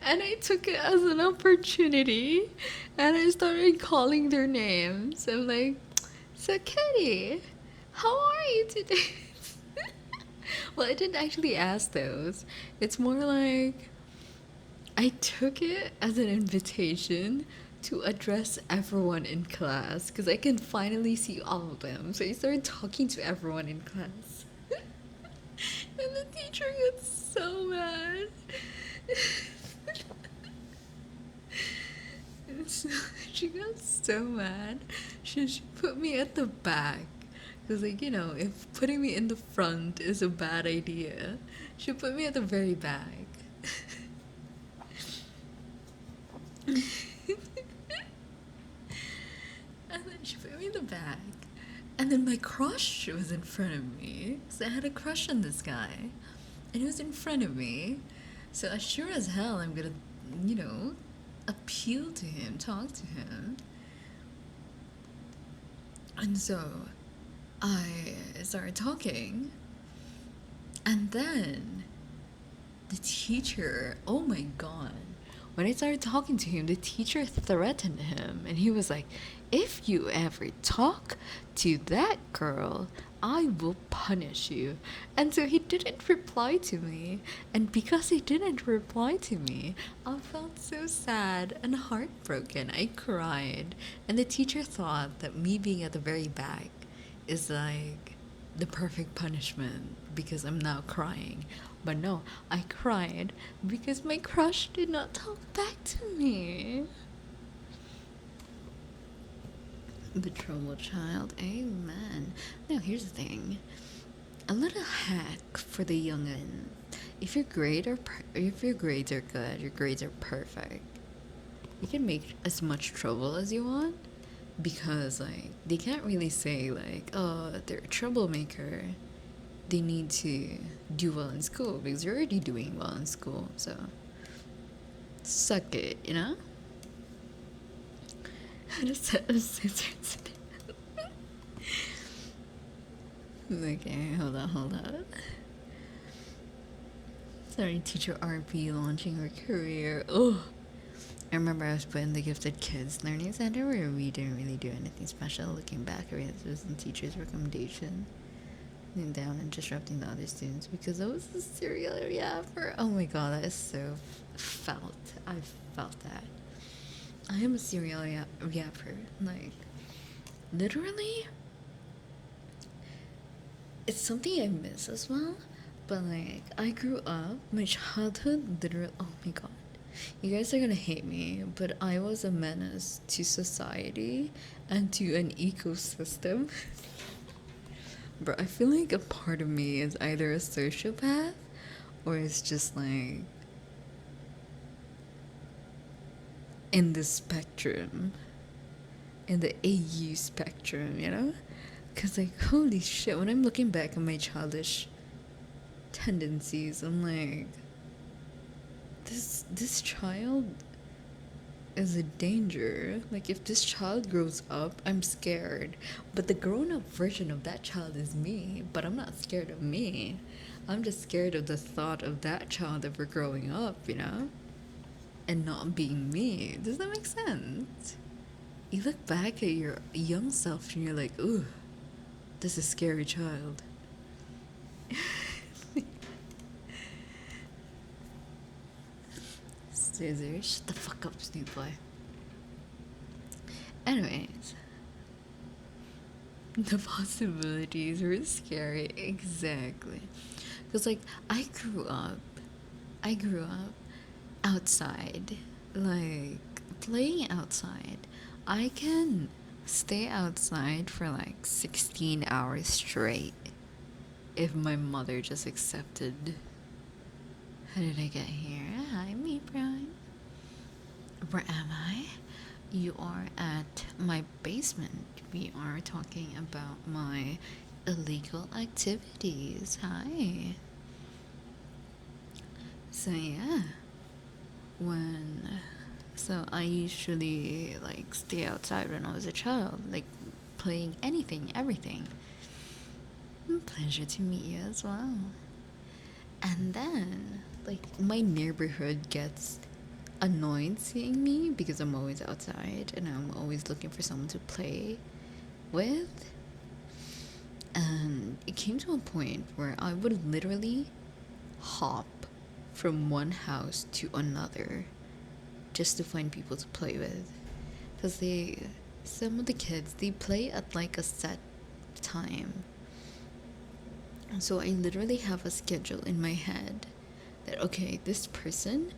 And I took it as an opportunity and I started calling their names. I'm like, so Kitty, how are you today? Well, I didn't actually ask those. It's more like I took it as an invitation to address everyone in class because I can finally see all of them. So I started talking to everyone in class. And the teacher got so mad. So she got so mad. She put me at the back. Because, like, you know, if putting me in the front is a bad idea, she put me at the very back. And then she put me in the back. And then my crush was in front of me. So I had a crush on this guy. And he was in front of me. So as sure as hell I'm gonna, you know, appeal to him, talk to him. And so I started talking. And then the teacher, oh my god. When I started talking to him, the teacher threatened him. And he was like, if you ever talk to that girl, I will punish you. And so he didn't reply to me. And because he didn't reply to me, I felt so sad and heartbroken. I cried. And the teacher thought that me being at the very back is like the perfect punishment because I'm now crying. But no, I cried because my crush did not talk back to me. The troubled child, amen. Now here's the thing. A little hack for the youngin. If if your grades are good, your grades are perfect. You can make as much trouble as you want because like they can't really say like, oh, they're a troublemaker. They need to do well in school because they're already doing well in school. So suck it, you know? I just said scissors. Okay, hold on. Sorry, teacher RP launching her career. Oh, I remember I was put in the Gifted Kids Learning Center where we didn't really do anything special. Looking back, I realized it was the teacher's recommendation. Sitting down and disrupting the other students because I was a serial yapper. Oh my god, that is so felt. I felt that. I am a serial yapper. Like, literally, it's something I miss as well. But like, I grew up, my childhood literally. Oh my god. You guys are gonna hate me, but I was a menace to society and to an ecosystem. Bro, I feel like a part of me is either a sociopath or it's just like in the spectrum, in the AU spectrum, you know? Because, like, holy shit, when I'm looking back at my childish tendencies, I'm like, this child is a danger. Like, if this child grows up, I'm scared. But the grown-up version of that child is me. But I'm not scared of me. I'm just scared of the thought of that child ever growing up, you know? And not being me. Does that make sense? You look back at your young self and you're like, ooh, this is a scary child. Scissors, shut the fuck up, Snoop Boy. Anyways, the possibilities were scary, exactly. Because, like, I grew up outside, like, playing outside. I can stay outside for like 16 hours straight. if my mother just accepted. How did I get here? Hi, me, Brian. Where am I? You are at my basement. We are talking about my illegal activities. Hi. So yeah, when so I usually like stay outside when I was a child, like playing anything, everything. Pleasure to meet you as well. And then, like, my neighborhood gets annoyed seeing me because I'm always outside and I'm always looking for someone to play with. And it came to a point where I would literally hop from one house to another just to find people to play with. Because some of the kids, they play at like a set time. So I literally have a schedule in my head that, okay, this person,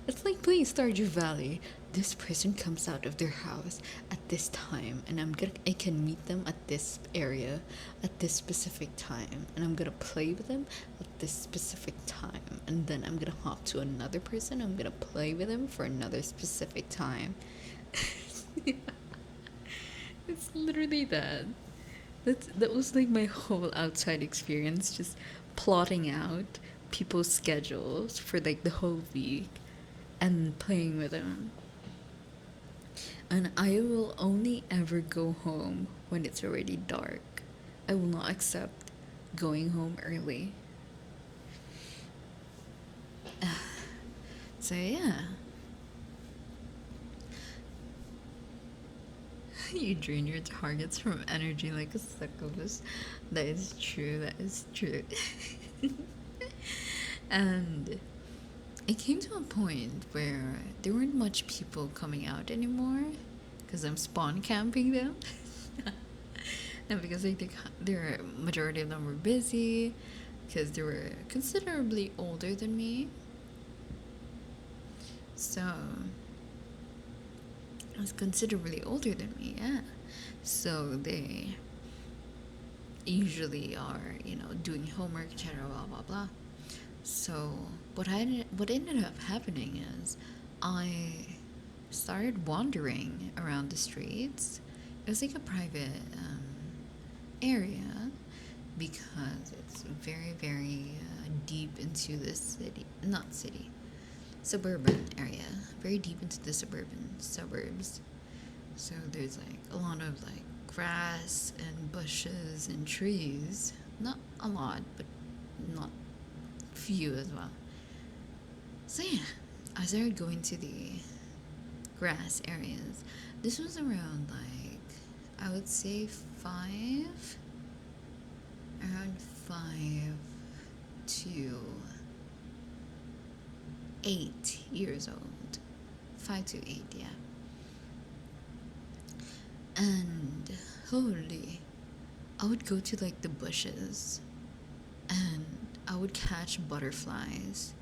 it's like playing Stardew Valley. This person comes out of their house at this time, and I can meet them at this area at this specific time, and I'm gonna play with them at this specific time, and then I'm gonna hop to another person. I'm gonna play with them for another specific time. It's literally that. That was like my whole outside experience, just plotting out people's schedules for like the whole week and playing with them. And I will only ever go home when it's already dark. I will not accept going home early. So yeah. You drain your targets from energy like a succubus. That is true, that is true. And it came to a point where there weren't much people coming out anymore because I'm spawn camping them. And because I think their majority of them were busy because they were considerably older than me. So I was considerably older than me, yeah. So they usually are, doing homework, etc., blah blah blah. So what ended up happening is I started wandering around the streets. It was like a private area because it's very very deep into the city, not city, suburban area, very deep into the suburbs. So there's like a lot of like grass and bushes and trees. Not a lot, but not few as well. So yeah, I started going to the grass areas. This was around like I would say around 5 to 8 years old. 5 to 8, yeah. And holy, I would go to like the bushes and I would catch butterflies,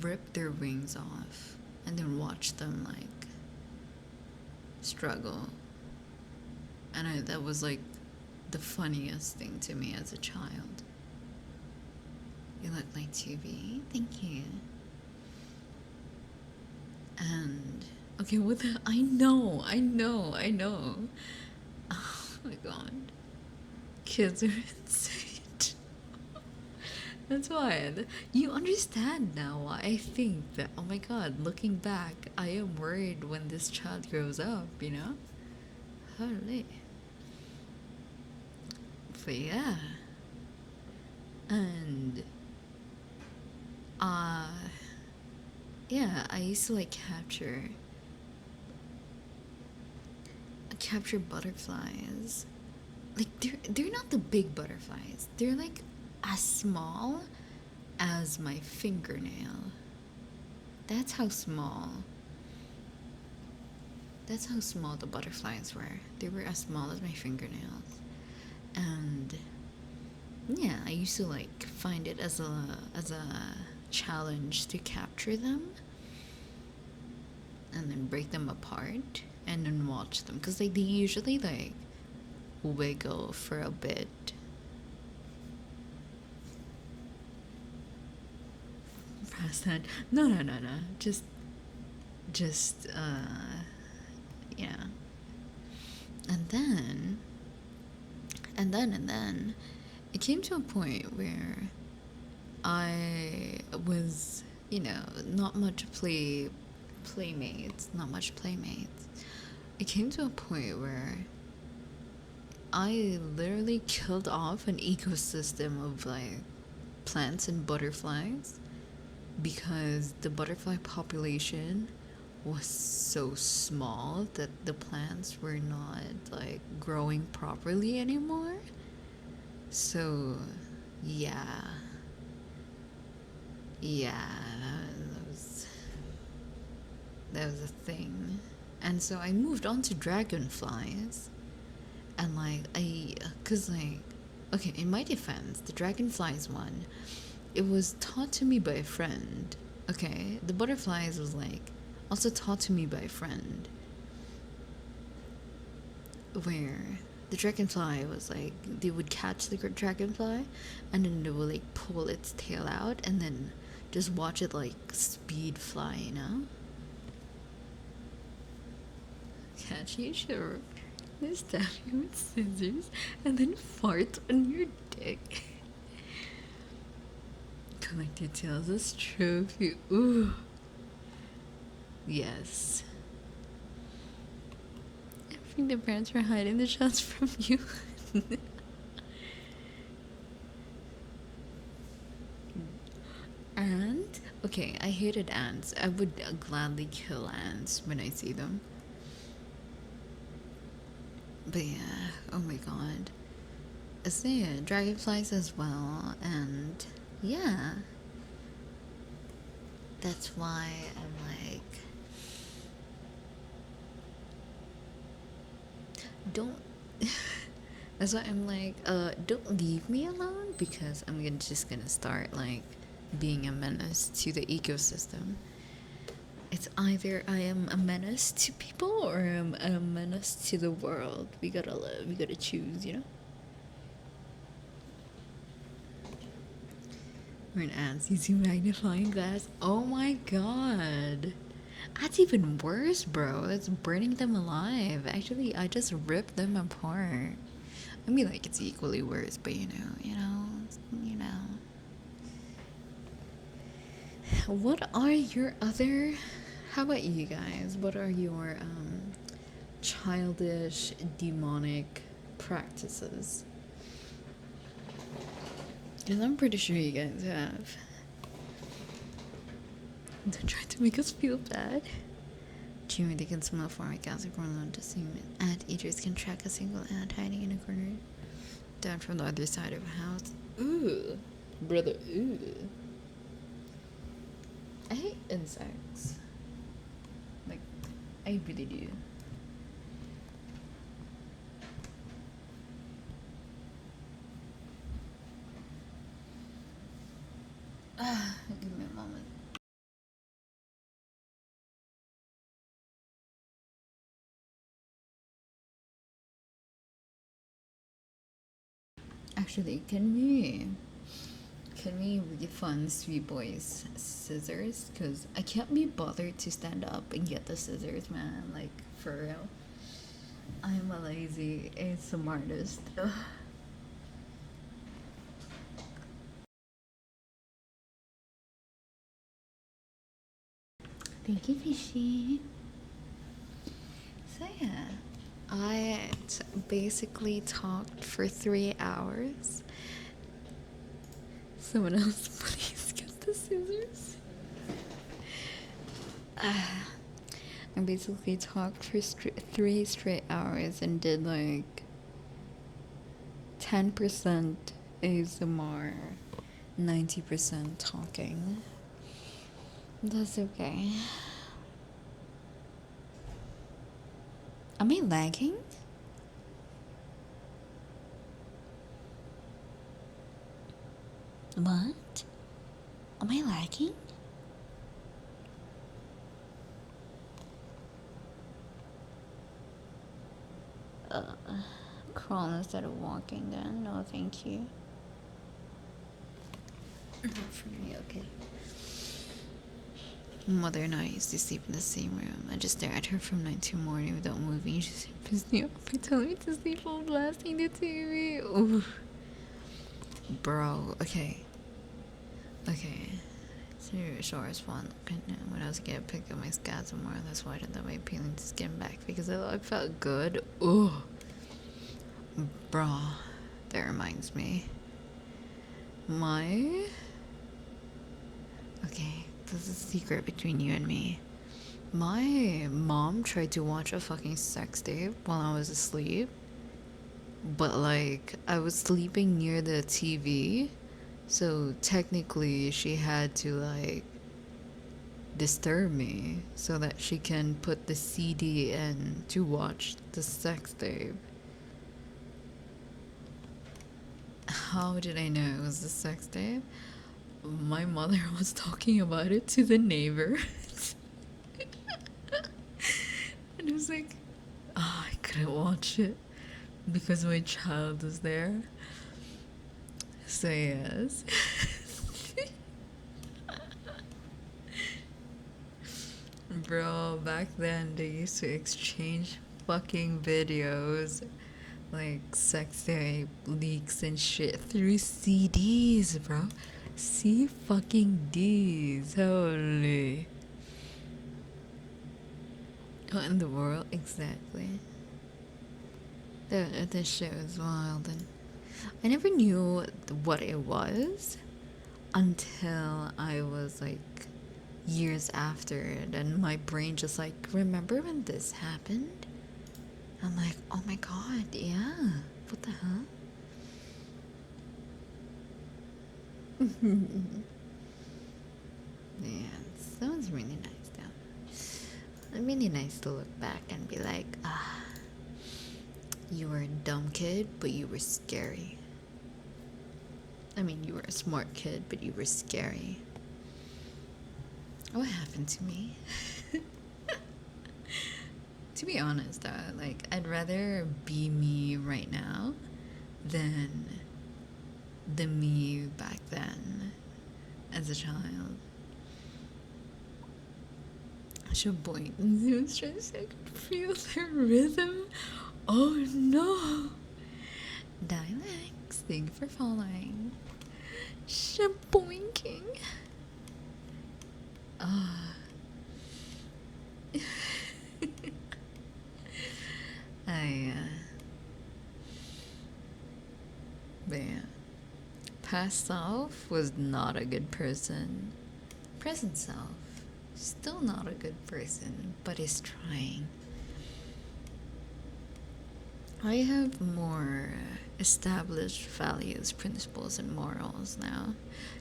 rip their wings off, and then watch them like struggle. And that was like the funniest thing to me as a child. You look like 2B. Thank you. And okay, what the? I know. Oh my god, kids are insane. That's why you understand now why I think that. Oh my god, looking back, I am worried when this child grows up. Holy. But yeah, and uh yeah, I used to like capture butterflies. Like they're not the big butterflies. They're like as small as my fingernail. That's how small. That's how small the butterflies were. They were as small as my fingernails. And yeah, I used to like find it as a challenge to capture them and then break them apart and then watch them because like they usually like wiggle for a bit past that. No, no, no, no. Just, yeah. And then, and then, it came to a point where I was, not much playmates, not much playmates. It came to a point where I literally killed off an ecosystem of like plants and butterflies because the butterfly population was so small that the plants were not like growing properly anymore. So, yeah. Yeah, that was a thing. And so I moved on to dragonflies. And cause okay, in my defense, the dragonflies one, it was taught to me by a friend. Okay, the butterflies was like also taught to me by a friend. Where the dragonfly was like, they would catch the dragonfly and then they would like pull its tail out and then just watch it like speed fly. Catch you, sure. They stab you with scissors and then fart on your dick. Collect your tails as trophy. Ooh. Yes. I think the parents were hiding the shots from you. And okay, I hated ants. I would gladly kill ants when I see them. But yeah, oh my god. So yeah, dragonflies as well, and yeah. That's why I'm like, don't. That's why I'm like, don't leave me alone because just gonna start like being a menace to the ecosystem. It's either I am a menace to people or I'm a menace to the world. We gotta live. We gotta choose. We're an ants using magnifying glass. Oh my god. That's even worse, bro. That's burning them alive. Actually, I just ripped them apart. I mean, like, it's equally worse, but you know. What are your other. How about you guys? What are your, childish, demonic practices? Because I'm pretty sure you guys have. Don't try to make us feel bad. Chewing, they can smell foreign gas or grown to see ant eaters can track a single ant hiding in a corner down from the other side of a house. Ooh, brother, ooh. I hate insects. Like, I really do. Give me a moment. Actually, can we refund Sweet Boy's scissors? Because I can't be bothered to stand up and get the scissors, man. Like, for real. I am a lazy ASMR artist. Ugh. Thank you, Fishy. So, yeah. Basically talked for 3 hours. Someone else, please get the scissors. I basically talked for 3 straight hours and did like 10% ASMR, 90% talking. That's okay. Am I lagging? What? Am I lagging? Crawl instead of walking then? No, thank you. Not for me, okay. Mother and I used to sleep in the same room. I just stare at her from night to morning without moving. She just pissed me off by telling me to sleep while blasting the TV. Ooh. Bro, okay. Okay. So short one. When I was getting picked up my scabs more or less widened that way, peeling the skin back because I felt good. Ooh. Bro. That reminds me. My. Okay, this is a secret between you and me. My mom tried to watch a fucking sex tape while I was asleep. But like, I was sleeping near the TV. So technically, she had to like disturb me so that she can put the CD in to watch the sex tape. How did I know it was the sex tape? My mother was talking about it to the neighbors. And I was like, oh, I couldn't watch it because my child was there. So, yes. Bro, back then they used to exchange fucking videos like sex tape leaks and shit through CDs, bro. C fucking D's. Holy. What in the world? Exactly. This shit was wild, and I never knew what it was until I was like years after it, and my brain just like, remember when this happened? I'm like, oh my god, yeah. What the hell? Yeah, that was really nice though. Really nice to look back and be like, ah, you were a dumb kid, but you were scary. I mean, you were a smart kid, but you were scary. What happened to me? To be honest, like, I'd rather be me right now than the me back then as a child. Shaboing. It was just, I could feel the rhythm. Oh no! Dialects, thank you for following. Shaboinking. Ah. I, but yeah. Past self was not a good person. Present self, still not a good person, but is trying. I have more established values, principles, and morals now.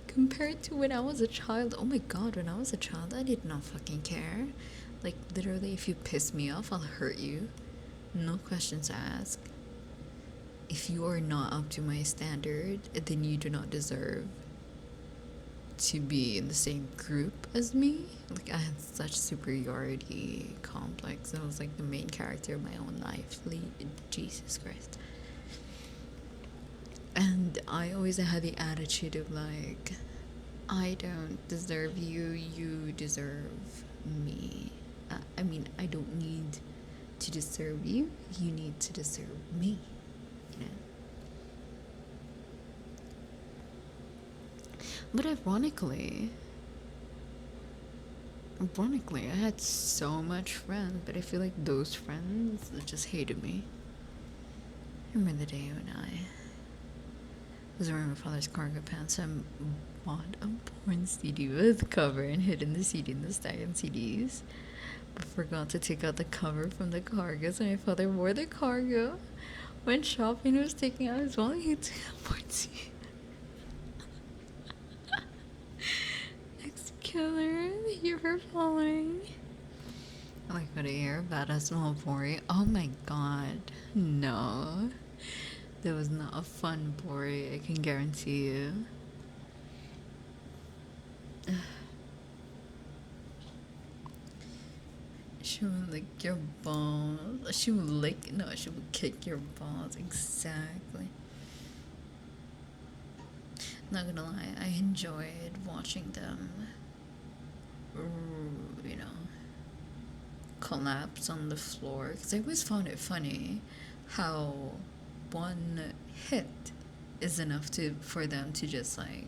Compared to when I was a child, oh my god, when I was a child, I did not fucking care. Like, literally, if you piss me off, I'll hurt you. No questions asked. If you are not up to my standard, then you do not deserve to be in the same group as me. Like, I had such superiority complex. I was like the main character of my own life. Jesus Christ. And I always had the attitude of like, I don't deserve you, you deserve me. I mean, I don't need to deserve you, you need to deserve me, you know? But ironically, I had so much friends, but I feel like those friends just hated me. I remember the day when I was wearing my father's cargo pants and bought a porn CD with cover and hidden the CD in the stack of CDs, but forgot to take out the cover from the cargo, so my father wore the cargo, went shopping, and was taking out his wallet. He took out porn CD. Killer, you for following. Like, what a year about a small Bori. Oh my god. No. That was not a fun Bori, I can guarantee you. She would lick your balls. She would kick your balls. Exactly. Not gonna lie, I enjoyed watching them you know, collapse on the floor. Because I always found it funny how one hit is enough to for them to just like,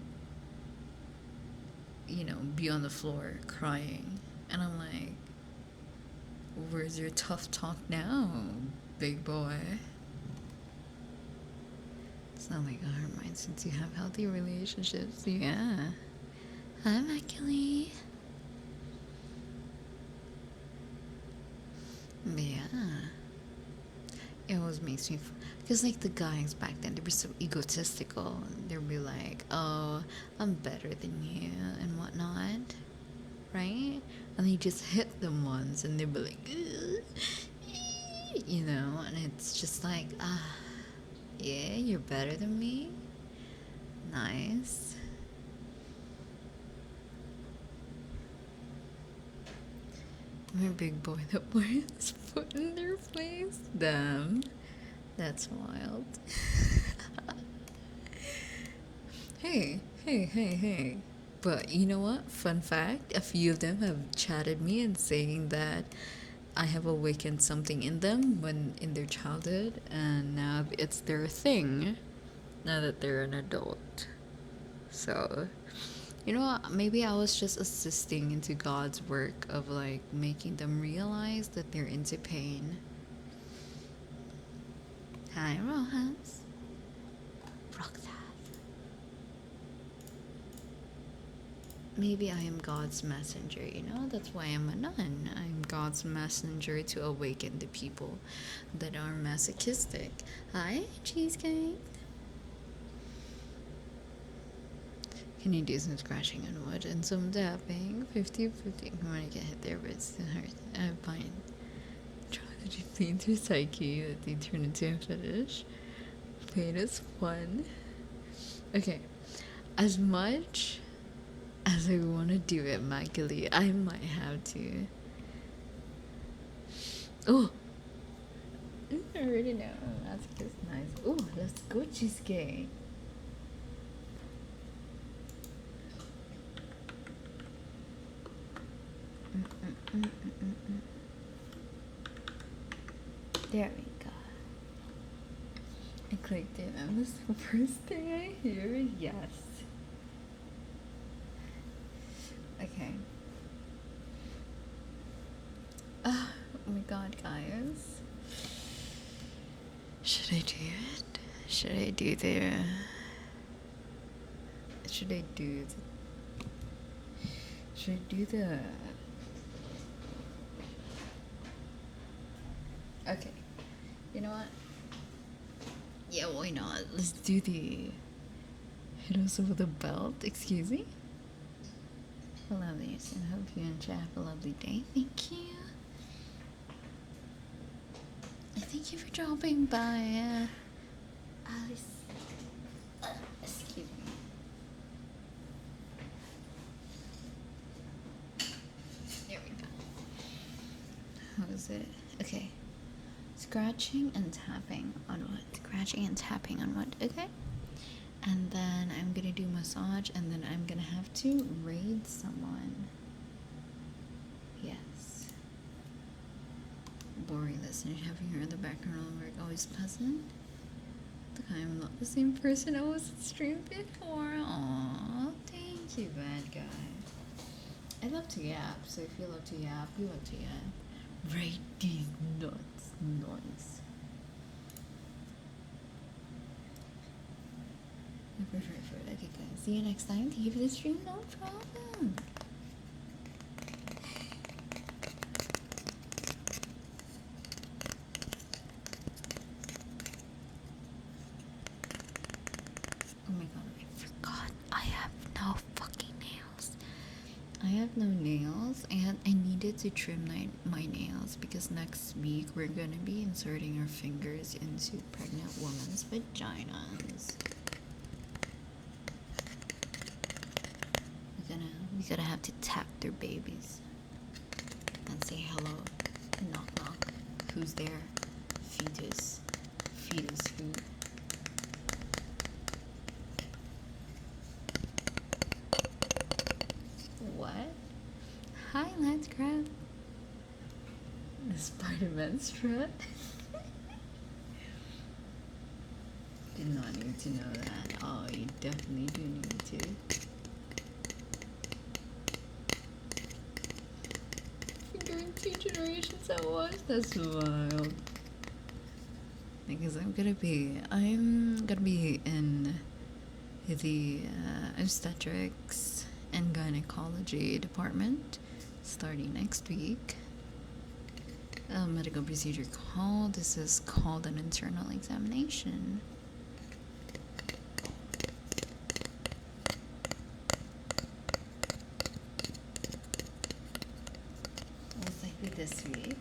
be on the floor crying. And I'm like, where's your tough talk now, big boy? It's not like a hard mind since you have healthy relationships. Yeah. Hi, Mackley. Yeah. It always makes me, because like the guys back then, they were so egotistical. They'd be like, "Oh, I'm better than you" and whatnot, right? And they just hit them once, and they'd be like, and it's just like, yeah, you're better than me. Nice. My big boy that put his foot in their face. Damn. That's wild. Hey. But you know what? Fun fact, a few of them have chatted me and saying that I have awakened something in them when in their childhood, and now it's their thing now that they're an adult. So, you know what? Maybe I was just assisting into God's work of like making them realize that they're into pain. Hi, Rojas. Roxas. Maybe I am God's messenger, That's why I'm a nun. I'm God's messenger to awaken the people that are masochistic. Hi, Cheesecake. Can you do some scratching on wood and some tapping? 50-50. I'm gonna get hit there, but it's still hurt. I'm fine. Strategy feeds your psyche that they turn into a fetish. Pain is fun. Okay. As much as I want to do it, Maggie, I might have to. Oh! I already know. That's just nice. Oh, let's go, Cheesecake. There we go. I clicked it, and this is the first thing I hear. Yes. Okay. Oh my god, guys. Should I do it? Should I do the... Should I do the... Okay. You know what? Yeah, why not? Let's do the... Hit us with a belt. Excuse me? I love these, and hope you and chat have a lovely day. Thank you. Thank you for dropping by, Alice. Excuse me. There we go. How is it? Okay. Scratching and tapping on what? Scratching and tapping on what? Okay. And then I'm gonna do massage, and then I'm gonna have to raid someone. Yes. Boring listener having her in the background work always pleasant. Look, I'm not the same person I was at stream before. Aww, thank you, bad guy. I love to yap, so if you love to yap, you love to yap. Raid these nuts. Nice. I prefer it. Okay, guys. See you next time. Thank you for the stream. No problem. Oh my god, I forgot. I have no fucking nails. I have no nails, and I needed to trim my nails because next week we're gonna be inserting our fingers into pregnant women's vaginas. We gotta have to tap their babies and say hello. Knock knock. Who's there? Fetus. Fetus who? What? Hi, Lance Crab. The Spider-Man strut. Did not need to know that. Oh, you definitely do need to. You're doing 2 generations at once? That's wild. Because I'm gonna be in the obstetrics and gynecology department starting next week. A medical procedure called. This is called an internal examination. Most likely this week.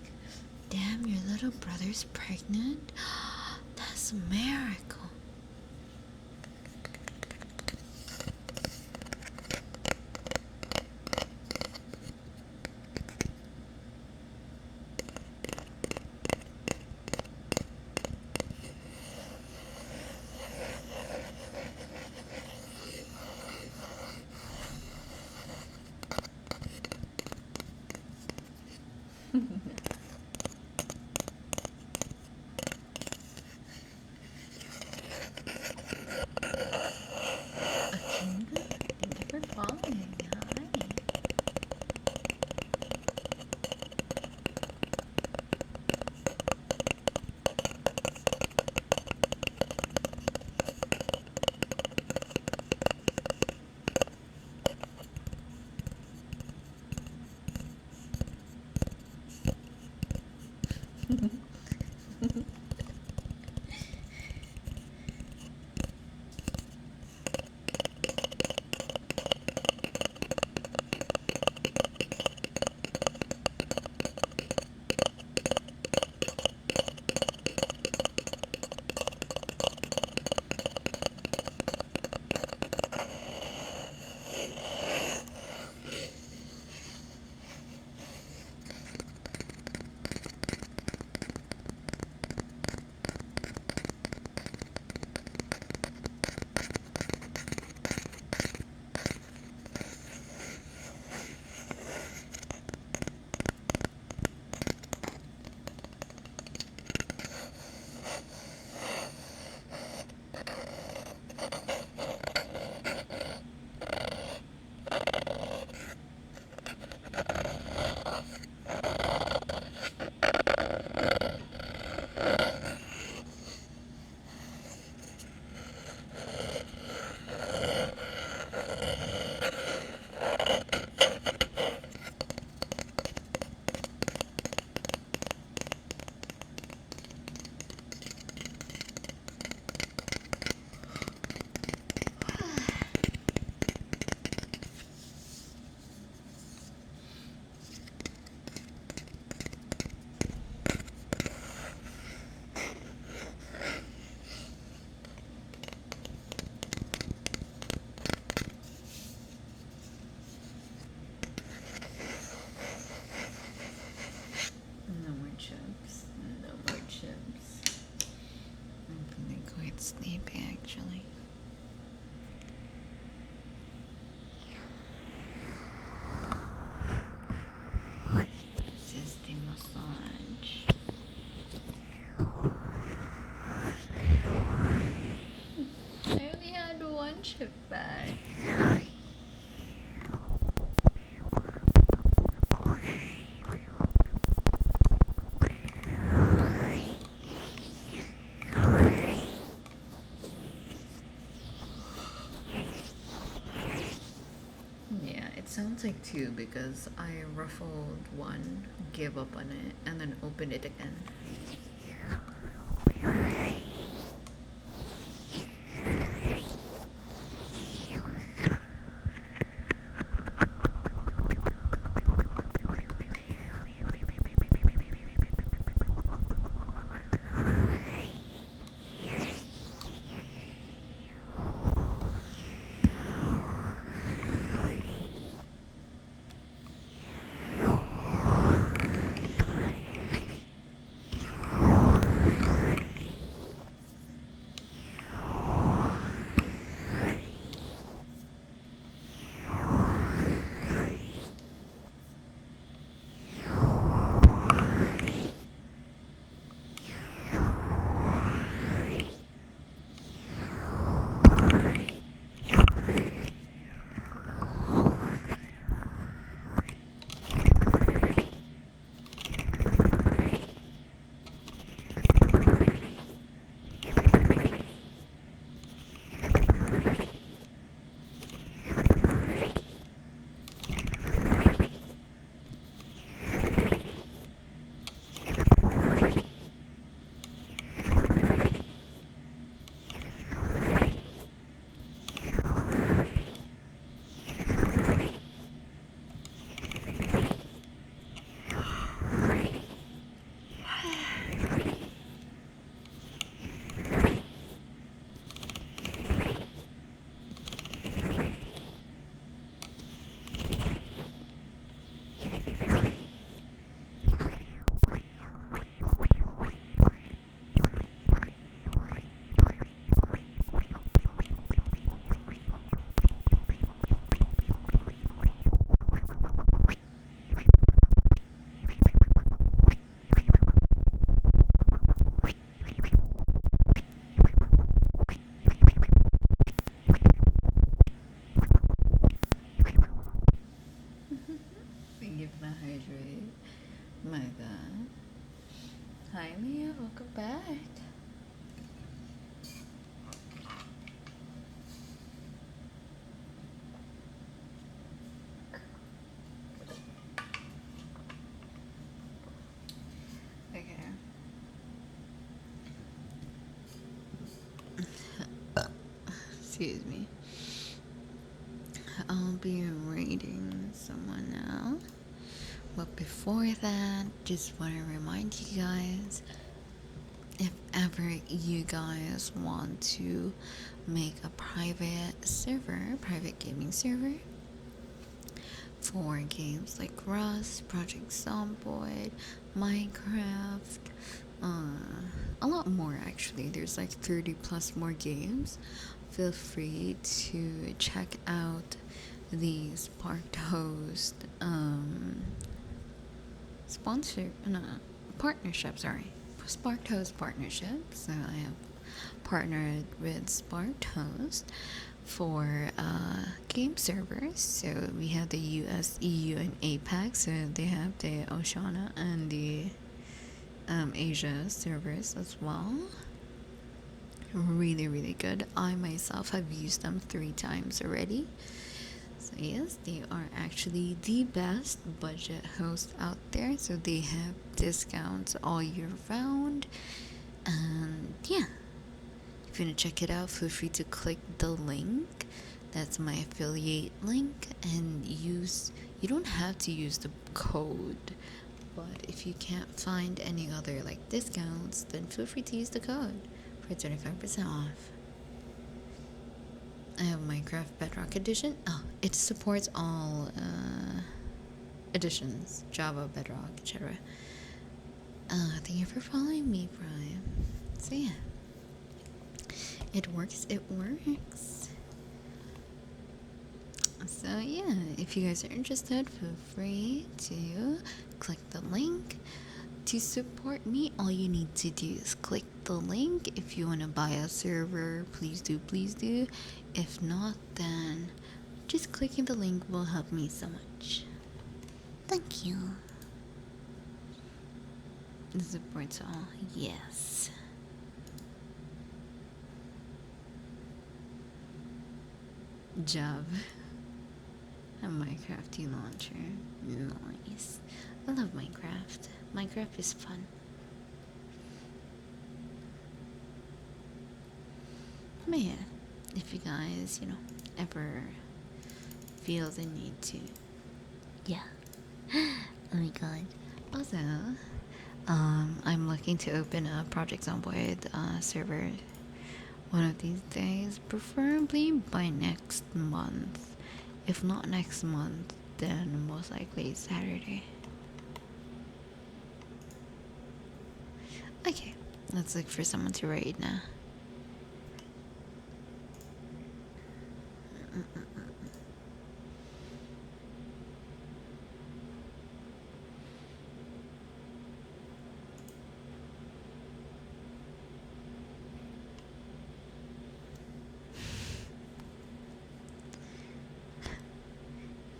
Damn, your little brother's pregnant? That's a miracle. Thank you for following. Hi. No more chips. No more chips. I'm feeling quite sleepy actually. This is the massage. I only had one chip back. Yeah, it sounds like two because I ruffled one, gave up on it, and then opened it again. you for the hydrate. My God. Hi, Mia. Welcome back. Okay. Excuse me. I'll be rating someone now. But before that, just want to remind you guys, if ever you guys want to make a private server, private gaming server for games like Rust, Project Zomboid, Minecraft, a lot more actually. There's like 30 plus more games. Feel free to check out the Sparked Host sponsor, no, partnership, sorry. Sparked Host partnership. So I have partnered with Sparked Host for game servers. So we have the US, EU, and APAC. So they have the Oceania and the Asia servers as well. Really, really good. I myself have used them 3 times already. So yes, they are actually the best budget host out there. So they have discounts all year round. And yeah, if you want to check it out, feel free to click the link. That's my affiliate link, and you don't have to use the code, but if you can't find any other like discounts, then feel free to use the code for 25% off. I have Minecraft Bedrock Edition. Oh, it supports all editions, Java, Bedrock, etc. Thank you for following me, Brian. So yeah, it works. It works. So yeah, if you guys are interested, feel free to click the link. To support me, all you need to do is click the link. If you want to buy a server, please do, please do. If not, then just clicking the link will help me so much. Thank you. The support's all, yes. Job. A Minecraft launcher. Nice. I love Minecraft. Minecraft is fun. But yeah, if you guys, ever feel the need to. Yeah. Oh my god. Also, I'm looking to open a Project Zomboid server one of these days, preferably by next month. If not next month, then most likely Saturday. Okay, let's look for someone to raid now.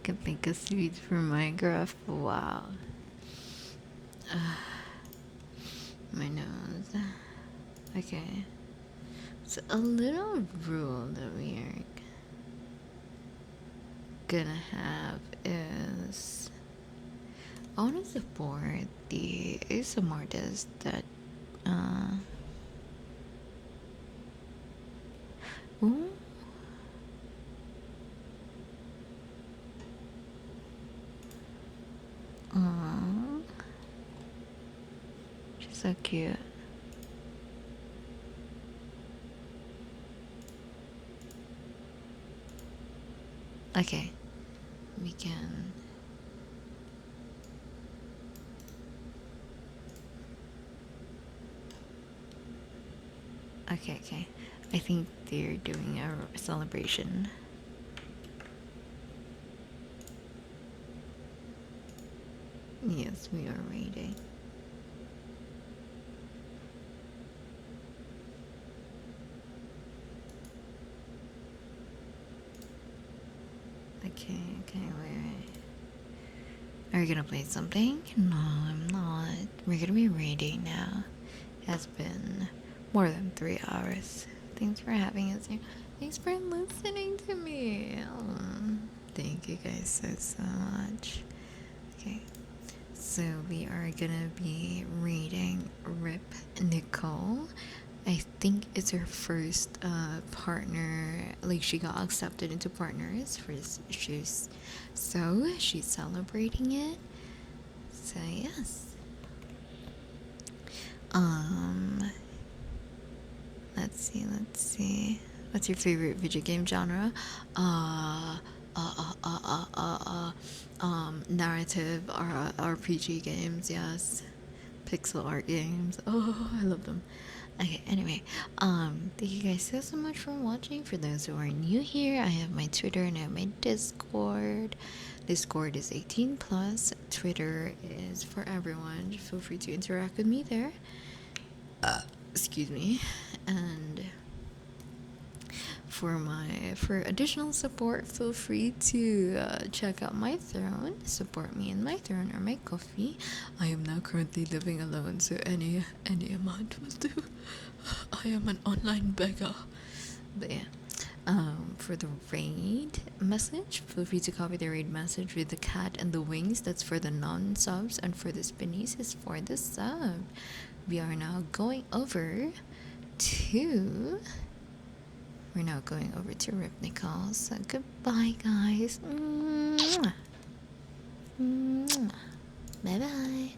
Can think of sweets for Minecraft. Wow. My nose. Okay. So a little rule that we are gonna have is I want to support the ASMR artist that ooh, aw, she's so cute. Okay, we can. Okay. I think they're doing a celebration. Yes, we are raiding. Okay, wait. Are you gonna play something? No, I'm not. We're gonna be reading now. It has been more than 3 hours. Thanks for having us here. Thanks for listening to me. Thank you guys so much. Okay, so we are gonna be reading Rip Nicole. I think it's her first partner, like she got accepted into partners for this issues. So she's celebrating it. So yes. Um let's see. What's your favorite video game genre? Uh narrative or RPG games, yes. Pixel art games. Oh, I love them. Okay, anyway, thank you guys so much for watching. For those who are new here, I have my Twitter and I have my Discord. Discord is 18 plus. Twitter is for everyone. Feel free to interact with me there. Excuse me. And for additional support, feel free to check out my throne. Support me in my throne or my coffee. I am now currently living alone, so any amount will do. I am an online beggar. But yeah. For the raid message, feel free to copy the raid message with the cat and the wings. That's for the non-subs, and for the spinnies is for the sub. We are now going over to. We're now going over to Rip Nicole. So goodbye, guys. Mwah. Mwah. Bye bye.